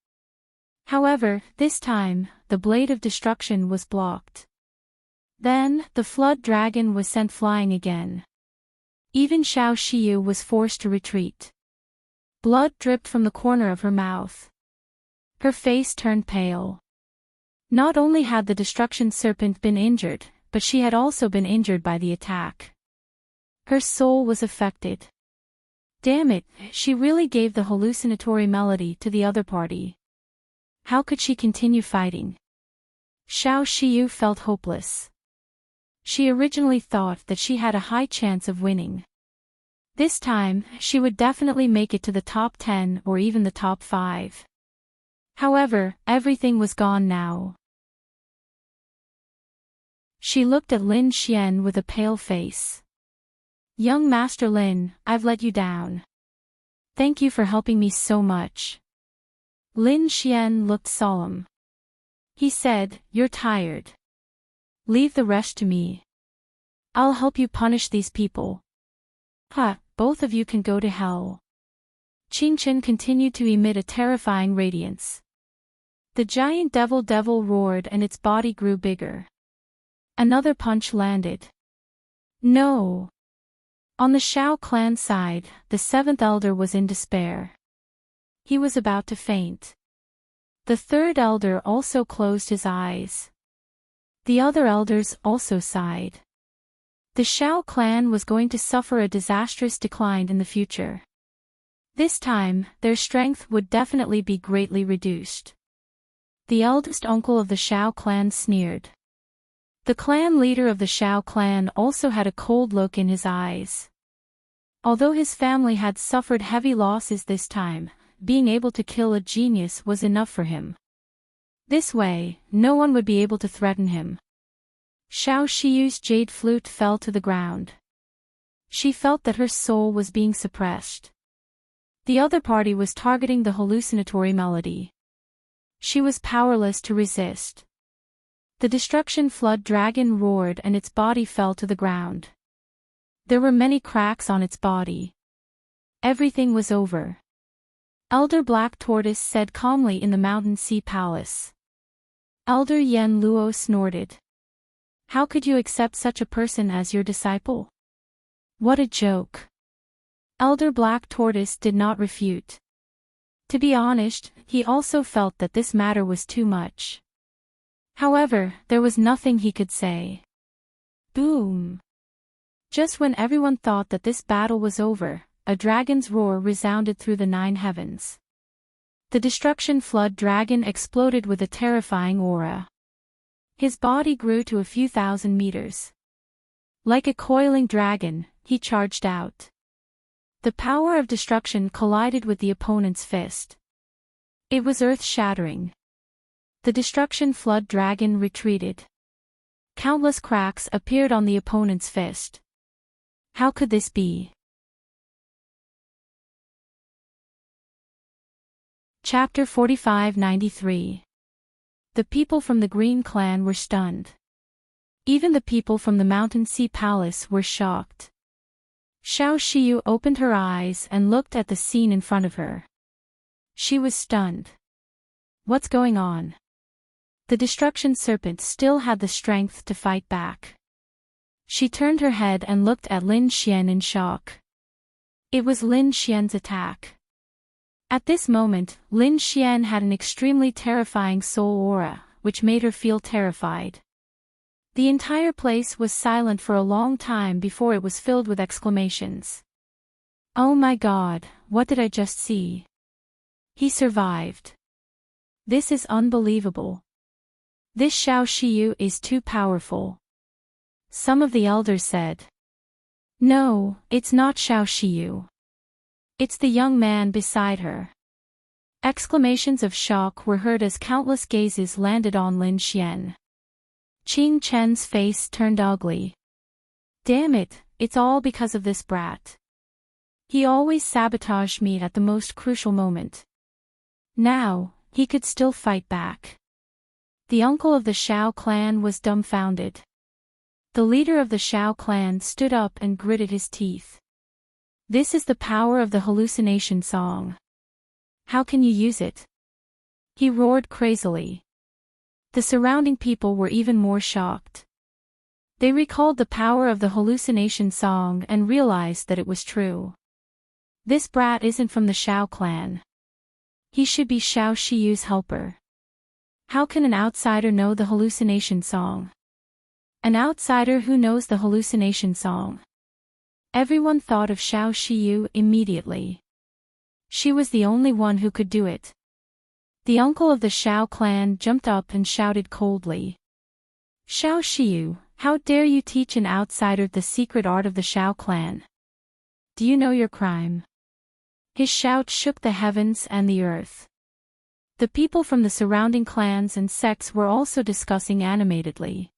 However, this time, the blade of destruction was blocked. Then, the flood dragon was sent flying again. Even Xiao Shiyu was forced to retreat. Blood dripped from the corner of her mouth. Her face turned pale. Not only had the destruction serpent been injured, but she had also been injured by the attack. Her soul was affected. Damn it, she really gave the hallucinatory melody to the other party. How could she continue fighting? Xiao Shiyu felt hopeless. She originally thought that she had a high chance of winning. This time, she would definitely make it to the top 10 or even the top 5. However, everything was gone now. She looked at Lin Xian with a pale face. Young Master Lin, I've let you down. Thank you for helping me so much. Lin Xian looked solemn. He said, You're tired. Leave the rest to me. I'll help you punish these people. Both of you can go to hell. Qingchen continued to emit a terrifying radiance. The giant devil roared and its body grew bigger. Another punch landed. No! On the Shao clan side, the seventh elder was in despair. He was about to faint. The third elder also closed his eyes. The other elders also sighed. The Shao clan was going to suffer a disastrous decline in the future. This time, their strength would definitely be greatly reduced. The eldest uncle of the Shao clan sneered. The clan leader of the Shao clan also had a cold look in his eyes. Although his family had suffered heavy losses this time, being able to kill a genius was enough for him. This way, no one would be able to threaten him. Xiao Shiyu's jade flute fell to the ground. She felt that her soul was being suppressed. The other party was targeting the hallucinatory melody. She was powerless to resist. The destruction flood dragon roared and its body fell to the ground. There were many cracks on its body. Everything was over. Elder Black Tortoise said calmly in the Mountain Sea Palace. Elder Yen Luo snorted. How could you accept such a person as your disciple? What a joke. Elder Black Tortoise did not refute. To be honest, he also felt that this matter was too much. However, there was nothing he could say. Boom! Just when everyone thought that this battle was over, a dragon's roar resounded through the 9 heavens. The destruction flood dragon exploded with a terrifying aura. His body grew to a few thousand meters. Like a coiling dragon, he charged out. The power of destruction collided with the opponent's fist. It was earth-shattering. The destruction flood dragon retreated. Countless cracks appeared on the opponent's fist. How could this be? Chapter 45-93. The people from the Green Clan were stunned. Even the people from the Mountain Sea Palace were shocked. Xiao Xiu opened her eyes and looked at the scene in front of her. She was stunned. What's going on? The destruction serpent still had the strength to fight back. She turned her head and looked at Lin Xian in shock. It was Lin Xian's attack. At this moment, Lin Xian had an extremely terrifying soul aura, which made her feel terrified. The entire place was silent for a long time before it was filled with exclamations. Oh my God, what did I just see? He survived. This is unbelievable. This Xiao Xiu is too powerful. Some of the elders said. No, it's not Xiao Xiu. It's the young man beside her. Exclamations of shock were heard as countless gazes landed on Lin Xian. Qing Chen's face turned ugly. Damn it, it's all because of this brat. He always sabotaged me at the most crucial moment. Now, he could still fight back. The uncle of the Shao clan was dumbfounded. The leader of the Shao clan stood up and gritted his teeth. This is the power of the hallucination song. How can you use it? He roared crazily. The surrounding people were even more shocked. They recalled the power of the hallucination song and realized that it was true. This brat isn't from the Shao clan. He should be Xiao Xiu's helper. How can an outsider know the hallucination song? An outsider who knows the hallucination song. Everyone thought of Xiao Xiu immediately. She was the only one who could do it. The uncle of the Shao clan jumped up and shouted coldly. Xiao Xiu, how dare you teach an outsider the secret art of the Shao clan? Do you know your crime? His shout shook the heavens and the earth. The people from the surrounding clans and sects were also discussing animatedly.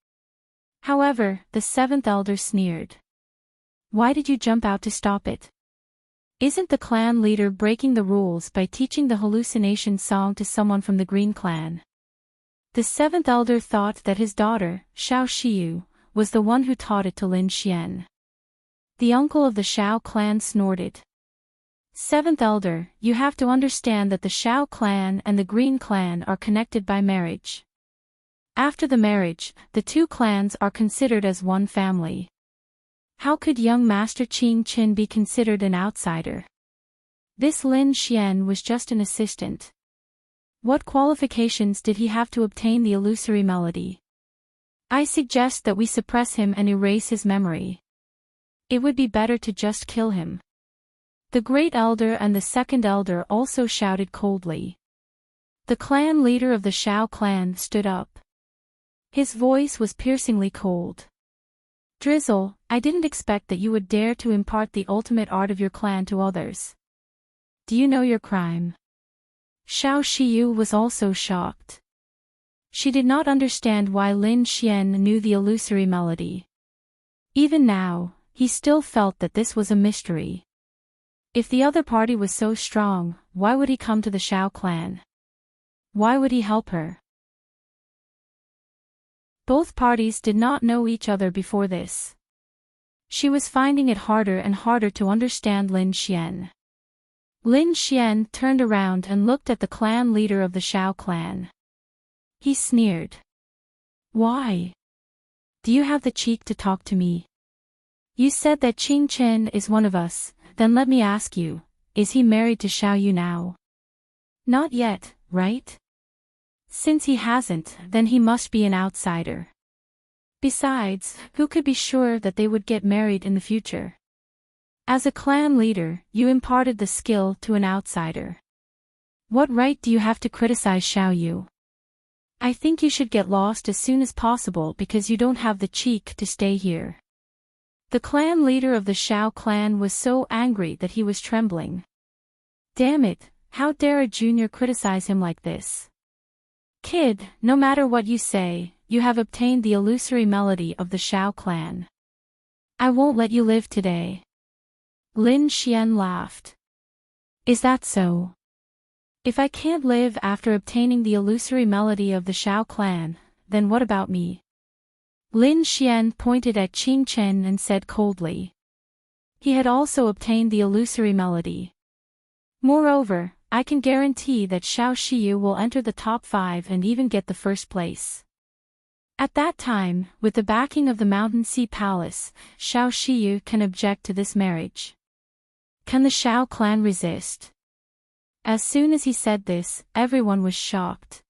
However, the 7th elder sneered. Why did you jump out to stop it? Isn't the clan leader breaking the rules by teaching the hallucination song to someone from the Green Clan? The 7th elder thought that his daughter, Xiao Xiu, was the one who taught it to Lin Xian. The uncle of the Shao clan snorted. 7th elder, you have to understand that the Shao clan and the Green Clan are connected by marriage. After the marriage, the two clans are considered as one family. How could young Master Qing Qin be considered an outsider? This Lin Xian was just an assistant. What qualifications did he have to obtain the illusory melody? I suggest that we suppress him and erase his memory. It would be better to just kill him. The Great Elder and the 2nd Elder also shouted coldly. The clan leader of the Shao clan stood up. His voice was piercingly cold. Drizzle, I didn't expect that you would dare to impart the ultimate art of your clan to others. Do you know your crime? Xiao Xiu was also shocked. She did not understand why Lin Xian knew the illusory melody. Even now, he still felt that this was a mystery. If the other party was so strong, why would he come to the Shao clan? Why would he help her? Both parties did not know each other before this. She was finding it harder and harder to understand Lin Xian. Lin Xian turned around and looked at the clan leader of the Shao clan. He sneered. Why? Do you have the cheek to talk to me? You said that Qing Chen is one of us, then let me ask you, is he married to Xiao Yu now? Not yet, right? Since he hasn't, then he must be an outsider. Besides, who could be sure that they would get married in the future? As a clan leader, you imparted the skill to an outsider. What right do you have to criticize Xiao Yu? I think you should get lost as soon as possible because you don't have the cheek to stay here. The clan leader of the Shao clan was so angry that he was trembling. Damn it, how dare a junior criticize him like this? Kid, no matter what you say, you have obtained the illusory melody of the Shao clan. I won't let you live today. Lin Xian laughed. Is that so? If I can't live after obtaining the illusory melody of the Shao clan, then what about me? Lin Xian pointed at Qing Chen and said coldly. He had also obtained the illusory melody. Moreover, I can guarantee that Xiao Shiyu will enter the top 5 and even get the first place. At that time, with the backing of the Mountain Sea Palace, Xiao Shiyu can object to this marriage. Can the Shao clan resist? As soon as he said this, everyone was shocked.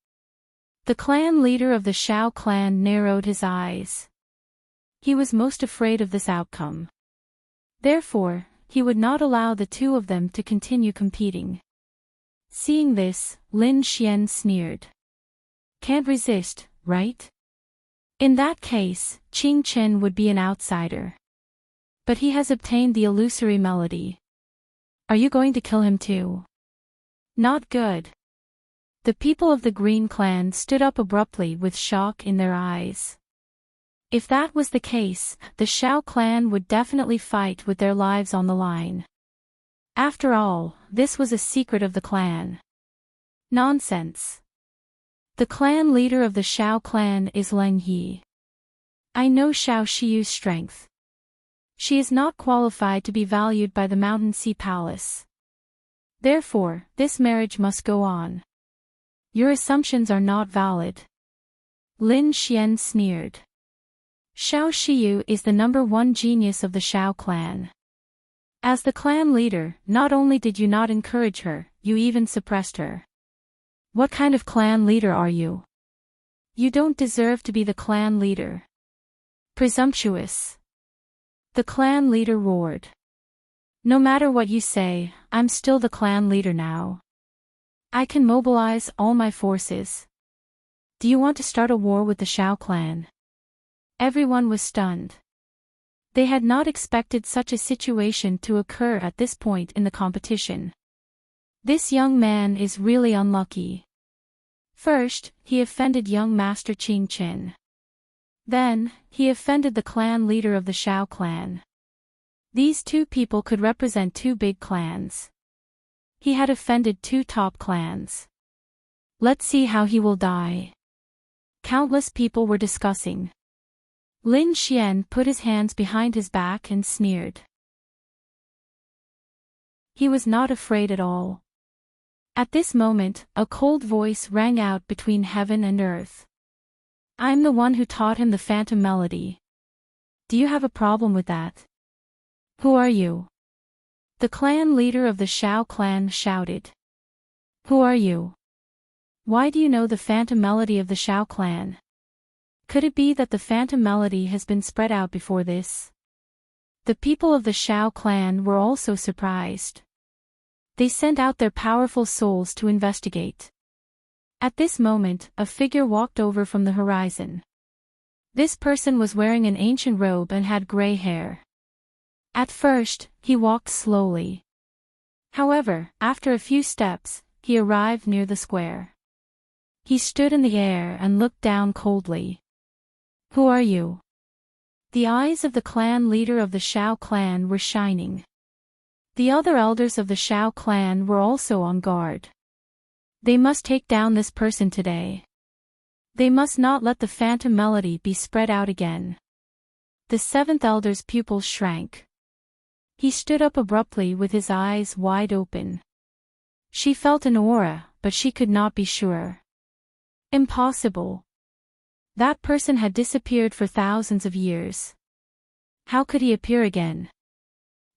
The clan leader of the Shao clan narrowed his eyes. He was most afraid of this outcome. Therefore, he would not allow the two of them to continue competing. Seeing this, Lin Xian sneered. Can't resist, right? In that case, Qing Chen would be an outsider. But he has obtained the illusory melody. Are you going to kill him too? Not good. The people of the Green Clan stood up abruptly with shock in their eyes. If that was the case, the Shao clan would definitely fight with their lives on the line. After all, this was a secret of the clan. Nonsense. The clan leader of the Shao clan is Leng He. I know Xiao Shiyu's strength. She is not qualified to be valued by the Mountain Sea Palace. Therefore, this marriage must go on. Your assumptions are not valid. Lin Xian sneered. Xiao Shiyu is the #1 genius of the Shao clan. As the clan leader, not only did you not encourage her, you even suppressed her. What kind of clan leader are you? You don't deserve to be the clan leader. Presumptuous. The clan leader roared. No matter what you say, I'm still the clan leader now. I can mobilize all my forces. Do you want to start a war with the Shao clan? Everyone was stunned. They had not expected such a situation to occur at this point in the competition. This young man is really unlucky. First, he offended young Master Qing Chen. Then, he offended the clan leader of the Shao clan. These two people could represent two big clans. He had offended two top clans. Let's see how he will die. Countless people were discussing. Lin Xian put his hands behind his back and sneered. He was not afraid at all. At this moment, a cold voice rang out between heaven and earth. I'm the one who taught him the phantom melody. Do you have a problem with that? Who are you? The clan leader of the Shao clan shouted. Who are you? Why do you know the phantom melody of the Shao clan? Could it be that the phantom melody has been spread out before this? The people of the Shao clan were also surprised. They sent out their powerful souls to investigate. At this moment, a figure walked over from the horizon. This person was wearing an ancient robe and had gray hair. At first, he walked slowly. However, after a few steps, he arrived near the square. He stood in the air and looked down coldly. Who are you? The eyes of the clan leader of the Shao clan were shining. The other elders of the Shao clan were also on guard. They must take down this person today. They must not let the phantom melody be spread out again. The seventh elder's pupils shrank. He stood up abruptly with his eyes wide open. She felt an aura, but she could not be sure. Impossible. That person had disappeared for thousands of years. How could he appear again?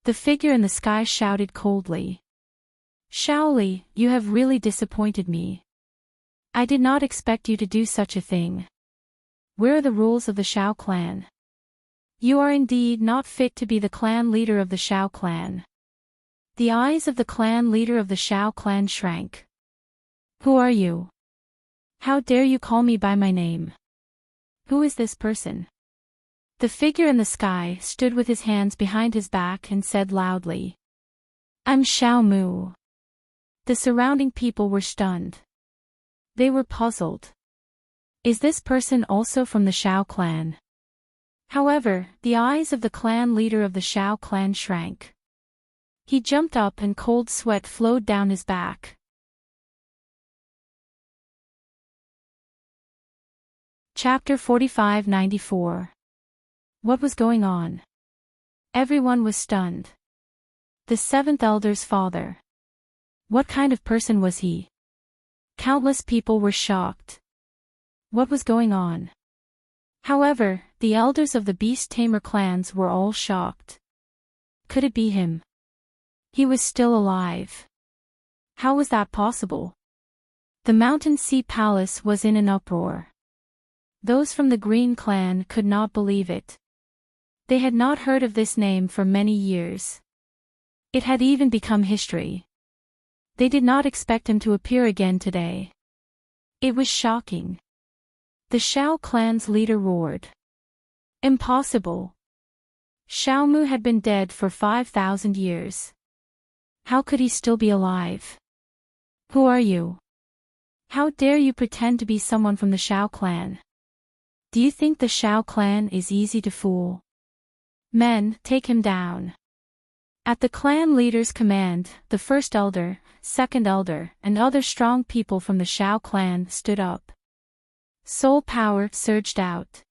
The figure in the sky shouted coldly. Shaoli, you have really disappointed me. I did not expect you to do such a thing. Where are the rules of the Shao clan? You are indeed not fit to be the clan leader of the Shao clan. The eyes of the clan leader of the Shao clan shrank. Who are you? How dare you call me by my name? Who is this person? The figure in the sky stood with his hands behind his back and said loudly. I'm Shao Mu. The surrounding people were stunned. They were puzzled. Is this person also from the Shao clan? However, the eyes of the clan leader of the Shao clan shrank. He jumped up and cold sweat flowed down his back. Chapter 45-94. What was going on? Everyone was stunned. The seventh elder's father. What kind of person was he? Countless people were shocked. What was going on? However, the elders of the Beast Tamer clans were all shocked. Could it be him? He was still alive. How was that possible? The Mountain Sea Palace was in an uproar. Those from the Green clan could not believe it. They had not heard of this name for many years. It had even become history. They did not expect him to appear again today. It was shocking. The Shao clan's leader roared. Impossible. Shao Mu had been dead for 5,000 years. How could he still be alive? Who are you? How dare you pretend to be someone from the Shao clan? Do you think the Shao clan is easy to fool? Men, take him down. At the clan leader's command, the first elder, second elder, and other strong people from the Shao clan stood up. Soul power surged out.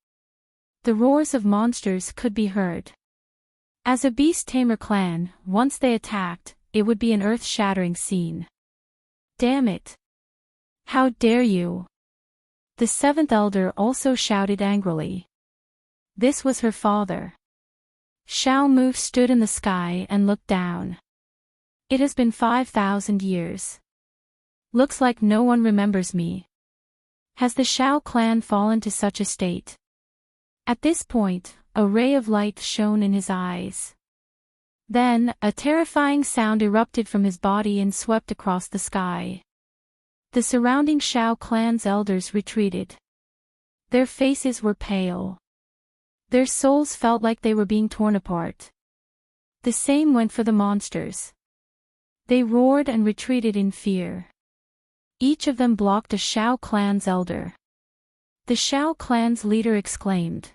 The roars of monsters could be heard. As a Beast Tamer clan, once they attacked, it would be an earth-shattering scene. Damn it! How dare you! The seventh elder also shouted angrily. This was her father. Shao Mu stood in the sky and looked down. It has been 5,000 years. Looks like no one remembers me. Has the Shao clan fallen to such a state? At this point, a ray of light shone in his eyes. Then, a terrifying sound erupted from his body and swept across the sky. The surrounding Shao clan's elders retreated. Their faces were pale. Their souls felt like they were being torn apart. The same went for the monsters. They roared and retreated in fear. Each of them blocked a Shao clan's elder. The Shao clan's leader exclaimed.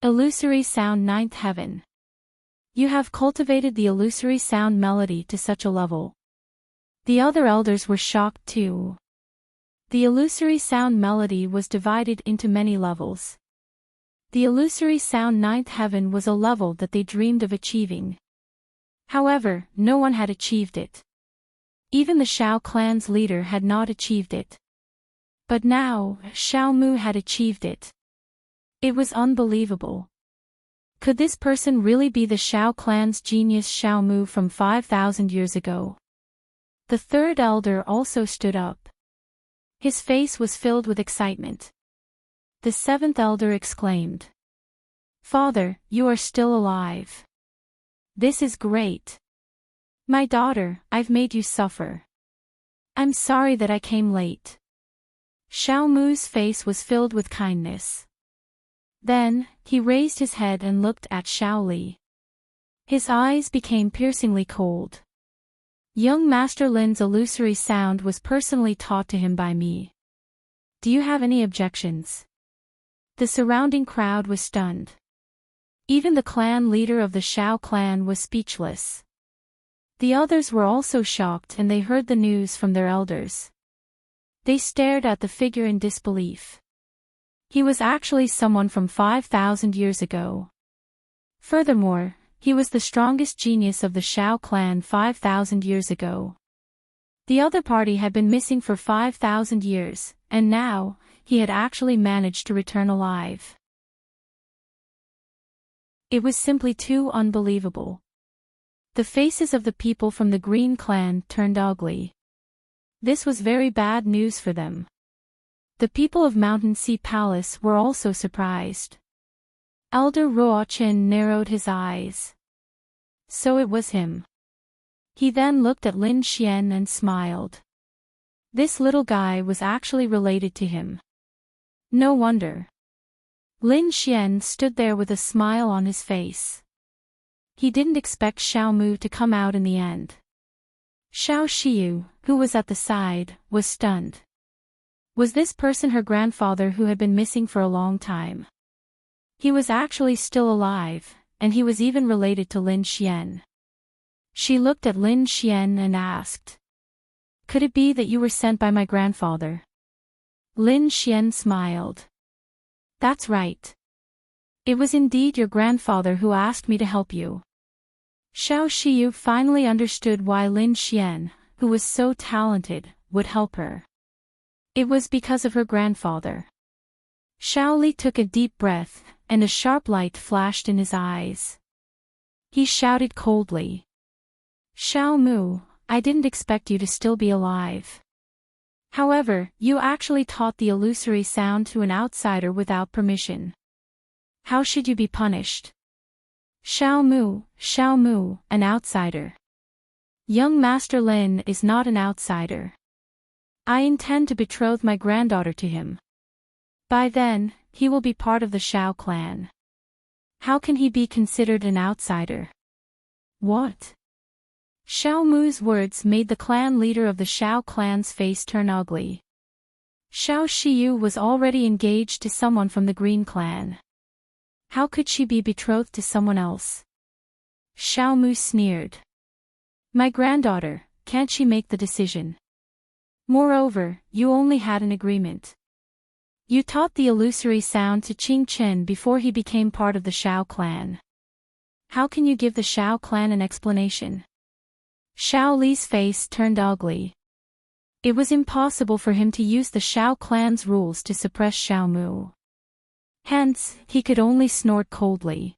Illusory sound ninth heaven. You have cultivated the illusory sound melody to such a level. The other elders were shocked too. The illusory sound melody was divided into many levels. The illusory sound ninth heaven was a level that they dreamed of achieving. However, no one had achieved it. Even the Shao clan's leader had not achieved it. But now, Shao Mu had achieved it. It was unbelievable. Could this person really be the Shao clan's genius Shao Mu from 5,000 years ago? The third elder also stood up. His face was filled with excitement. The seventh elder exclaimed. Father, you are still alive. This is great. My daughter, I've made you suffer. I'm sorry that I came late. Shao Mu's face was filled with kindness. Then, he raised his head and looked at Shao Li. His eyes became piercingly cold. Young Master Lin's illusory sound was personally taught to him by me. Do you have any objections? The surrounding crowd was stunned. Even the clan leader of the Shao clan was speechless. The others were also shocked and they heard the news from their elders. They stared at the figure in disbelief. He was actually someone from 5,000 years ago. Furthermore, he was the strongest genius of the Shao clan 5,000 years ago. The other party had been missing for 5,000 years, and now, he had actually managed to return alive. It was simply too unbelievable. The faces of the people from the Green Clan turned ugly. This was very bad news for them. The people of Mountain Sea Palace were also surprised. Elder Ruochin narrowed his eyes. So it was him. He then looked at Lin Xian and smiled. This little guy was actually related to him. No wonder. Lin Xian stood there with a smile on his face. He didn't expect Xiao Mu to come out in the end. Xiao Xiu, who was at the side, was stunned. Was this person her grandfather who had been missing for a long time? He was actually still alive, and he was even related to Lin Xian. She looked at Lin Xian and asked, "Could it be that you were sent by my grandfather?" Lin Xian smiled. "That's right. It was indeed your grandfather who asked me to help you." Xiao Xiu finally understood why Lin Xian, who was so talented, would help her. It was because of her grandfather. Xiao Li took a deep breath, and a sharp light flashed in his eyes. He shouted coldly, "Xiao Mu, I didn't expect you to still be alive. However, you actually taught the illusory sound to an outsider without permission. How should you be punished?" Xiao Mu, an outsider. Young Master Lin is not an outsider. I intend to betroth my granddaughter to him. By then, he will be part of the Xiao clan. How can he be considered an outsider? What? Xiao Mu's words made the clan leader of the Xiao clan's face turn ugly. Xiao Xiu was already engaged to someone from the Green clan. How could she be betrothed to someone else? Xiao Mu sneered. My granddaughter, can't she make the decision? Moreover, you only had an agreement. You taught the illusory sound to Qing Chen before he became part of the Xiao clan. How can you give the Xiao clan an explanation? Xiao Li's face turned ugly. It was impossible for him to use the Xiao clan's rules to suppress Xiao Mu. Hence, he could only snort coldly.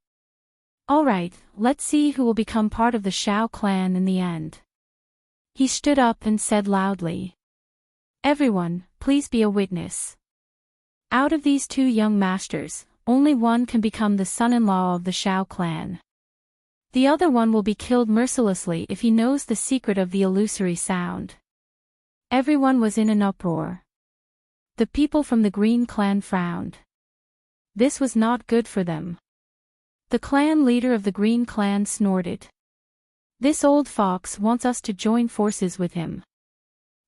Alright, let's see who will become part of the Xiao clan in the end. He stood up and said loudly. Everyone, please be a witness. Out of these two young masters, only one can become the son-in-law of the Xiao clan. The other one will be killed mercilessly if he knows the secret of the illusory sound. Everyone was in an uproar. The people from the Green clan frowned. This was not good for them. The clan leader of the Green clan snorted. This old fox wants us to join forces with him.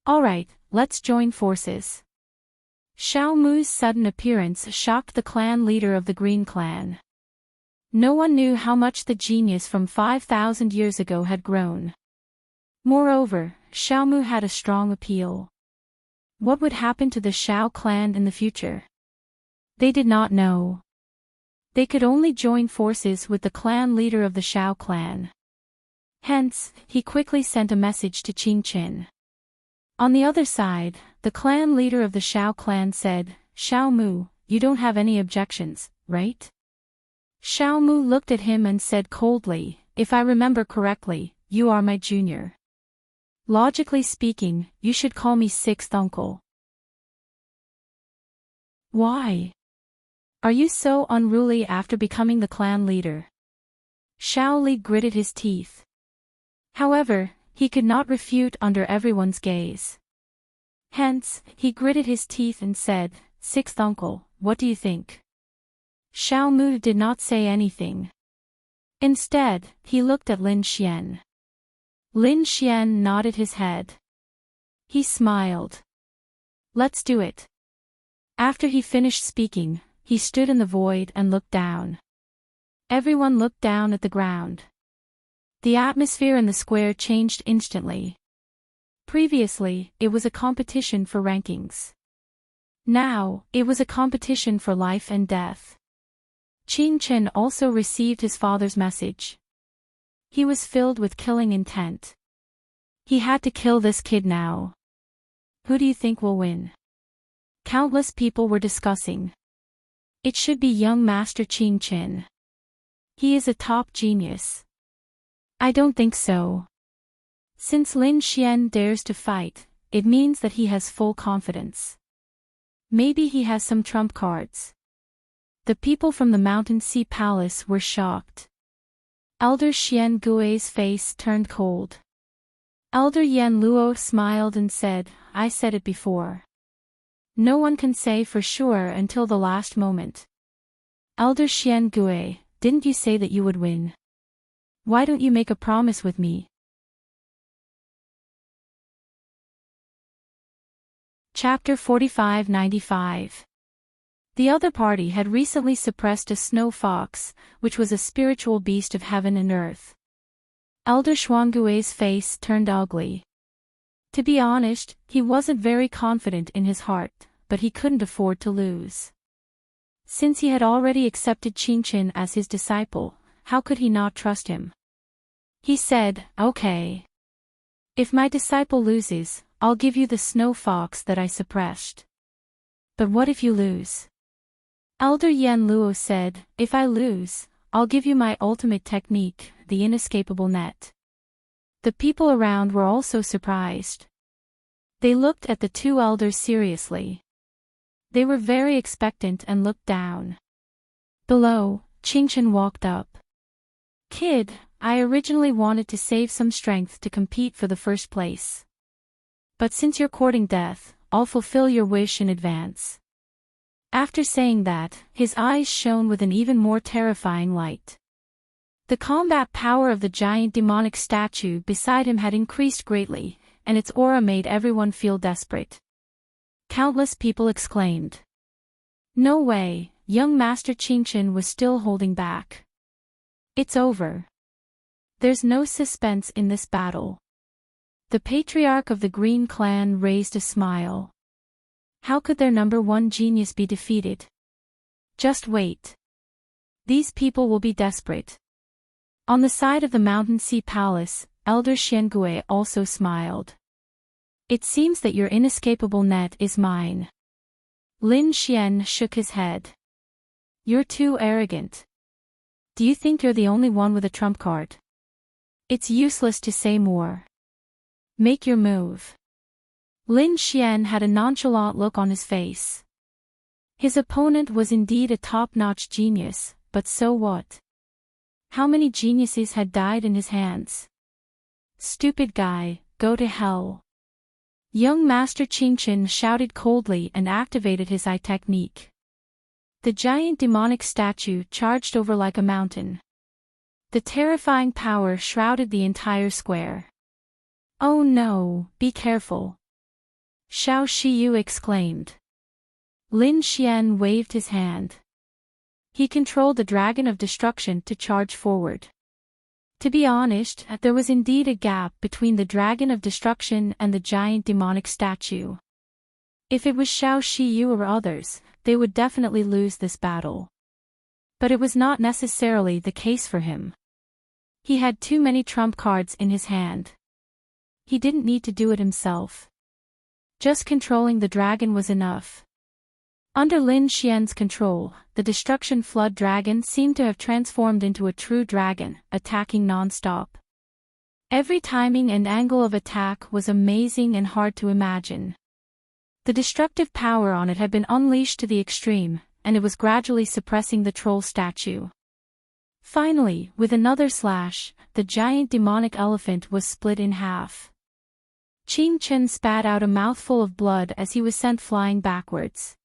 Alright, let's join forces. Xiao Mu's sudden appearance shocked the clan leader of the Green clan. No one knew how much the genius from 5,000 years ago had grown. Moreover, Xiao Mu had a strong appeal. What would happen to the Xiao clan in the future? They did not know. They could only join forces with the clan leader of the Xiao clan. Hence, he quickly sent a message to Qing Chen. On the other side, the clan leader of the Xiao clan said, Xiao Mu, you don't have any objections, right? Xiao Mu looked at him and said coldly, if I remember correctly, you are my junior. Logically speaking, you should call me sixth uncle. Why? Are you so unruly after becoming the clan leader? Xiao Li gritted his teeth. However, he could not refute under everyone's gaze. Hence, he gritted his teeth and said, sixth uncle, what do you think? Xiao Mu did not say anything. Instead, he looked at Lin Xian. Lin Xian nodded his head. He smiled. Let's do it. After he finished speaking, he stood in the void and looked down. Everyone looked down at the ground. The atmosphere in the square changed instantly. Previously, it was a competition for rankings. Now, it was a competition for life and death. Qing Chen also received his father's message. He was filled with killing intent. He had to kill this kid now. Who do you think will win? Countless people were discussing. It should be young Master Qing Qin. He is a top genius. I don't think so. Since Lin Xian dares to fight, it means that he has full confidence. Maybe he has some trump cards. The people from the Mountain Sea Palace were shocked. Elder Xian Gui's face turned cold. Elder Yan Luo smiled and said, I said it before. No one can say for sure until the last moment. Elder Xian Gui, didn't you say that you would win? Why don't you make a promise with me? Chapter 4595. The other party had recently suppressed a snow fox, which was a spiritual beast of heaven and earth. Elder Xuangui's face turned ugly. To be honest, he wasn't very confident in his heart, but he couldn't afford to lose. Since he had already accepted Qing Qin as his disciple, how could he not trust him? He said, okay. If my disciple loses, I'll give you the snow fox that I suppressed. But what if you lose? Elder Yan Luo said, if I lose, I'll give you my ultimate technique, the inescapable net. The people around were also surprised. They looked at the two elders seriously. They were very expectant and looked down. Below, Qing Qin walked up. Kid, I originally wanted to save some strength to compete for the first place. But since you're courting death, I'll fulfill your wish in advance. After saying that, his eyes shone with an even more terrifying light. The combat power of the giant demonic statue beside him had increased greatly, and its aura made everyone feel desperate. Countless people exclaimed. No way, young Master Qing Qin was still holding back. It's over. There's no suspense in this battle. The patriarch of the Green Clan raised a smile. How could their number one genius be defeated? Just wait. These people will be desperate. On the side of the Mountain Sea Palace, Elder Xiangui also smiled. It seems that your inescapable net is mine. Lin Xian shook his head. You're too arrogant. Do you think you're the only one with a trump card? It's useless to say more. Make your move. Lin Xian had a nonchalant look on his face. His opponent was indeed a top-notch genius, but so what? How many geniuses had died in his hands? Stupid guy, go to hell. Young Master Qing Qin shouted coldly and activated his eye technique. The giant demonic statue charged over like a mountain. The terrifying power shrouded the entire square. Oh no, be careful. Xiao Shiyu exclaimed. Lin Xian waved his hand. He controlled the dragon of destruction to charge forward. To be honest, there was indeed a gap between the dragon of destruction and the giant demonic statue. If it was Xiao Shiyu or others, they would definitely lose this battle. But it was not necessarily the case for him. He had too many trump cards in his hand. He didn't need to do it himself. Just controlling the dragon was enough. Under Lin Xian's control, the Destruction Flood Dragon seemed to have transformed into a true dragon, attacking non-stop. Every timing and angle of attack was amazing and hard to imagine. The destructive power on it had been unleashed to the extreme, and it was gradually suppressing the troll statue. Finally, with another slash, the giant demonic elephant was split in half. Qing Qin spat out a mouthful of blood as he was sent flying backwards.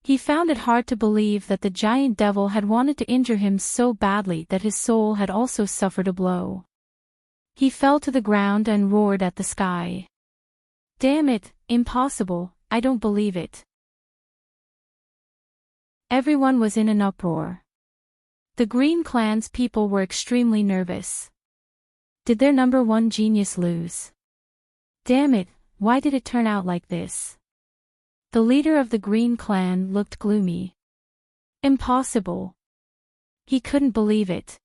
He found it hard to believe that the giant devil had wanted to injure him so badly that his soul had also suffered a blow. He fell to the ground and roared at the sky. Damn it, impossible, I don't believe it. Everyone was in an uproar. The Green Clan's people were extremely nervous. Did their number one genius lose? Damn it, why did it turn out like this? The leader of the Green Clan looked gloomy. Impossible. He couldn't believe it.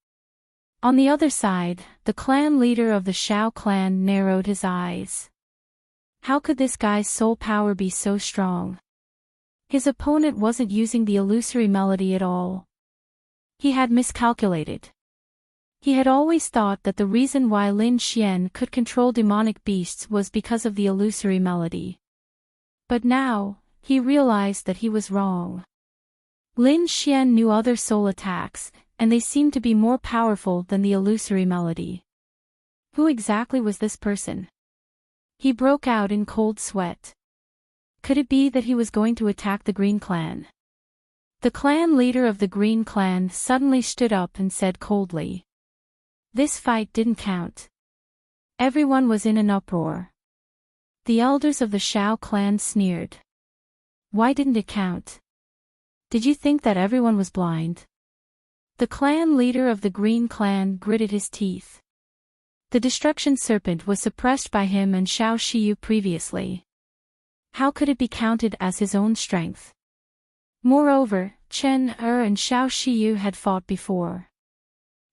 On the other side, the clan leader of the Shao clan narrowed his eyes. How could this guy's soul power be so strong? His opponent wasn't using the illusory melody at all. He had miscalculated. He had always thought that the reason why Lin Xian could control demonic beasts was because of the illusory melody. But now, he realized that he was wrong. Lin Xian knew other soul attacks, and they seemed to be more powerful than the illusory melody. Who exactly was this person? He broke out in cold sweat. Could it be that he was going to attack the Green Clan? The clan leader of the Green Clan suddenly stood up and said coldly. This fight didn't count. Everyone was in an uproar. The elders of the Shao clan sneered. Why didn't it count? Did you think that everyone was blind? The clan leader of the Green Clan gritted his teeth. The destruction serpent was suppressed by him and Shao Shiyu previously. How could it be counted as his own strength? Moreover, Chen Er and Shao Shiyu had fought before.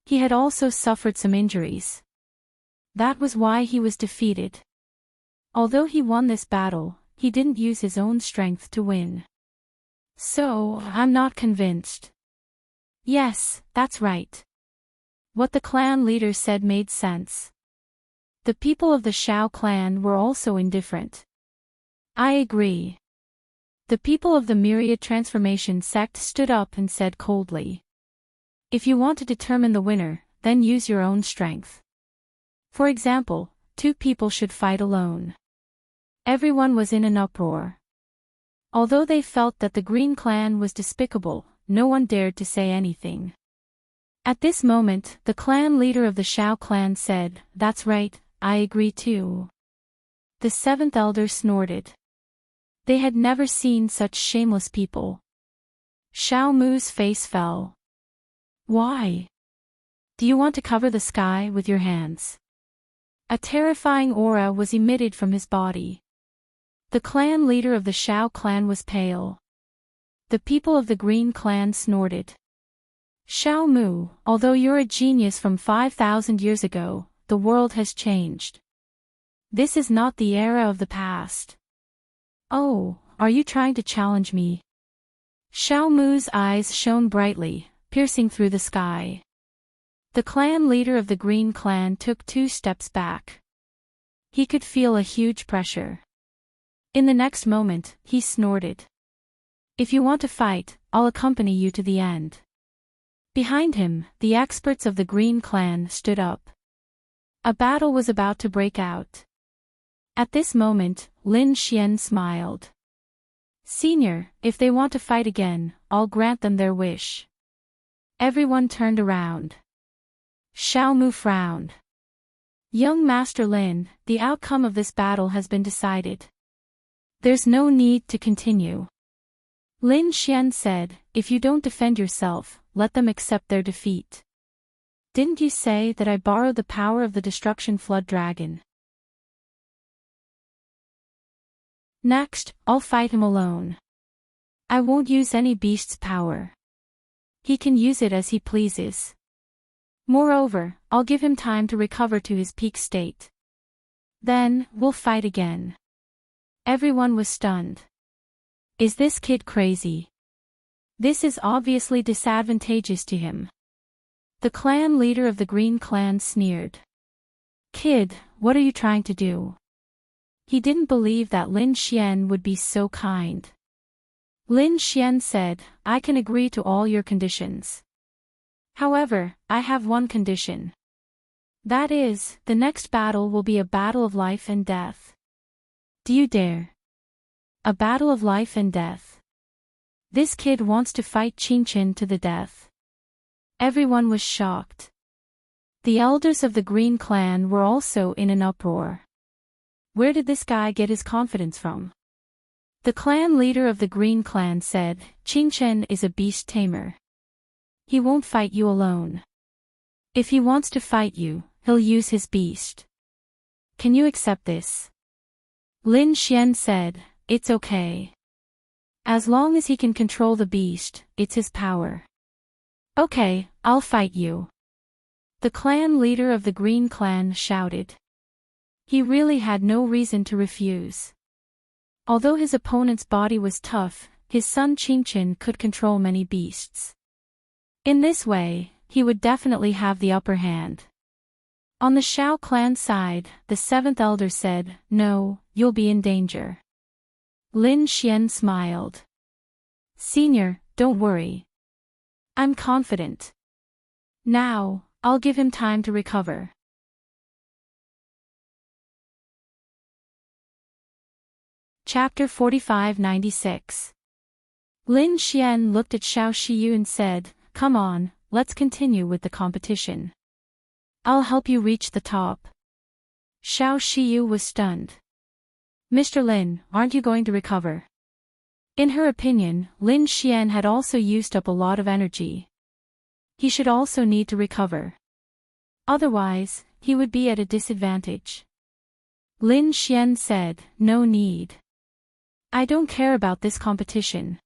He had also suffered some injuries. That was why he was defeated. Although he won this battle, he didn't use his own strength to win. So, I'm not convinced. Yes, that's right. What the clan leader said made sense. The people of the Shao clan were also indifferent. I agree. The people of the Myriad Transformation sect stood up and said coldly. If you want to determine the winner, then use your own strength. For example, 2 people should fight alone. Everyone was in an uproar. Although they felt that the Green Clan was despicable, no one dared to say anything. At this moment, the clan leader of the Shao clan said, That's right, I agree too. The 7th elder snorted. They had never seen such shameless people. Xiao Mu's face fell. Why? Do you want to cover the sky with your hands? A terrifying aura was emitted from his body. The clan leader of the Shao clan was pale. The people of the Green Clan snorted. Xiao Mu, although you're a genius from 5,000 years ago, the world has changed. This is not the era of the past. Oh, are you trying to challenge me? Xiao Mu's eyes shone brightly, piercing through the sky. The clan leader of the Green Clan took 2 steps back. He could feel a huge pressure. In the next moment, he snorted. If you want to fight, I'll accompany you to the end. Behind him, the experts of the Green Clan stood up. A battle was about to break out. At this moment, Lin Xian smiled. Senior, if they want to fight again, I'll grant them their wish. Everyone turned around. Xiao Mu frowned. Young Master Lin, the outcome of this battle has been decided. There's no need to continue. Lin Xian said, if you don't defend yourself, let them accept their defeat. Didn't you say that I borrowed the power of the Destruction Flood Dragon? Next, I'll fight him alone. I won't use any beast's power. He can use it as he pleases. Moreover, I'll give him time to recover to his peak state. Then, we'll fight again. Everyone was stunned. Is this kid crazy? This is obviously disadvantageous to him. The clan leader of the Green Clan sneered. Kid, what are you trying to do? He didn't believe that Lin Xian would be so kind. Lin Xian said, I can agree to all your conditions. However, I have one condition. That is, the next battle will be a battle of life and death. Do you dare? A battle of life and death. This kid wants to fight Qingchen to the death. Everyone was shocked. The elders of the Green Clan were also in an uproar. Where did this guy get his confidence from? The clan leader of the Green Clan said, Qingchen is a beast tamer. He won't fight you alone. If he wants to fight you, he'll use his beast. Can you accept this? Lin Xian said, it's okay. As long as he can control the beast, it's his power. Okay, I'll fight you. The clan leader of the Green Clan shouted. He really had no reason to refuse. Although his opponent's body was tough, his son Qingqian could control many beasts. In this way, he would definitely have the upper hand. On the Shao clan side, the seventh elder said, "No, you'll be in danger." Lin Xian smiled. "Senior, don't worry. I'm confident. Now, I'll give him time to recover." Chapter 45-96. Lin Xian looked at Xiao Shiyu and said, "Come on, let's continue with the competition. I'll help you reach the top." Xiao Shiyu was stunned. "Mr. Lin, aren't you going to recover?" In her opinion, Lin Xian had also used up a lot of energy. He should also need to recover. Otherwise, he would be at a disadvantage. Lin Xian said, "No need. I don't care about this competition.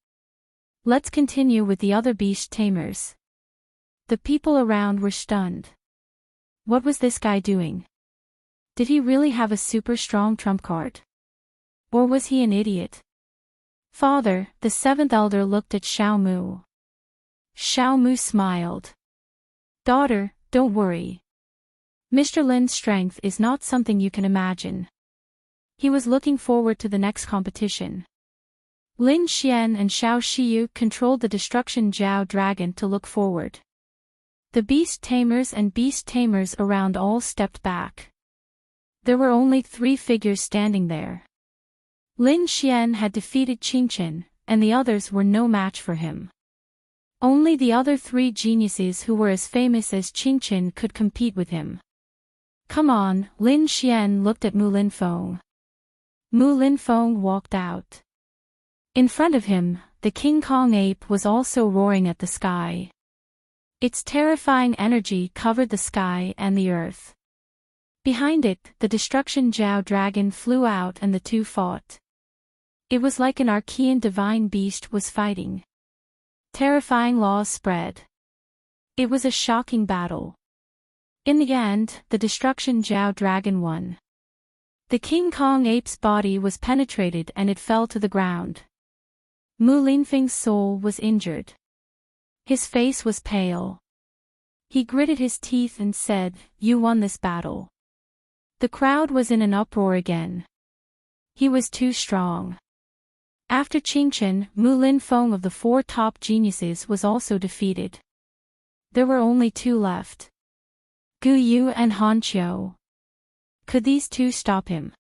Let's continue with the other beast tamers." The people around were stunned. What was this guy doing? Did he really have a super strong trump card? Or was he an idiot? "Father," the seventh elder looked at Xiao Mu. Xiao Mu smiled. "Daughter, don't worry. Mr. Lin's strength is not something you can imagine." He was looking forward to the next competition. Lin Xian and Xiao Shiyu controlled the Destruction Jiao Dragon to look forward. The beast tamers and beast tamers around all stepped back. There were only 3 figures standing there. Lin Xian had defeated Qingqian, and the others were no match for him. Only the other 3 geniuses who were as famous as Qingqian could compete with him. "Come on," Lin Xian looked at Mu Linfeng. Mu Linfeng walked out. In front of him, the King Kong ape was also roaring at the sky. Its terrifying energy covered the sky and the earth. Behind it, the Destruction Jiao Dragon flew out and the two fought. It was like an Archean divine beast was fighting. Terrifying laws spread. It was a shocking battle. In the end, the Destruction Jiao Dragon won. The King Kong ape's body was penetrated and it fell to the ground. Mu Linfeng's soul was injured. His face was pale. He gritted his teeth and said, "You won this battle." The crowd was in an uproar again. He was too strong. After Qingqian, Mu Linfeng of the 4 top geniuses was also defeated. There were only 2 left. Gu Yu and Han Qiu. Could these 2 stop him?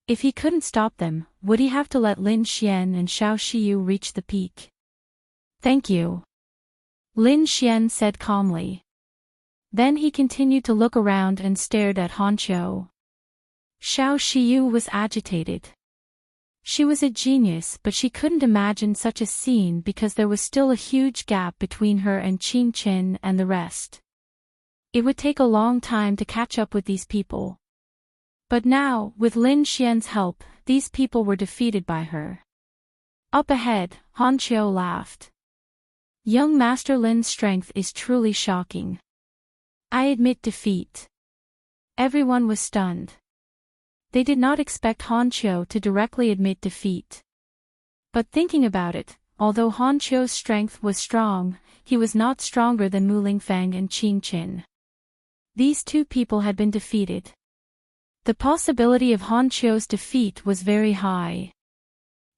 If he couldn't stop them, would he have to let Lin Xian and Xiao Shiyu reach the peak? "Thank you," Lin Xian said calmly. Then he continued to look around and stared at Han Qiu. Xiao Shiyu was agitated. She was a genius, but she couldn't imagine such a scene because there was still a huge gap between her and Qingqian and the rest. It would take a long time to catch up with these people. But now, with Lin Xian's help, these people were defeated by her. Up ahead, Han Qiu laughed. "Young Master Lin's strength is truly shocking. I admit defeat." Everyone was stunned. They did not expect Han Qiu to directly admit defeat. But thinking about it, although Han Qiu's strength was strong, he was not stronger than Mu Linfeng and Qingqian. These 2 people had been defeated. The possibility of Han Qiu's defeat was very high.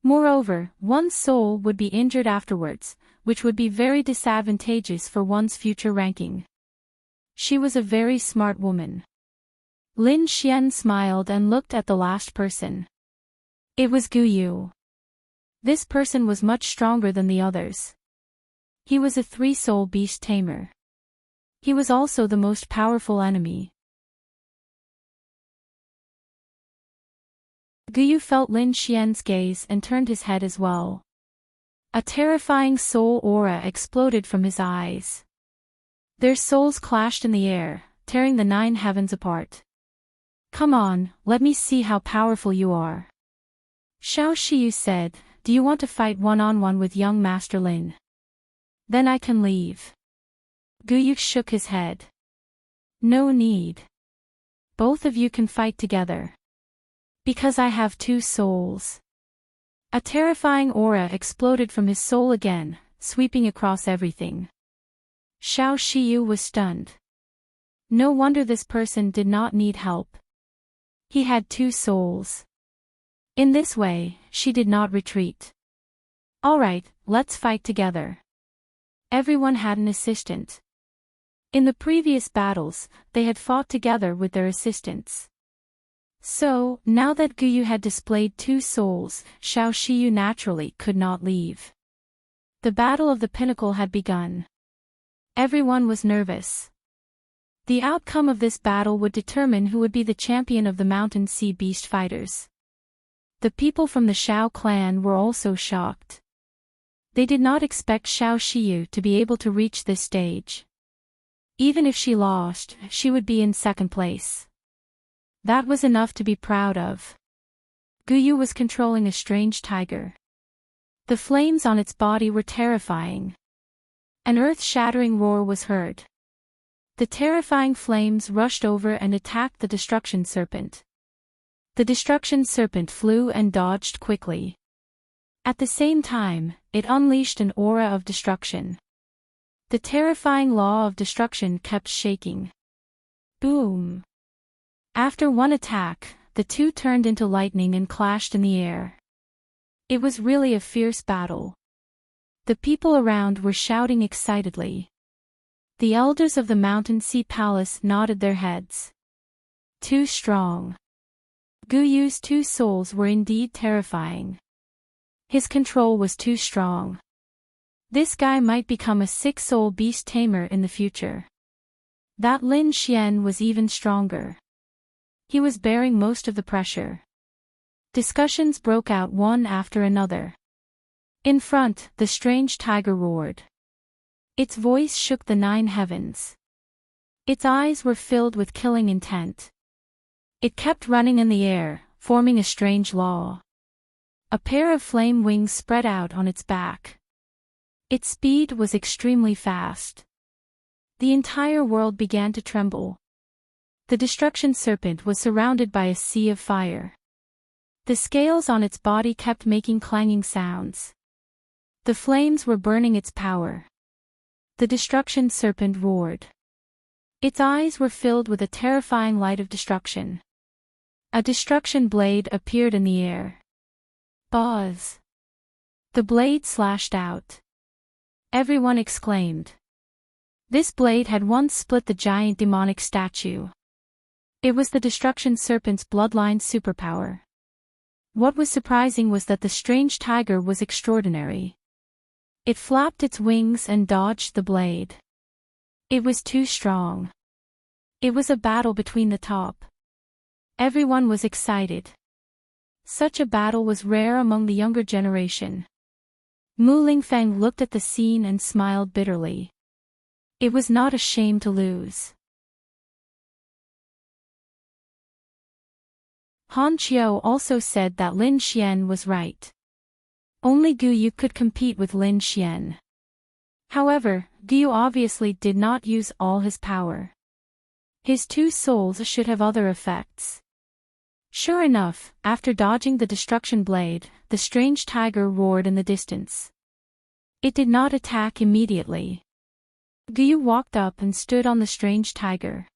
Moreover, one's soul would be injured afterwards, which would be very disadvantageous for one's future ranking. She was a very smart woman. Lin Xian smiled and looked at the last person. It was Gu Yu. This person was much stronger than the others. He was a 3-soul beast tamer. He was also the most powerful enemy. Gu Yu felt Lin Xian's gaze and turned his head as well. A terrifying soul aura exploded from his eyes. Their souls clashed in the air, tearing the 9 heavens apart. "Come on, let me see how powerful you are." Xiao Shiyu said, "Do you want to fight one-on-one with young Master Lin? Then I can leave." Gu Yu shook his head. No need. Both of you can fight together. Because I have two souls. A terrifying aura exploded from his soul again, sweeping across everything. Xiao Shiyu was stunned. No wonder this person did not need help. He had two souls. In this way, she did not retreat. Alright, let's fight together. Everyone had an assistant. In the previous battles, they had fought together with their assistants. So, now that Guyu had displayed two souls, Xiao Shiyu naturally could not leave. The Battle of the Pinnacle had begun. Everyone was nervous. The outcome of this battle would determine who would be the champion of the Mountain Sea Beast fighters. The people from the Xiao clan were also shocked. They did not expect Xiao Shiyu to be able to reach this stage. Even if she lost, she would be in second place. That was enough to be proud of. Guyu was controlling a strange tiger. The flames on its body were terrifying. An earth-shattering roar was heard. The terrifying flames rushed over and attacked the destruction serpent. The destruction serpent flew and dodged quickly. At the same time, it unleashed an aura of destruction. The terrifying law of destruction kept shaking. Boom! After one attack, the two turned into lightning and clashed in the air. It was really a fierce battle. The people around were shouting excitedly. The elders of the Mountain Sea Palace nodded their heads. Too strong. Guyu's two souls were indeed terrifying. His control was too strong. This guy might become a six-soul beast tamer in the future. That Lin Xian was even stronger. He was bearing most of the pressure. Discussions broke out one after another. In front, the strange tiger roared. Its voice shook the 9 heavens. Its eyes were filled with killing intent. It kept running in the air, forming a strange law. A pair of flame wings spread out on its back. Its speed was extremely fast. The entire world began to tremble. The destruction serpent was surrounded by a sea of fire. The scales on its body kept making clanging sounds. The flames were burning its power. The destruction serpent roared. Its eyes were filled with a terrifying light of destruction. A destruction blade appeared in the air. Buzz! The blade slashed out. Everyone exclaimed. This blade had once split the giant demonic statue. It was the destruction serpent's bloodline superpower. What was surprising was that the strange tiger was extraordinary. It flapped its wings and dodged the blade. It was too strong. It was a battle between the top. Everyone was excited. Such a battle was rare among the younger generation. Mu Lingfeng looked at the scene and smiled bitterly. It was not a shame to lose. Han Qiu also said that Lin Xian was right. Only Guyu could compete with Lin Xian. However, Guyu obviously did not use all his power. His two souls should have other effects. Sure enough, after dodging the destruction blade, the strange tiger roared in the distance. It did not attack immediately. Guyu walked up and stood on the strange tiger.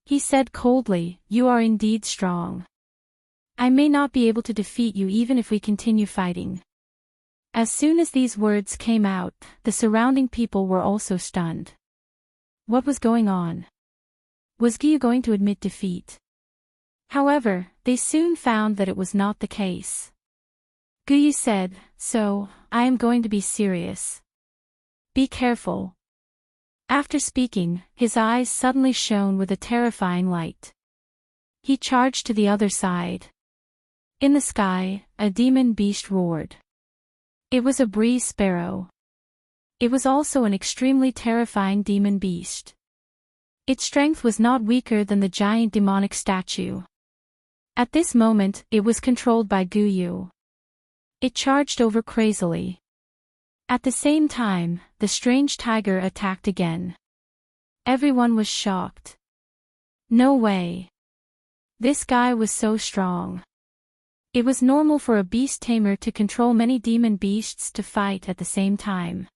He said coldly, "You are indeed strong. I may not be able to defeat you even if we continue fighting." As soon as these words came out, the surrounding people were also stunned. What was going on? Was Guyu going to admit defeat? However, they soon found that it was not the case. Guyu said, "So, I am going to be serious. Be careful." After speaking, his eyes suddenly shone with a terrifying light. He charged to the other side. In the sky, a demon beast roared. It was a breeze sparrow. It was also an extremely terrifying demon beast. Its strength was not weaker than the giant demonic statue. At this moment, it was controlled by Guyu. It charged over crazily. At the same time, the strange tiger attacked again. Everyone was shocked. No way. This guy was so strong. It was normal for a beast tamer to control many demon beasts to fight at the same time.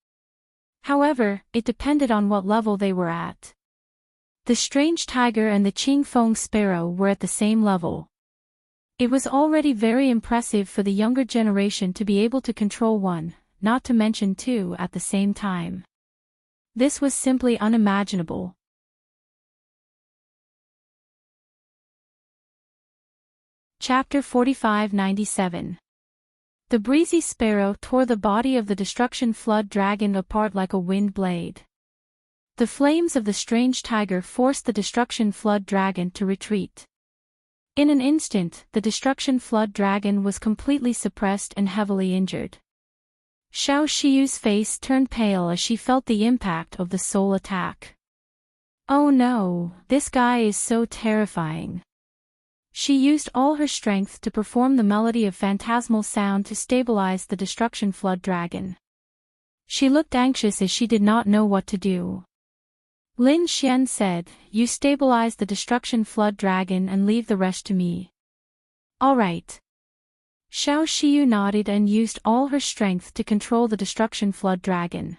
However, it depended on what level they were at. The strange tiger and the Qing Feng sparrow were at the same level. It was already very impressive for the younger generation to be able to control one, not to mention two at the same time. This was simply unimaginable. Chapter 4597. The breezy sparrow tore the body of the destruction flood dragon apart like a wind blade. The flames of the strange tiger forced the destruction flood dragon to retreat. In an instant, the destruction flood dragon was completely suppressed and heavily injured. Xiao Shiyu's face turned pale as she felt the impact of the soul attack. Oh no, this guy is so terrifying. She used all her strength to perform the melody of phantasmal sound to stabilize the destruction flood dragon. She looked anxious as she did not know what to do. Lin Xian said, "You stabilize the destruction flood dragon and leave the rest to me." All right. Xiao Shiyu nodded and used all her strength to control the destruction flood dragon.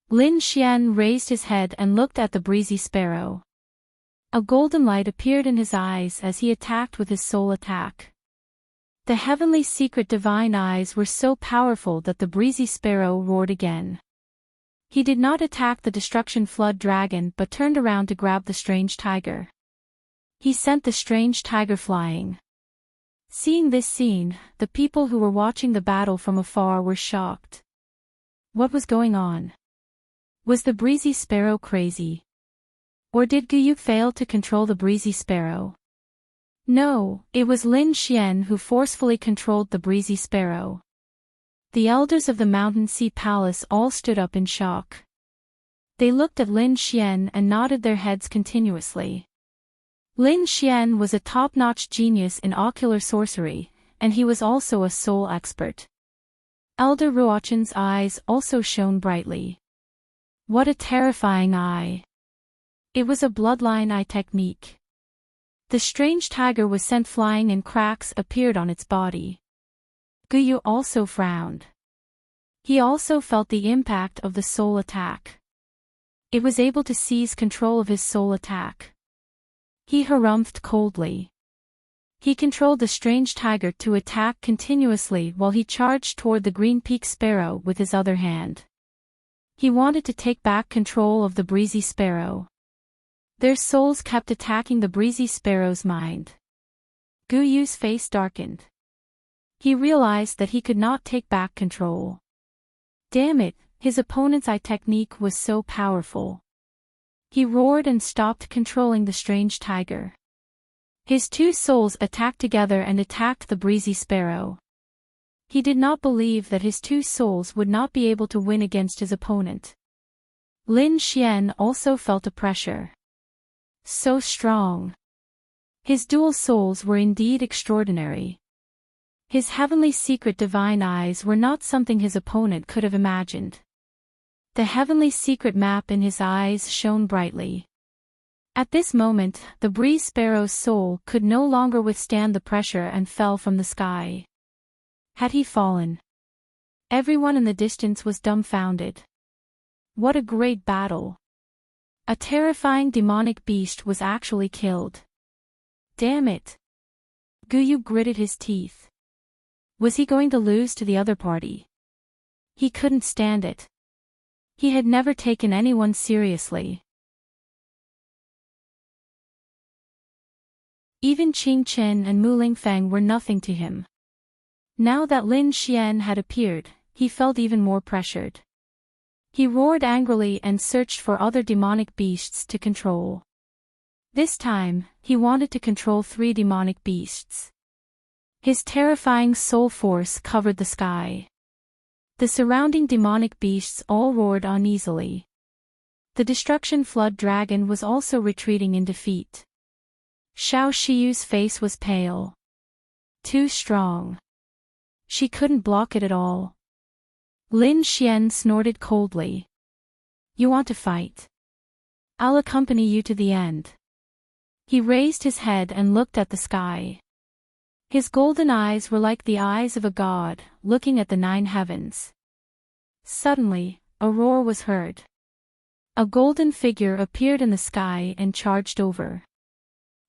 Lin Xian raised his head and looked at the breezy sparrow. A golden light appeared in his eyes as he attacked with his soul attack. The heavenly secret divine eyes were so powerful that the breezy sparrow roared again. He did not attack the destruction flood dragon but turned around to grab the strange tiger. He sent the strange tiger flying. Seeing this scene, the people who were watching the battle from afar were shocked. What was going on? Was the breezy sparrow crazy? Or did Guyu fail to control the breezy sparrow? No, it was Lin Xian who forcefully controlled the breezy sparrow. The elders of the Mountain Sea Palace all stood up in shock. They looked at Lin Xian and nodded their heads continuously. Lin Xian was a top-notch genius in ocular sorcery, and he was also a soul expert. Elder Ruochen's eyes also shone brightly. What a terrifying eye! It was a bloodline eye technique. The strange tiger was sent flying and cracks appeared on its body. Guyu also frowned. He also felt the impact of the soul attack. It was able to seize control of his soul attack. He harumphed coldly. He controlled the strange tiger to attack continuously while he charged toward the green peak sparrow with his other hand. He wanted to take back control of the breezy sparrow. Their souls kept attacking the breezy sparrow's mind. Guyu's face darkened. He realized that he could not take back control. Damn it, his opponent's eye technique was so powerful. He roared and stopped controlling the strange tiger. His two souls attacked together and attacked the breezy sparrow. He did not believe that his two souls would not be able to win against his opponent. Lin Xian also felt a pressure. So strong. His dual souls were indeed extraordinary. His heavenly secret divine eyes were not something his opponent could have imagined. The heavenly secret map in his eyes shone brightly. At this moment, the breeze sparrow's soul could no longer withstand the pressure and fell from the sky. Had he fallen? Everyone in the distance was dumbfounded. What a great battle! A terrifying demonic beast was actually killed. Damn it! Guyu gritted his teeth. Was he going to lose to the other party? He couldn't stand it. He had never taken anyone seriously. Even Qing Chen and Mu Lingfeng were nothing to him. Now that Lin Xian had appeared, he felt even more pressured. He roared angrily and searched for other demonic beasts to control. This time, he wanted to control 3 demonic beasts. His terrifying soul force covered the sky. The surrounding demonic beasts all roared uneasily. The destruction flood dragon was also retreating in defeat. Xiao Shiyu's face was pale. Too strong. She couldn't block it at all. Lin Xian snorted coldly. You want to fight? I'll accompany you to the end. He raised his head and looked at the sky. His golden eyes were like the eyes of a god, looking at the 9 heavens. Suddenly, a roar was heard. A golden figure appeared in the sky and charged over.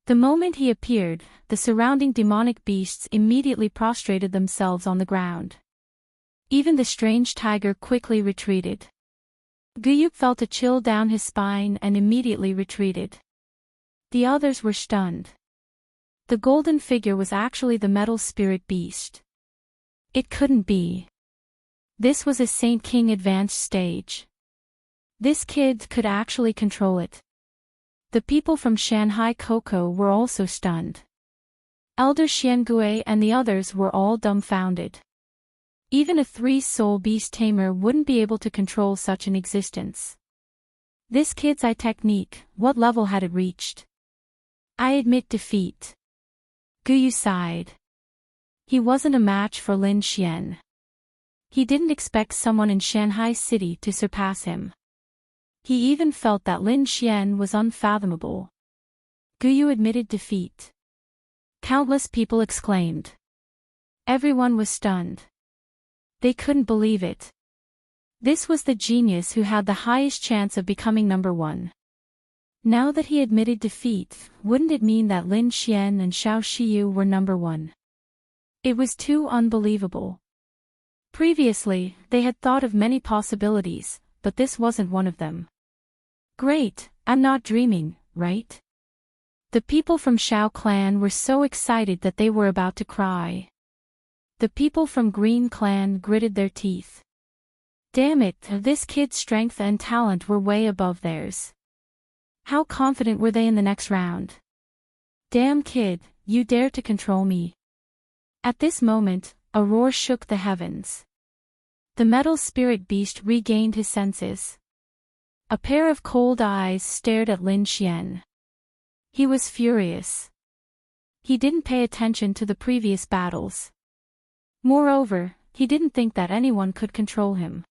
The moment he appeared, the surrounding demonic beasts immediately prostrated themselves on the ground. Even the strange tiger quickly retreated. Guyup felt a chill down his spine and immediately retreated. The others were stunned. The golden figure was actually the metal spirit beast. It couldn't be. This was a Saint King advanced stage. This kid could actually control it. The people from Shanghai Coco were also stunned. Elder Xiangui and the others were all dumbfounded. Even a 3-soul beast tamer wouldn't be able to control such an existence. This kid's eye technique, what level had it reached? I admit defeat. Guyu sighed. He wasn't a match for Lin Xian. He didn't expect someone in Shanghai City to surpass him. He even felt that Lin Xian was unfathomable. Guyu admitted defeat. Countless people exclaimed. Everyone was stunned. They couldn't believe it. This was the genius who had the highest chance of becoming number 1. Now that he admitted defeat, wouldn't it mean that Lin Xian and Xiao Shiyu were number 1? It was too unbelievable. Previously, they had thought of many possibilities, but this wasn't one of them. Great, I'm not dreaming, right? The people from Xiao Clan were so excited that they were about to cry. The people from Green Clan gritted their teeth. Damn it, this kid's strength and talent were way above theirs. How confident were they in the next round? Damn kid, you dare to control me. At this moment, a roar shook the heavens. The metal spirit beast regained his senses. A pair of cold eyes stared at Lin Xian. He was furious. He didn't pay attention to the previous battles. Moreover, he didn't think that anyone could control him.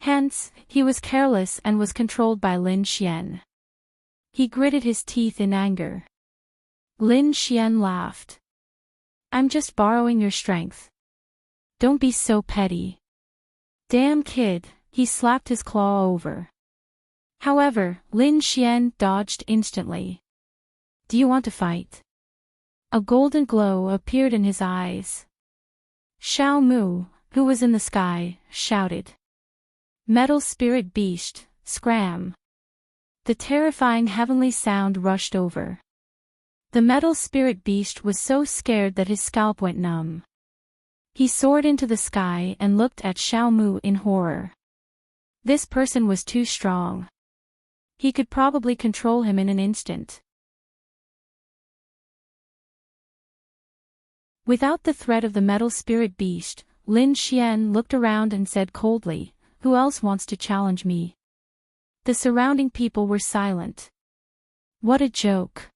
Hence, he was careless and was controlled by Lin Xian. He gritted his teeth in anger. Lin Xian laughed. I'm just borrowing your strength. Don't be so petty. Damn kid, he slapped his claw over. However, Lin Xian dodged instantly. Do you want to fight? A golden glow appeared in his eyes. Xiao Mu, who was in the sky, shouted. Metal spirit beast, scram. The terrifying heavenly sound rushed over. The metal spirit beast was so scared that his scalp went numb. He soared into the sky and looked at Xiao Mu in horror. This person was too strong. He could probably control him in an instant. Without the threat of the metal spirit beast, Lin Xian looked around and said coldly, Who else wants to challenge me? The surrounding people were silent. What a joke.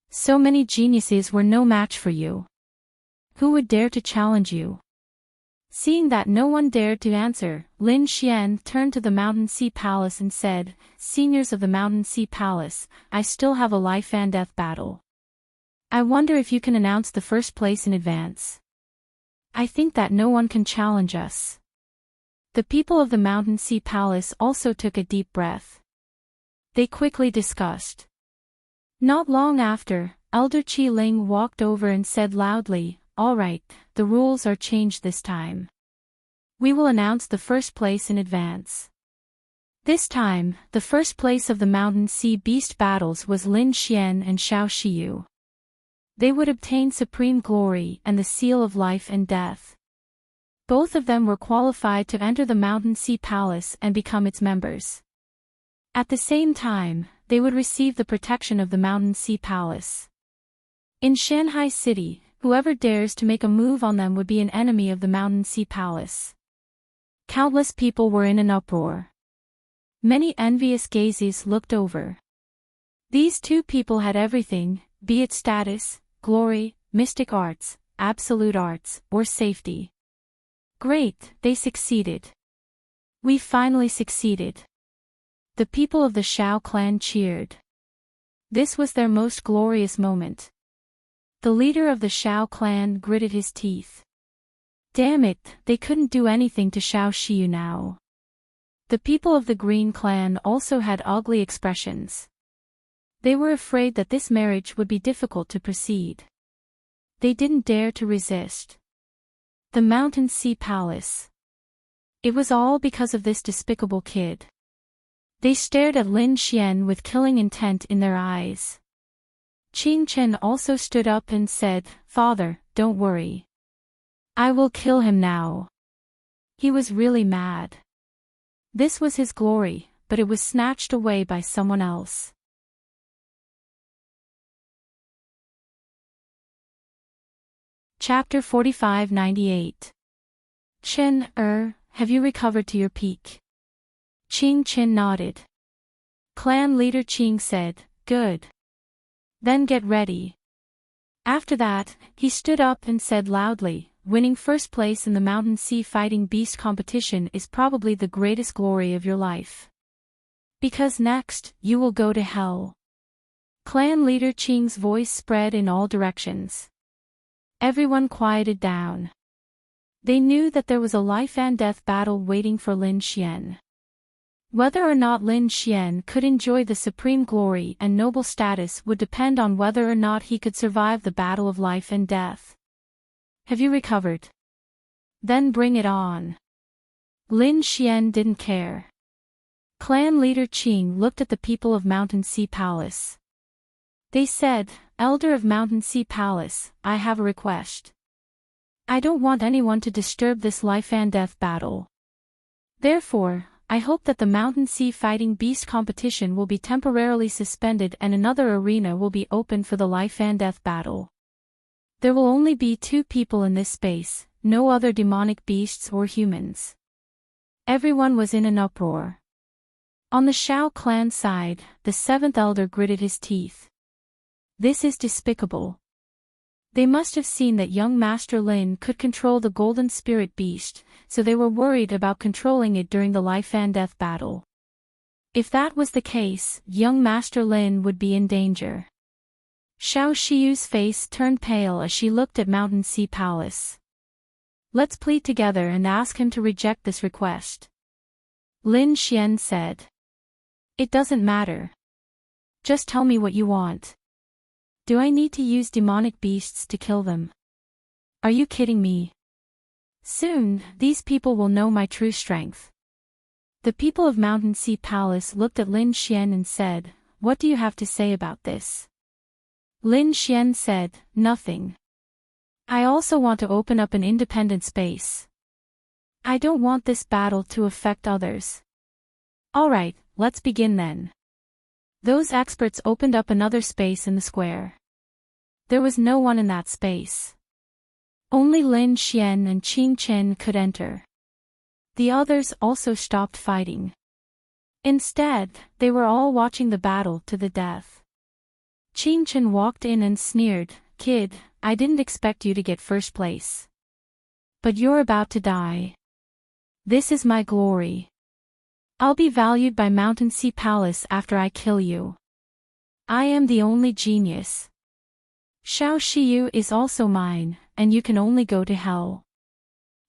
So many geniuses were no match for you. Who would dare to challenge you? Seeing that no one dared to answer, Lin Xian turned to the Mountain Sea Palace and said, Seniors of the Mountain Sea Palace, I still have a life and death battle. I wonder if you can announce the first place in advance. I think that no one can challenge us. The people of the Mountain Sea Palace also took a deep breath. They quickly discussed. Not long after, Elder Qi Ling walked over and said loudly, All right, the rules are changed this time. We will announce the first place in advance. This time, the first place of the Mountain Sea Beast battles was Lin Xian and Xiao Shiyu. They would obtain supreme glory and the seal of life and death. Both of them were qualified to enter the Mountain Sea Palace and become its members. At the same time, they would receive the protection of the Mountain Sea Palace. In Shanghai City, whoever dares to make a move on them would be an enemy of the Mountain Sea Palace. Countless people were in an uproar. Many envious gazes looked over. These two people had everything, be it status, glory, mystic arts, absolute arts, or safety. Great, they succeeded. We finally succeeded. The people of the Xiao clan cheered. This was their most glorious moment. The leader of the Shao clan gritted his teeth. Damn it, they couldn't do anything to Shao Shiyu now. The people of the Green clan also had ugly expressions. They were afraid that this marriage would be difficult to proceed. They didn't dare to resist. The Mountain Sea Palace. It was all because of this despicable kid. They stared at Lin Xian with killing intent in their eyes. Qing Chen also stood up and said, "Father, don't worry. I will kill him now." He was really mad. This was his glory, but it was snatched away by someone else. Chapter 45-98. Chen, have you recovered to your peak? Qing Chen nodded. Clan leader Qing said, "Good. Then get ready." After that, he stood up and said loudly, "Winning first place in the Mountain Sea Fighting Beast competition is probably the greatest glory of your life. Because next, you will go to hell." Clan leader Qing's voice spread in all directions. Everyone quieted down. They knew that there was a life and death battle waiting for Lin Xian. Whether or not Lin Xian could enjoy the supreme glory and noble status would depend on whether or not he could survive the battle of life and death. "Have you recovered? Then bring it on." Lin Xian didn't care. Clan leader Qing looked at the people of Mountain Sea Palace. They said, "Elder of Mountain Sea Palace, I have a request. I don't want anyone to disturb this life and death battle. Therefore, I hope that the Mountain Sea Fighting Beast competition will be temporarily suspended and another arena will be opened for the life and death battle. There will only be 2 people in this space, no other demonic beasts or humans." Everyone was in an uproar. On the Shao clan side, the 7th elder gritted his teeth. This is despicable. They must have seen that young Master Lin could control the golden spirit beast, so they were worried about controlling it during the life and death battle. If that was the case, young Master Lin would be in danger. Shao Shiyu's face turned pale as she looked at Mountain Sea Palace. "Let's plead together and ask him to reject this request," Lin Xian said. "It doesn't matter. Just tell me what you want. Do I need to use demonic beasts to kill them? Are you kidding me? Soon, these people will know my true strength." The people of Mountain Sea Palace looked at Lin Xian and said, "What do you have to say about this?" Lin Xian said, "Nothing. I also want to open up an independent space. I don't want this battle to affect others." "Alright, let's begin then." Those experts opened up another space in the square. There was no one in that space. Only Lin Xian and Qing Chen could enter. The others also stopped fighting. Instead, they were all watching the battle to the death. Qing Chen walked in and sneered, "Kid, I didn't expect you to get first place. But you're about to die. This is my glory. I'll be valued by Mountain Sea Palace after I kill you. I am the only genius. Shao Shiyu is also mine, and you can only go to hell."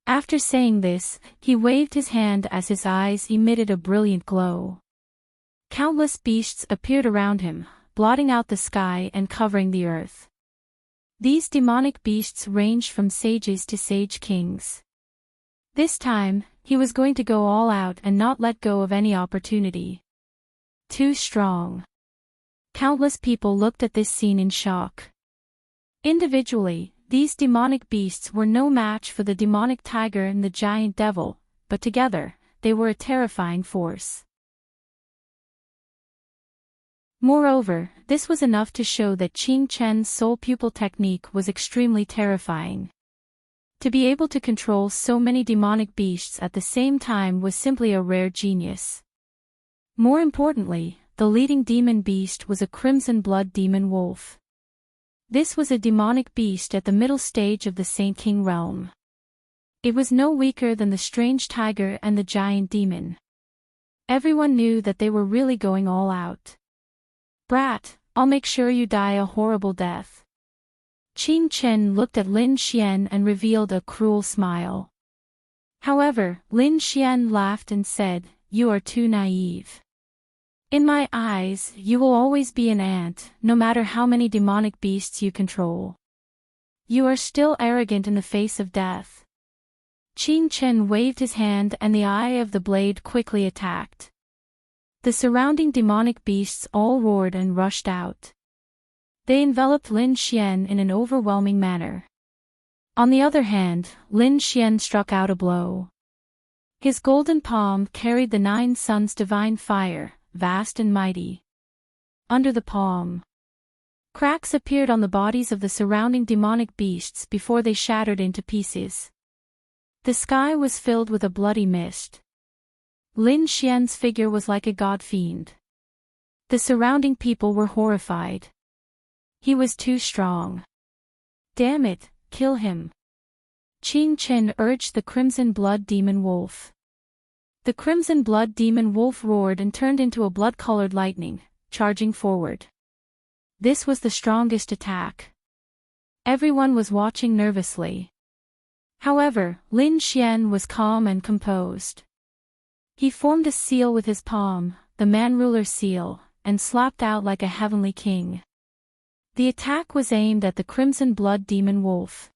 After saying this, he waved his hand as his eyes emitted a brilliant glow. Countless beasts appeared around him, blotting out the sky and covering the earth. These demonic beasts ranged from sages to sage kings. This time, he was going to go all out and not let go of any opportunity. Too strong. Countless people looked at this scene in shock. Individually, these demonic beasts were no match for the demonic tiger and the giant devil, but together, they were a terrifying force. Moreover, this was enough to show that Qing Chen's soul pupil technique was extremely terrifying. To be able to control so many demonic beasts at the same time was simply a rare genius. More importantly, the leading demon beast was a crimson blood demon wolf. This was a demonic beast at the middle stage of the Saint King realm. It was no weaker than the strange tiger and the giant demon. Everyone knew that they were really going all out. "Brat, I'll make sure you die a horrible death. Qing Chen looked at Lin Xian and revealed a cruel smile. However, Lin Xian laughed and said, "You are too naive. In my eyes, you will always be an ant, no matter how many demonic beasts you control. You are still arrogant in the face of death." Qing Chen waved his hand and the eye of the blade quickly attacked. The surrounding demonic beasts all roared and rushed out. They enveloped Lin Xian in an overwhelming manner. On the other hand, Lin Xian struck out a blow. His golden palm carried the 9 suns' divine fire, vast and mighty. Under the palm, cracks appeared on the bodies of the surrounding demonic beasts before they shattered into pieces. The sky was filled with a bloody mist. Lin Xian's figure was like a god fiend. The surrounding people were horrified. He was too strong. "Damn it, kill him." Qing Chen urged the Crimson Blood Demon Wolf. The Crimson Blood Demon Wolf roared and turned into a blood-colored lightning, charging forward. This was the strongest attack. Everyone was watching nervously. However, Lin Xian was calm and composed. He formed a seal with his palm, the Man-Ruler seal, and slapped out like a heavenly king. The attack was aimed at the Crimson Blood Demon Wolf.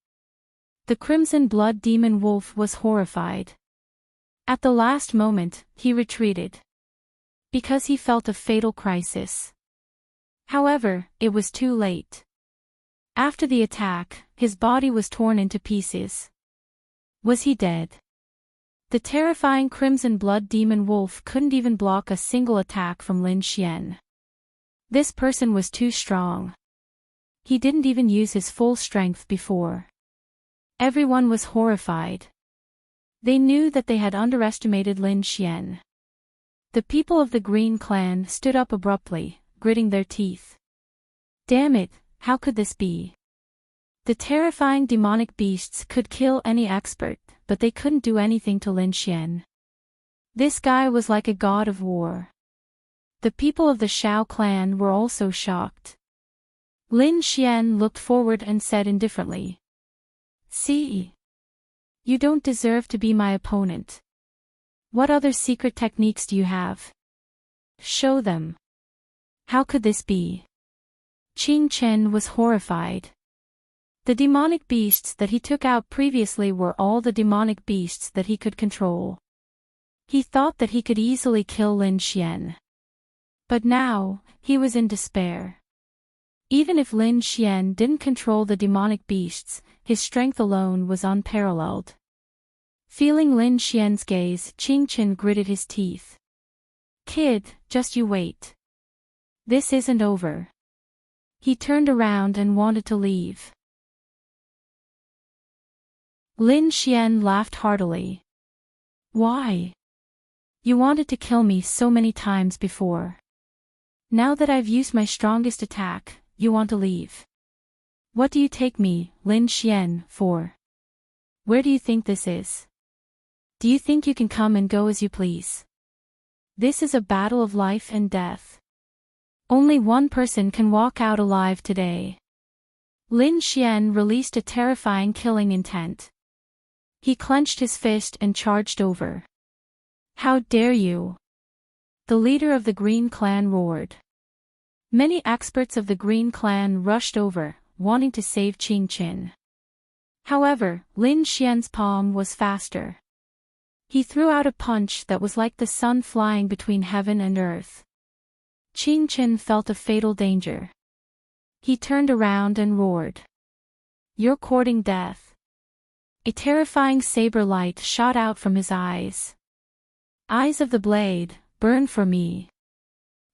The Crimson Blood Demon Wolf was horrified. At the last moment, he retreated. Because he felt a fatal crisis. However, it was too late. After the attack, his body was torn into pieces. Was he dead? The terrifying Crimson Blood Demon Wolf couldn't even block a single attack from Lin Xian. This person was too strong. He didn't even use his full strength before. Everyone was horrified. They knew that they had underestimated Lin Xian. The people of the Green Clan stood up abruptly, gritting their teeth. Damn it, how could this be? The terrifying demonic beasts could kill any expert, but they couldn't do anything to Lin Xian. This guy was like a god of war. The people of the Shao clan were also shocked. Lin Xian looked forward and said indifferently, "See? You don't deserve to be my opponent. What other secret techniques do you have? Show them." How could this be? Qing Chen was horrified. The demonic beasts that he took out previously were all the demonic beasts that he could control. He thought that he could easily kill Lin Xian. But now, he was in despair. Even if Lin Xian didn't control the demonic beasts, his strength alone was unparalleled. Feeling Lin Xian's gaze, Qing Chen gritted his teeth. "Kid, just you wait. This isn't over." He turned around and wanted to leave. Lin Xian laughed heartily. "Why? You wanted to kill me so many times before. Now that I've used my strongest attack, you want to leave. What do you take me, Lin Xian, for? Where do you think this is? Do you think you can come and go as you please? This is a battle of life and death. Only one person can walk out alive today." Lin Xian released a terrifying killing intent. He clenched his fist and charged over. "How dare you!" The leader of the Green Clan roared. Many experts of the Green Clan rushed over, wanting to save Qing Chen. However, Lin Xian's palm was faster. He threw out a punch that was like the sun flying between heaven and earth. Qing Chen felt a fatal danger. He turned around and roared. "You're courting death." A terrifying saber light shot out from his eyes. "Eyes of the blade, burn for me."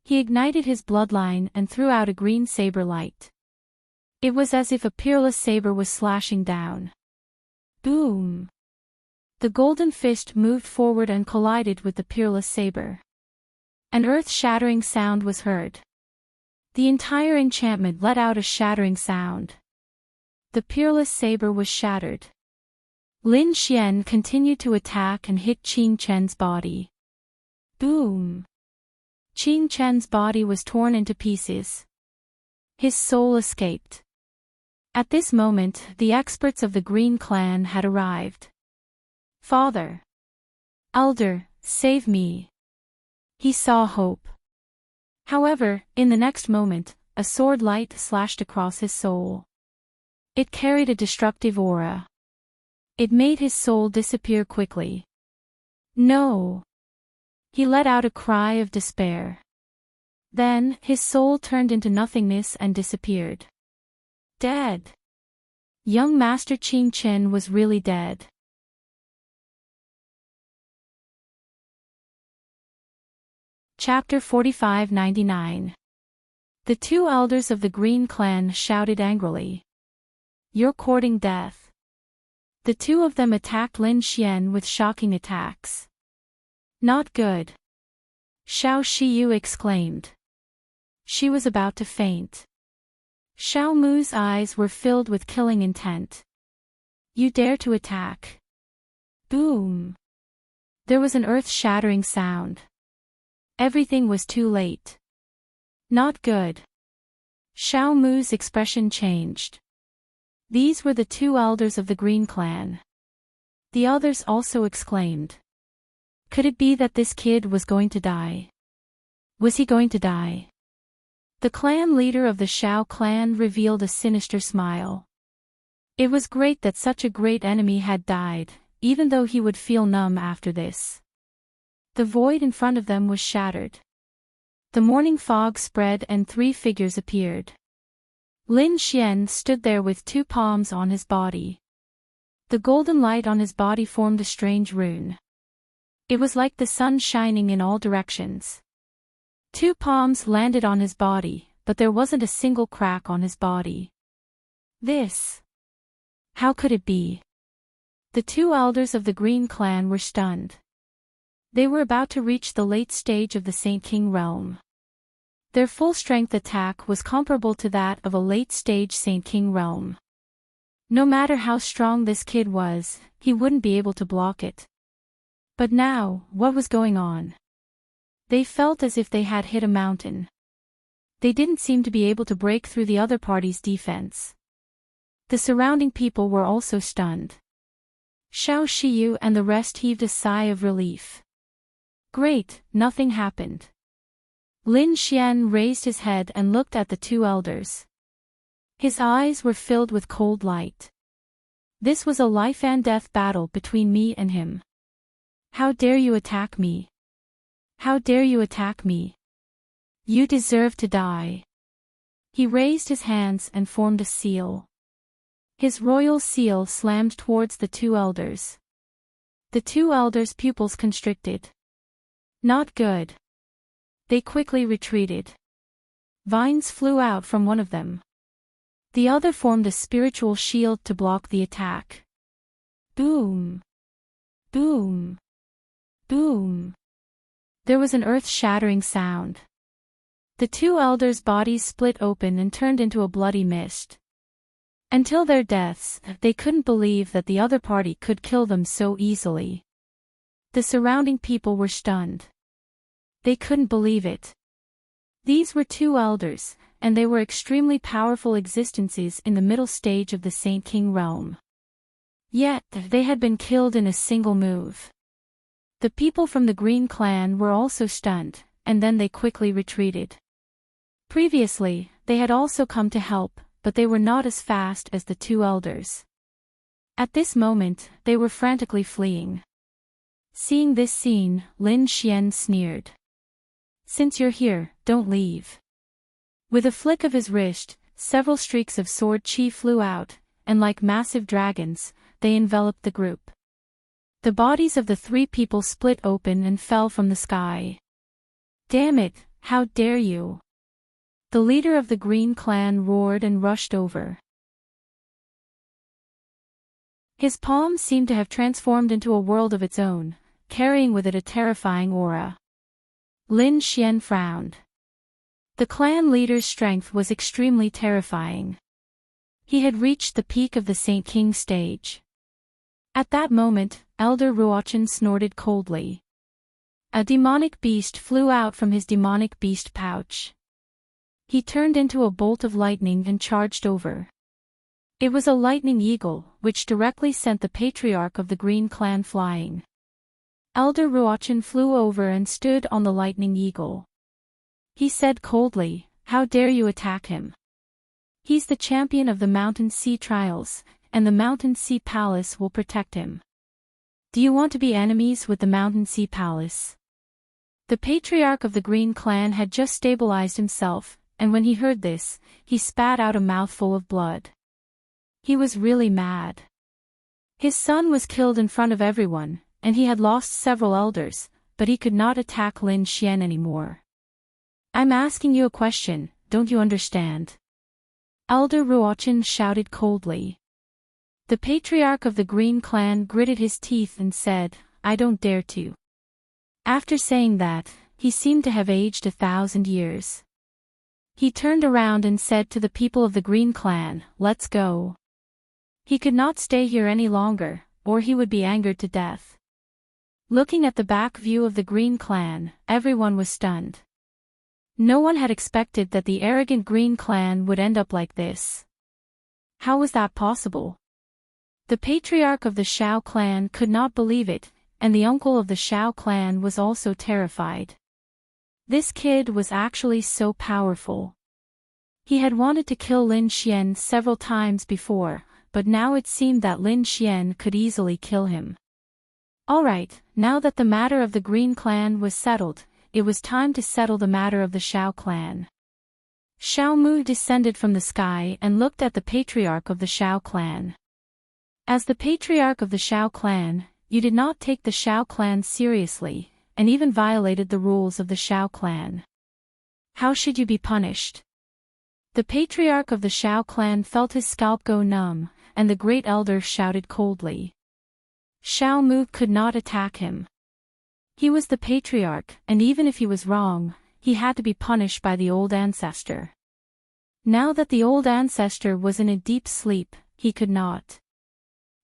He ignited his bloodline and threw out a green saber light. It was as if a peerless saber was slashing down. Boom! The golden fist moved forward and collided with the peerless saber. An earth-shattering sound was heard. The entire enchantment let out a shattering sound. The peerless saber was shattered. Lin Xian continued to attack and hit Qing Chen's body. Boom! Qing Chen's body was torn into pieces. His soul escaped. At this moment, the experts of the Green Clan had arrived. Father! Elder, save me! He saw hope. However, in the next moment, a sword light slashed across his soul. It carried a destructive aura. It made his soul disappear quickly. No! He let out a cry of despair. Then, his soul turned into nothingness and disappeared. Dead! Young Master Qing Chen was really dead. Chapter 45-99. The two elders of the Green Clan shouted angrily. You're courting death. The two of them attacked Lin Xian with shocking attacks. Not good. Xiao Shiyu exclaimed. She was about to faint. Xiao Mu's eyes were filled with killing intent. You dare to attack? Boom! There was an earth-shattering sound. Everything was too late. Not good. Xiao Mu's expression changed. These were the two elders of the Green Clan. The others also exclaimed. Could it be that this kid was going to die? Was he going to die? The clan leader of the Xiao clan revealed a sinister smile. It was great that such a great enemy had died, even though he would feel numb after this. The void in front of them was shattered. The morning fog spread and three figures appeared. Lin Xian stood there with two palms on his body. The golden light on his body formed a strange rune. It was like the sun shining in all directions. Two palms landed on his body, but there wasn't a single crack on his body. This. How could it be? The two elders of the Green Clan were stunned. They were about to reach the late stage of the Saint King realm. Their full-strength attack was comparable to that of a late-stage Saint King realm. No matter how strong this kid was, he wouldn't be able to block it. But now, what was going on? They felt as if they had hit a mountain. They didn't seem to be able to break through the other party's defense. The surrounding people were also stunned. Xiao Shiyu and the rest heaved a sigh of relief. Great, nothing happened. Lin Xian raised his head and looked at the two elders. His eyes were filled with cold light. This was a life-and-death battle between me and him. How dare you attack me? How dare you attack me? You deserve to die. He raised his hands and formed a seal. His royal seal slammed towards the two elders. The two elders' pupils constricted. Not good. They quickly retreated. Vines flew out from one of them. The other formed a spiritual shield to block the attack. Boom! Boom! Boom! There was an earth-shattering sound. The two elders' bodies split open and turned into a bloody mist. Until their deaths, they couldn't believe that the other party could kill them so easily. The surrounding people were stunned. They couldn't believe it. These were two elders, and they were extremely powerful existences in the middle stage of the Saint King realm. Yet, they had been killed in a single move. The people from the Green Clan were also stunned, and then they quickly retreated. Previously, they had also come to help, but they were not as fast as the two elders. At this moment, they were frantically fleeing. Seeing this scene, Lin Xian sneered. Since you're here, don't leave. With a flick of his wrist, several streaks of sword chi flew out, and like massive dragons, they enveloped the group. The bodies of the three people split open and fell from the sky. Damn it, how dare you! The leader of the Green Clan roared and rushed over. His palm seemed to have transformed into a world of its own, carrying with it a terrifying aura. Lin Xian frowned. The clan leader's strength was extremely terrifying. He had reached the peak of the Saint King stage. At that moment, Elder Ruochen snorted coldly. A demonic beast flew out from his demonic beast pouch. He turned into a bolt of lightning and charged over. It was a lightning eagle, which directly sent the patriarch of the Green Clan flying. Elder Ruochin flew over and stood on the lightning eagle. He said coldly, "How dare you attack him? He's the champion of the Mountain Sea Trials, and the Mountain Sea Palace will protect him. Do you want to be enemies with the Mountain Sea Palace?" The patriarch of the Green Clan had just stabilized himself, and when he heard this, he spat out a mouthful of blood. He was really mad. His son was killed in front of everyone, and he had lost several elders, but he could not attack Lin Xian anymore. "I'm asking you a question, don't you understand?" Elder Ruochin shouted coldly. The patriarch of the Green Clan gritted his teeth and said, "I don't dare to." After saying that, he seemed to have aged 1,000 years. He turned around and said to the people of the Green Clan, "Let's go." He could not stay here any longer, or he would be angered to death. Looking at the back view of the Green Clan, everyone was stunned. No one had expected that the arrogant Green Clan would end up like this. How was that possible? The patriarch of the Shao clan could not believe it, and the uncle of the Shao clan was also terrified. This kid was actually so powerful. He had wanted to kill Lin Xian several times before, but now it seemed that Lin Xian could easily kill him. Alright, now that the matter of the Green Clan was settled, it was time to settle the matter of the Shao clan. Xiao Mu descended from the sky and looked at the patriarch of the Shao clan. As the patriarch of the Shao clan, you did not take the Shao clan seriously, and even violated the rules of the Shao clan. How should you be punished? The patriarch of the Shao clan felt his scalp go numb, and the great elder shouted coldly. Xiao Mu could not attack him. He was the patriarch, and even if he was wrong, he had to be punished by the old ancestor. Now that the old ancestor was in a deep sleep, he could not.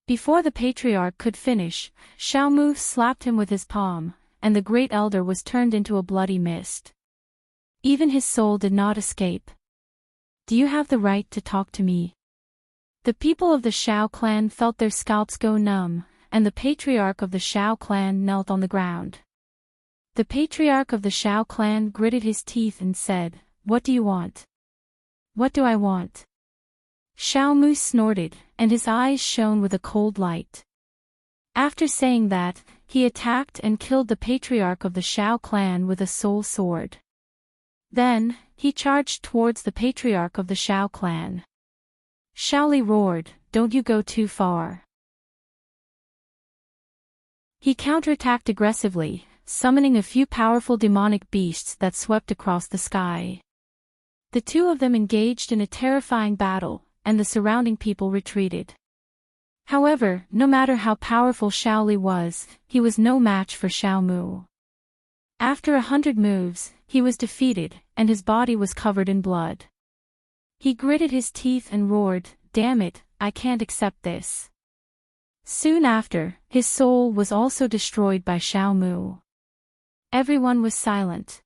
Before the patriarch could finish, Xiao Mu slapped him with his palm, and the great elder was turned into a bloody mist. Even his soul did not escape. "Do you have the right to talk to me?" The people of the Shao clan felt their scalps go numb, and the patriarch of the Shao clan knelt on the ground. The patriarch of the Shao clan gritted his teeth and said, "What do you want?" "What do I want?" Xiao Mu snorted, and his eyes shone with a cold light. After saying that, he attacked and killed the patriarch of the Shao clan with a soul sword. Then, he charged towards the patriarch of the Shao clan. Shaoli roared, "Don't you go too far." He counterattacked aggressively, summoning a few powerful demonic beasts that swept across the sky. The two of them engaged in a terrifying battle, and the surrounding people retreated. However, no matter how powerful Shaoli was, he was no match for Xiao Mu. After 100 moves, he was defeated, and his body was covered in blood. He gritted his teeth and roared, "Damn it, I can't accept this." Soon after, his soul was also destroyed by Xiao Mu. Everyone was silent.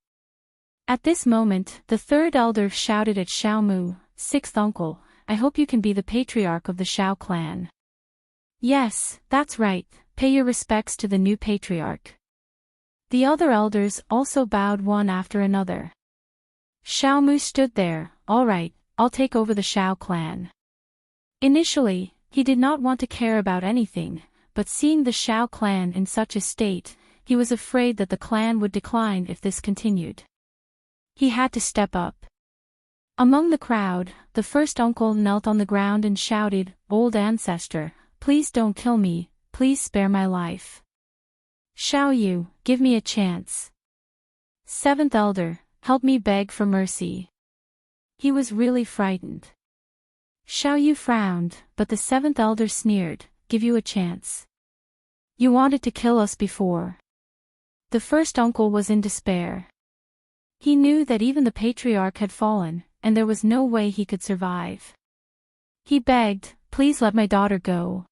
At this moment, the third elder shouted at Xiao Mu, "Sixth uncle, I hope you can be the patriarch of the Shao clan." "Yes, that's right, pay your respects to the new patriarch." The other elders also bowed one after another. Xiao Mu stood there, "Alright, I'll take over the Shao clan." Initially, he did not want to care about anything, but seeing the Shao clan in such a state, he was afraid that the clan would decline if this continued. He had to step up. Among the crowd, the first uncle knelt on the ground and shouted, "Old ancestor, please don't kill me, please spare my life. Xiao Yu, give me a chance. Seventh elder, help me beg for mercy." He was really frightened. Xiao Yu frowned, but the seventh elder sneered, "Give you a chance? You wanted to kill us before." The first uncle was in despair. He knew that even the patriarch had fallen, and there was no way he could survive. He begged, "Please let my daughter go."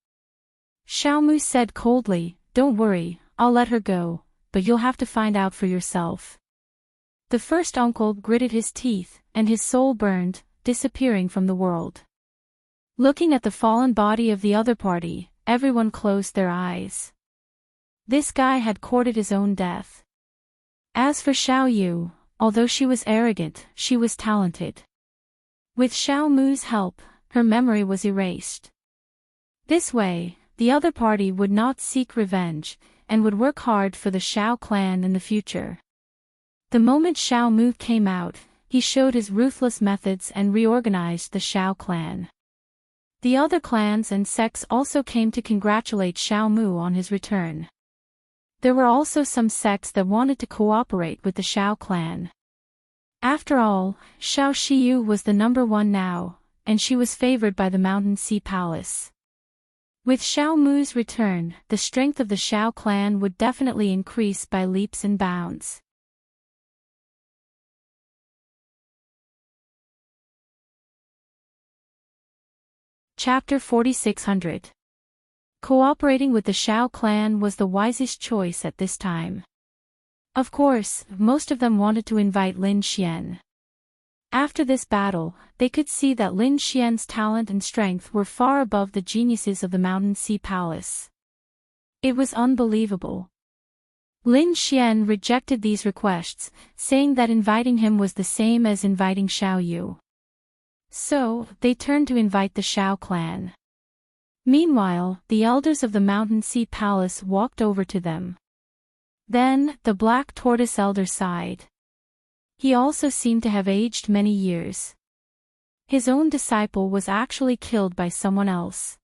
Xiao Mu said coldly, "Don't worry, I'll let her go, but you'll have to find out for yourself." The first uncle gritted his teeth, and his soul burned, disappearing from the world. Looking at the fallen body of the other party, everyone closed their eyes. This guy had courted his own death. As for Xiao Yu, although she was arrogant, she was talented. With Xiao Mu's help, her memory was erased. This way, the other party would not seek revenge, and would work hard for the Xiao clan in the future. The moment Xiao Mu came out, he showed his ruthless methods and reorganized the Xiao clan. The other clans and sects also came to congratulate Xiao Mu on his return. There were also some sects that wanted to cooperate with the Xiao clan. After all, Xiao Shiyu was the number one now, and she was favored by the Mountain Sea Palace. With Xiao Mu's return, the strength of the Xiao clan would definitely increase by leaps and bounds. Chapter 4600. Cooperating with the Xiao clan was the wisest choice at this time. Of course, most of them wanted to invite Lin Xian. After this battle, they could see that Lin Xian's talent and strength were far above the geniuses of the Mountain Sea Palace. It was unbelievable. Lin Xian rejected these requests, saying that inviting him was the same as inviting Xiao Yu. So, they turned to invite the Xiao clan. Meanwhile, the elders of the Mountain Sea Palace walked over to them. Then, the Black Tortoise elder sighed. He also seemed to have aged many years. His own disciple was actually killed by someone else.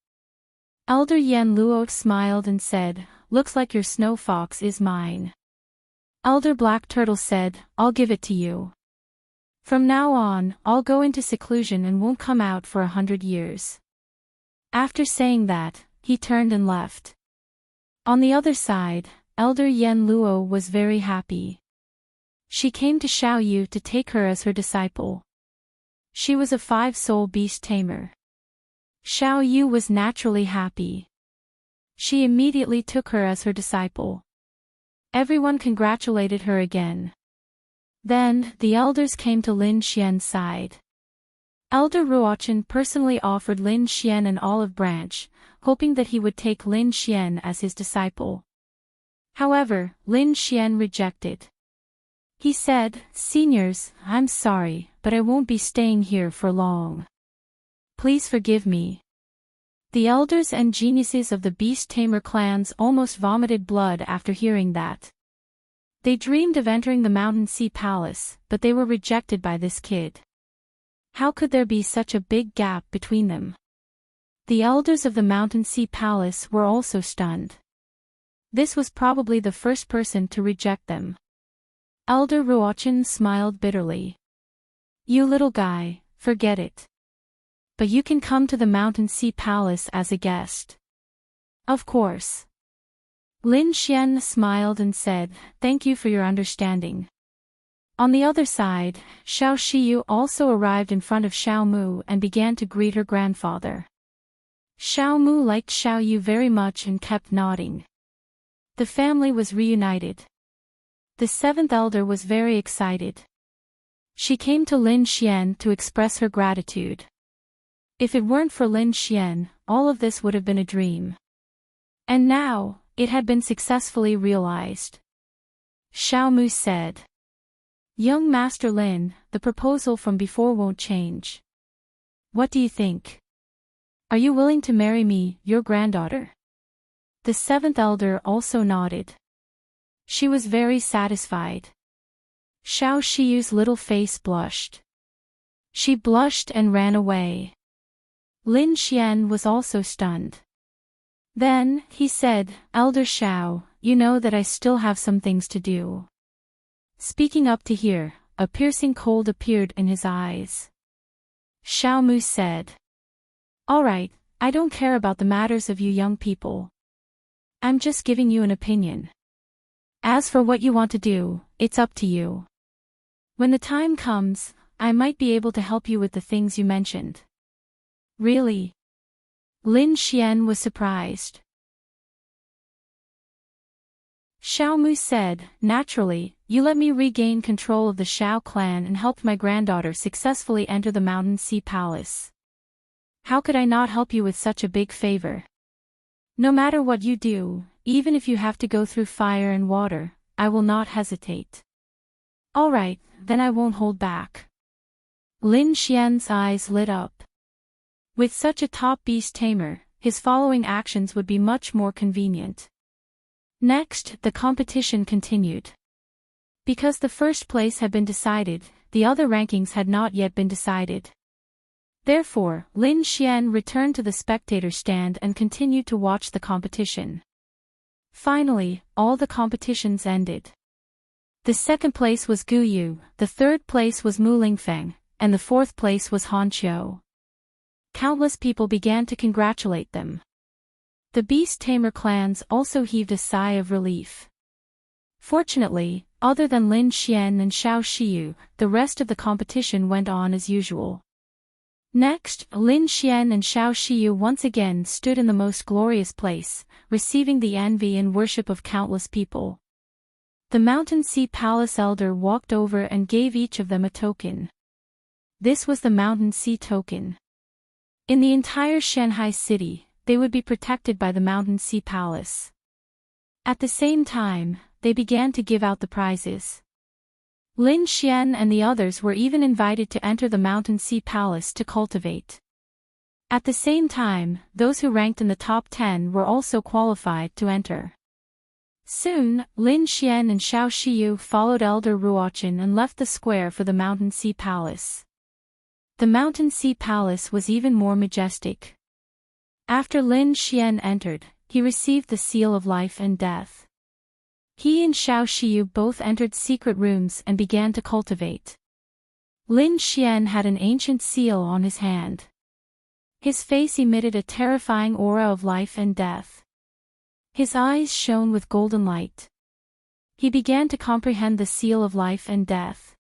Elder Yen Luo smiled and said, "Looks like your snow fox is mine." Elder Black Turtle said, "I'll give it to you. From now on, I'll go into seclusion and won't come out for 100 years. After saying that, he turned and left. On the other side, Elder Yen Luo was very happy. She came to Xiao Yu to take her as her disciple. She was a 5-soul beast tamer. Xiao Yu was naturally happy. She immediately took her as her disciple. Everyone congratulated her again. Then, the elders came to Lin Xian's side. Elder Ruochen personally offered Lin Xian an olive branch, hoping that he would take Lin Xian as his disciple. However, Lin Xian rejected. He said, "Seniors, I'm sorry, but I won't be staying here for long. Please forgive me." The elders and geniuses of the Beast Tamer clans almost vomited blood after hearing that. They dreamed of entering the Mountain Sea Palace, but they were rejected by this kid. How could there be such a big gap between them? The elders of the Mountain Sea Palace were also stunned. This was probably the first person to reject them. Elder Ruochen smiled bitterly. "You little guy, forget it. But you can come to the Mountain Sea Palace as a guest." "Of course." Lin Xian smiled and said, "Thank you for your understanding." On the other side, Xiao Shiyu also arrived in front of Xiao Mu and began to greet her grandfather. Xiao Mu liked Xiao Yu very much and kept nodding. The family was reunited. The 7th elder was very excited. She came to Lin Xian to express her gratitude. If it weren't for Lin Xian, all of this would have been a dream. And now, it had been successfully realized. Xiao Mu said, "Young Master Lin, the proposal from before won't change. What do you think? Are you willing to marry me, your granddaughter?" The 7th elder also nodded. She was very satisfied. Xiao Shiyu's little face blushed. She blushed and ran away. Lin Xian was also stunned. Then, he said, "Elder Xiao, you know that I still have some things to do." Speaking up to hear, a piercing cold appeared in his eyes. Xiao Mu said, "All right, I don't care about the matters of you young people. I'm just giving you an opinion. As for what you want to do, it's up to you. When the time comes, I might be able to help you with the things you mentioned." "Really?" Lin Xian was surprised. Xiao Mu said, "Naturally, you let me regain control of the Shao clan and helped my granddaughter successfully enter the Mountain Sea Palace. How could I not help you with such a big favor? No matter what you do, even if you have to go through fire and water, I will not hesitate. All right, then I won't hold back. Lin Xian's eyes lit up. With such a top beast tamer, his following actions would be much more convenient. Next, the competition continued. Because the first place had been decided, the other rankings had not yet been decided. Therefore, Lin Xian returned to the spectator stand and continued to watch the competition. Finally, all the competitions ended. The second place was Gu Yu, the third place was Mu Lingfeng, and the fourth place was Han Qiu. Countless people began to congratulate them. The beast tamer clans also heaved a sigh of relief. Fortunately, other than Lin Xian and Xiao Shiyu, the rest of the competition went on as usual. Next, Lin Xian and Xiao Shiyu once again stood in the most glorious place, receiving the envy and worship of countless people. The Mountain Sea Palace elder walked over and gave each of them a token. This was the Mountain Sea token. In the entire Shanghai city, they would be protected by the Mountain Sea Palace. At the same time, they began to give out the prizes. Lin Xian and the others were even invited to enter the Mountain Sea Palace to cultivate. At the same time, those who ranked in the top 10 were also qualified to enter. Soon, Lin Xian and Xiao Shiyu followed Elder Ruochen and left the square for the Mountain Sea Palace. The Mountain Sea Palace was even more majestic. After Lin Xian entered, he received the seal of life and death. He and Xiao Shiyu both entered secret rooms and began to cultivate. Lin Xian had an ancient seal on his hand. His face emitted a terrifying aura of life and death. His eyes shone with golden light. He began to comprehend the seal of life and death.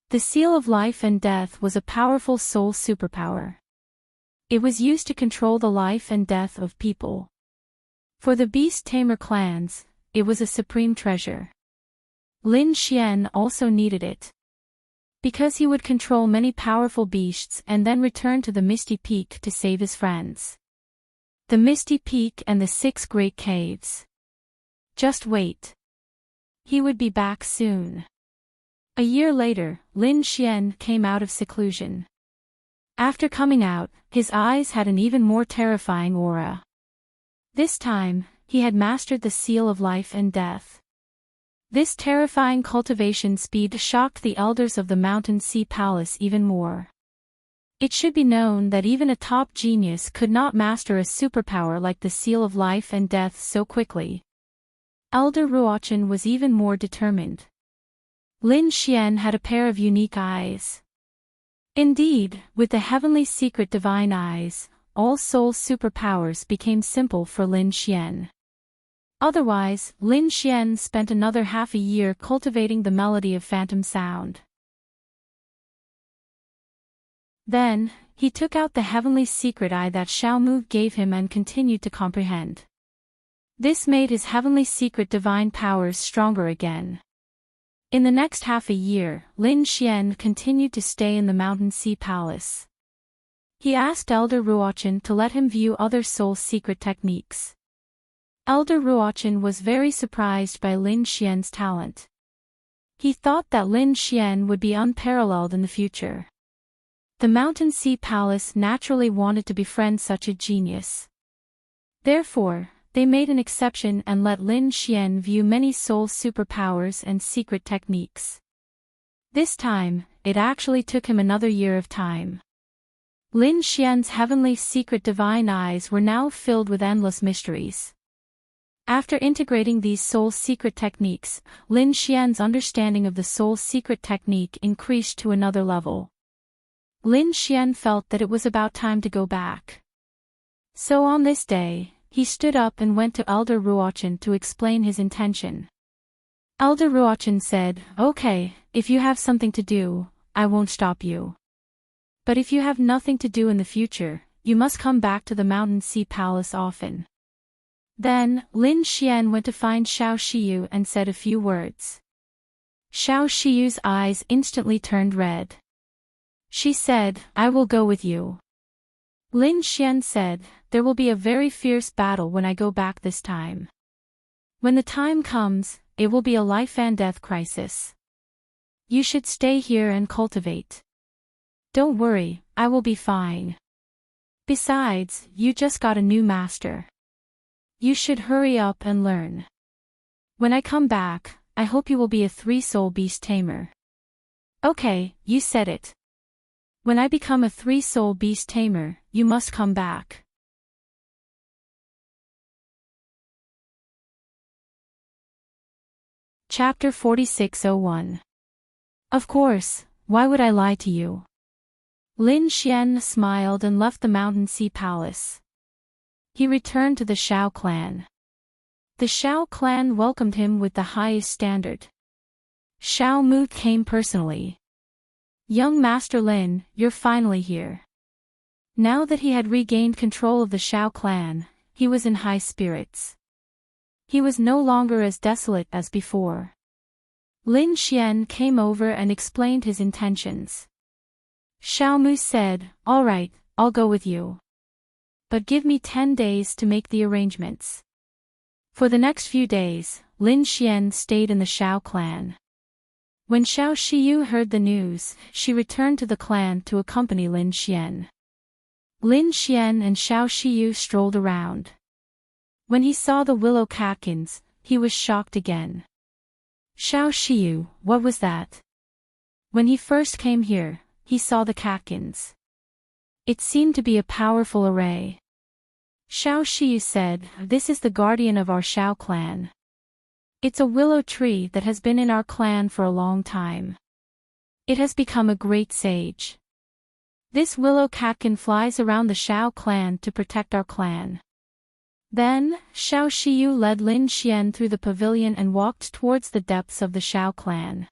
The seal of life and death was a powerful soul superpower. It was used to control the life and death of people. For the beast tamer clans, it was a supreme treasure. Lin Xian also needed it. Because he would control many powerful beasts and then return to the Misty Peak to save his friends. The Misty Peak and the 6 Great Caves. Just wait. He would be back soon. A year later, Lin Xian came out of seclusion. After coming out, his eyes had an even more terrifying aura. This time, he had mastered the seal of life and death. This terrifying cultivation speed shocked the elders of the Mountain Sea Palace even more. It should be known that even a top genius could not master a superpower like the seal of life and death so quickly. Elder Ruochen was even more determined. Lin Xian had a pair of unique eyes. Indeed, with the heavenly secret divine eyes, all soul superpowers became simple for Lin Xian. Otherwise, Lin Xian spent another half a year cultivating the melody of phantom sound. Then, he took out the heavenly secret eye that Xiao Mu gave him and continued to comprehend. This made his heavenly secret divine powers stronger again. In the next half a year, Lin Xian continued to stay in the Mountain Sea Palace. He asked Elder Ruochen to let him view other soul secret techniques. Elder Ruochen was very surprised by Lin Xian's talent. He thought that Lin Xian would be unparalleled in the future. The Mountain Sea Palace naturally wanted to befriend such a genius. Therefore, they made an exception and let Lin Xian view many soul superpowers and secret techniques. This time, it actually took him another year of time. Lin Xian's heavenly secret divine eyes were now filled with endless mysteries. After integrating these soul secret techniques, Lin Xian's understanding of the soul secret technique increased to another level. Lin Xian felt that it was about time to go back. So on this day, he stood up and went to Elder Ruochen to explain his intention. Elder Ruochen said, "Okay, if you have something to do, I won't stop you. But if you have nothing to do in the future, you must come back to the Mountain Sea Palace often." Then, Lin Xian went to find Xiao Shiyu and said a few words. Xiao Shiyu's eyes instantly turned red. She said, I will go with you. Lin Xian said, there will be a very fierce battle when I go back this time. When the time comes, it will be a life and death crisis. You should stay here and cultivate. Don't worry, I will be fine. Besides, you just got a new master. You should hurry up and learn. When I come back, I hope you will be a 3-soul beast tamer. Okay, you said it. When I become a 3-soul beast tamer, you must come back. Chapter 4601. Of course, why would I lie to you? Lin Xian smiled and left the Mountain Sea Palace. He returned to the Shao clan. The Shao clan welcomed him with the highest standard. Shao Mu came personally. Young Master Lin, you're finally here. Now that he had regained control of the Shao clan, he was in high spirits. He was no longer as desolate as before. Lin Xian came over and explained his intentions. Shao Mu said, all right, I'll go with you. But give me 10 days to make the arrangements. For the next few days, Lin Xian stayed in the Shao clan. When Xiao Shiyu heard the news, she returned to the clan to accompany Lin Xian. Lin Xian and Xiao Shiyu strolled around. When he saw the willow catkins, he was shocked again. Xiao Shiyu, what was that? When he first came here, he saw the catkins. It seemed to be a powerful array. Xiao Shiyu said, this is the guardian of our Shao clan. It's a willow tree that has been in our clan for a long time. It has become a great sage. This willow catkin flies around the Shao clan to protect our clan. Then, Xiao Shiyu led Lin Xian through the pavilion and walked towards the depths of the Shao clan.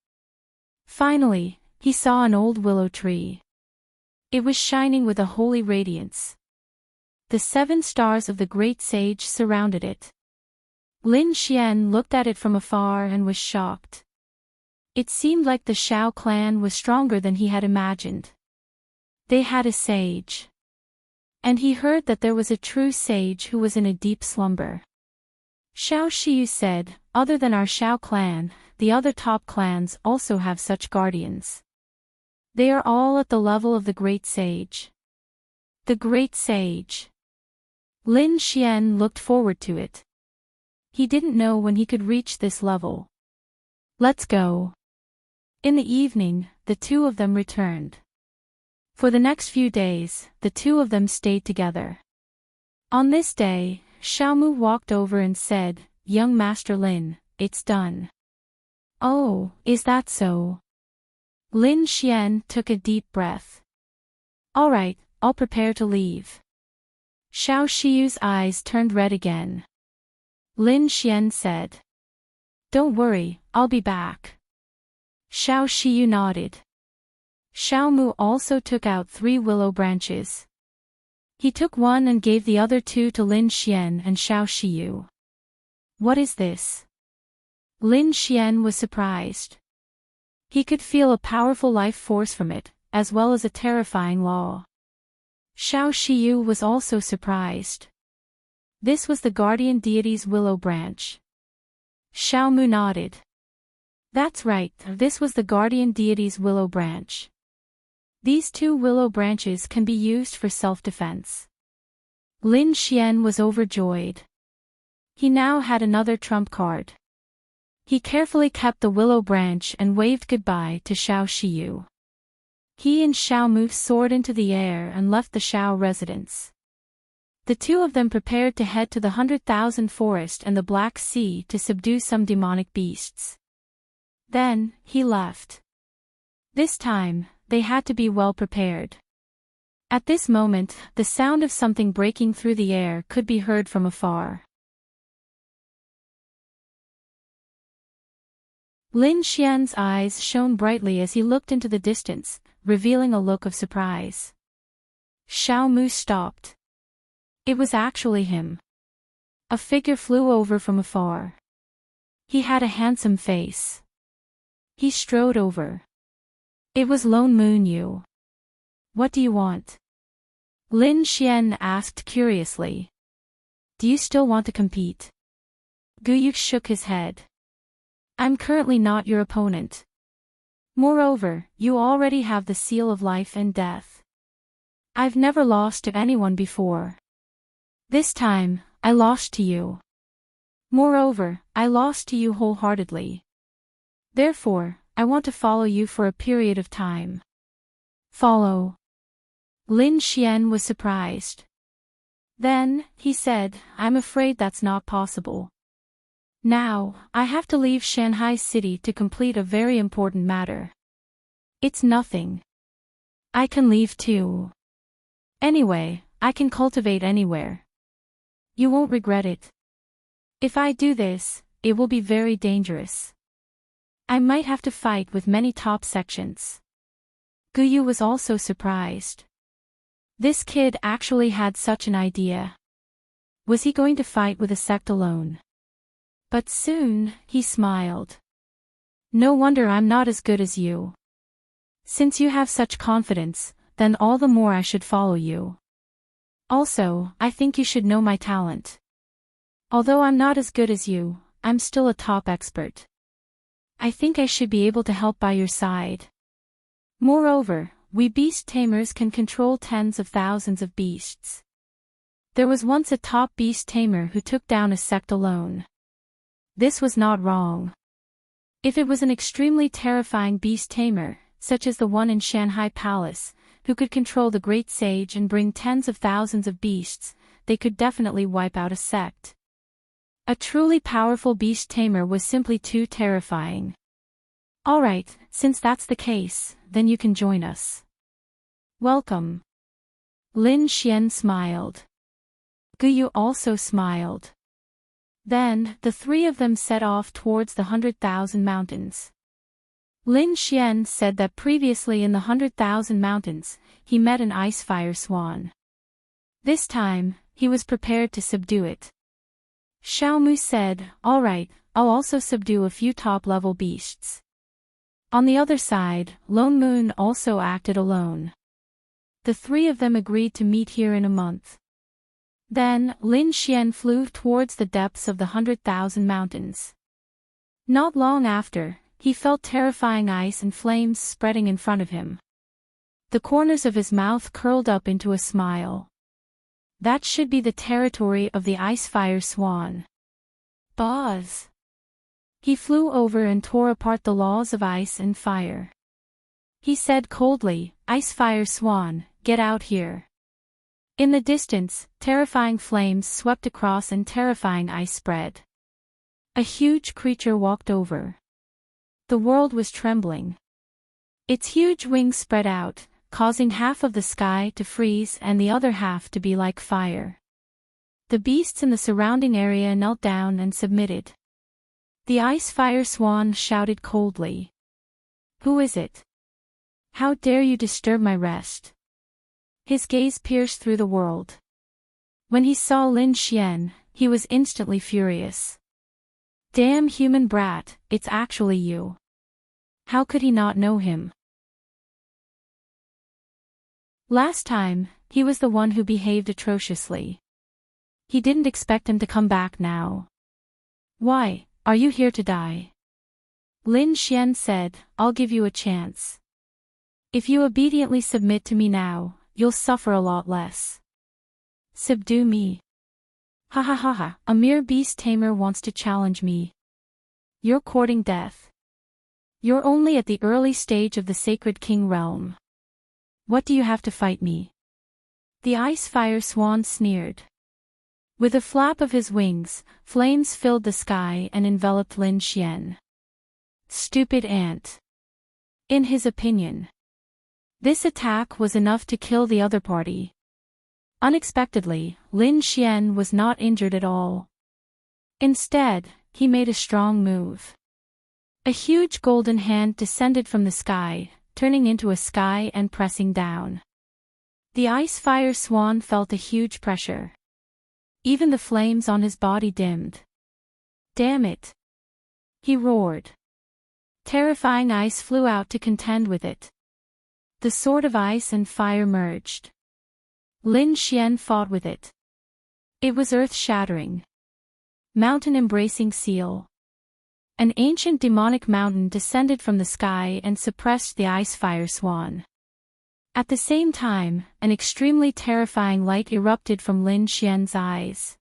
Finally, he saw an old willow tree. It was shining with a holy radiance. The 7 stars of the great sage surrounded it. Lin Xian looked at it from afar and was shocked. It seemed like the Shao clan was stronger than he had imagined. They had a sage. And he heard that there was a true sage who was in a deep slumber. Xiao Shiyu said, other than our Shao clan, the other top clans also have such guardians. They are all at the level of the great sage. The great sage. Lin Xian looked forward to it. He didn't know when he could reach this level. Let's go. In the evening, the two of them returned. For the next few days, the two of them stayed together. On this day, Xiaomu walked over and said, young Master Lin, it's done. Oh, is that so? Lin Xian took a deep breath. All right, I'll prepare to leave. Xiao Shiyu's eyes turned red again. Lin Xian said. Don't worry, I'll be back. Xiao Shiyu nodded. Xiao Mu also took out 3 willow branches. He took one and gave the other 2 to Lin Xian and Xiao Shiyu. What is this? Lin Xian was surprised. He could feel a powerful life force from it, as well as a terrifying law. Xiao Shiyu was also surprised. This was the guardian deity's willow branch. Xiao Mu nodded. That's right, this was the guardian deity's willow branch. These 2 willow branches can be used for self-defense. Lin Xian was overjoyed. He now had another trump card. He carefully kept the willow branch and waved goodbye to Xiao Shiyu. He and Xiao Mu soared into the air and left the Xiao residence. The two of them prepared to head to the 100,000 forest and the Black Sea to subdue some demonic beasts. Then, he left. This time, they had to be well prepared. At this moment, the sound of something breaking through the air could be heard from afar. Lin Xian's eyes shone brightly as he looked into the distance, revealing a look of surprise. Xiao Mu stopped. It was actually him. A figure flew over from afar. He had a handsome face. He strode over. It was Lone Moon Yu. What do you want? Lin Xian asked curiously. Do you still want to compete? Guyu shook his head. I'm currently not your opponent. Moreover, you already have the seal of life and death. I've never lost to anyone before. This time, I lost to you. Moreover, I lost to you wholeheartedly. Therefore, I want to follow you for a period of time. Follow. Lin Xian was surprised. Then, he said, I'm afraid that's not possible. Now, I have to leave Shanghai City to complete a very important matter. It's nothing. I can leave too. Anyway, I can cultivate anywhere. You won't regret it. If I do this, it will be very dangerous. I might have to fight with many top sections. Guyu was also surprised. This kid actually had such an idea. Was he going to fight with a sect alone? But soon, he smiled. No wonder I'm not as good as you. Since you have such confidence, then all the more I should follow you. Also, I think you should know my talent. Although I'm not as good as you, I'm still a top expert. I think I should be able to help by your side. Moreover, we beast tamers can control tens of thousands of beasts. There was once a top beast tamer who took down a sect alone. This was not wrong. If it was an extremely terrifying beast tamer, such as the one in Shanghai Palace, who could control the great sage and bring tens of thousands of beasts, they could definitely wipe out a sect. A truly powerful beast tamer was simply too terrifying. Alright, since that's the case, then you can join us. Welcome. Lin Xian smiled. Guyu also smiled. Then, the three of them set off towards the 100,000 mountains. Lin Xian said that previously in the 100,000 mountains, he met an ice fire swan. This time, he was prepared to subdue it. Xiaomu said, alright, I'll also subdue a few top-level beasts. On the other side, Lone Moon also acted alone. The three of them agreed to meet here in a month. Then, Lin Xian flew towards the depths of the 100,000 mountains. Not long after, he felt terrifying ice and flames spreading in front of him. The corners of his mouth curled up into a smile. That should be the territory of the ice fire swan. Buzz! He flew over and tore apart the laws of ice and fire. He said coldly, Ice fire swan, get out here. In the distance, terrifying flames swept across and terrifying ice spread. A huge creature walked over. The world was trembling. Its huge wings spread out, causing half of the sky to freeze and the other half to be like fire. The beasts in the surrounding area knelt down and submitted. The ice fire swan shouted coldly. Who is it? How dare you disturb my rest? His gaze pierced through the world. When he saw Lin Xian, he was instantly furious. Damn human brat, it's actually you. How could he not know him? Last time, he was the one who behaved atrociously. He didn't expect him to come back now. Why, are you here to die? Lin Xian said, I'll give you a chance. If you obediently submit to me now, you'll suffer a lot less. Subdue me. Ha ha ha ha, a mere beast tamer wants to challenge me. You're courting death. You're only at the early stage of the Sacred King realm. What do you have to fight me? The ice fire swan sneered. With a flap of his wings, flames filled the sky and enveloped Lin Xian. Stupid ant. In his opinion, this attack was enough to kill the other party. Unexpectedly, Lin Xian was not injured at all. Instead, he made a strong move. A huge golden hand descended from the sky, turning into a sky and pressing down. The ice fire swan felt a huge pressure. Even the flames on his body dimmed. Damn it! He roared. Terrifying ice flew out to contend with it. The sword of ice and fire merged. Lin Xian fought with it. It was earth-shattering. Mountain-embracing seal. An ancient demonic mountain descended from the sky and suppressed the ice-fire swan. At the same time, an extremely terrifying light erupted from Lin Xian's eyes.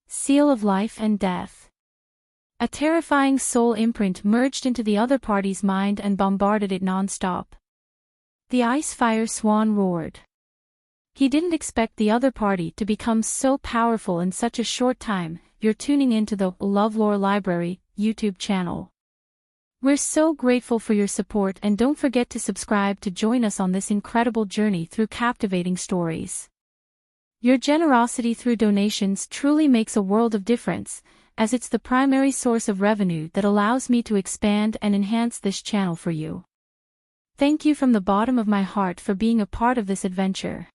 Seal of life and death. A terrifying soul imprint merged into the other party's mind and bombarded it non-stop. The ice-fire swan roared. He didn't expect the other party to become so powerful in such a short time. You're tuning into the LoveLore Library YouTube channel. We're so grateful for your support, and don't forget to subscribe to join us on this incredible journey through captivating stories. Your generosity through donations truly makes a world of difference, as it's the primary source of revenue that allows me to expand and enhance this channel for you. Thank you from the bottom of my heart for being a part of this adventure.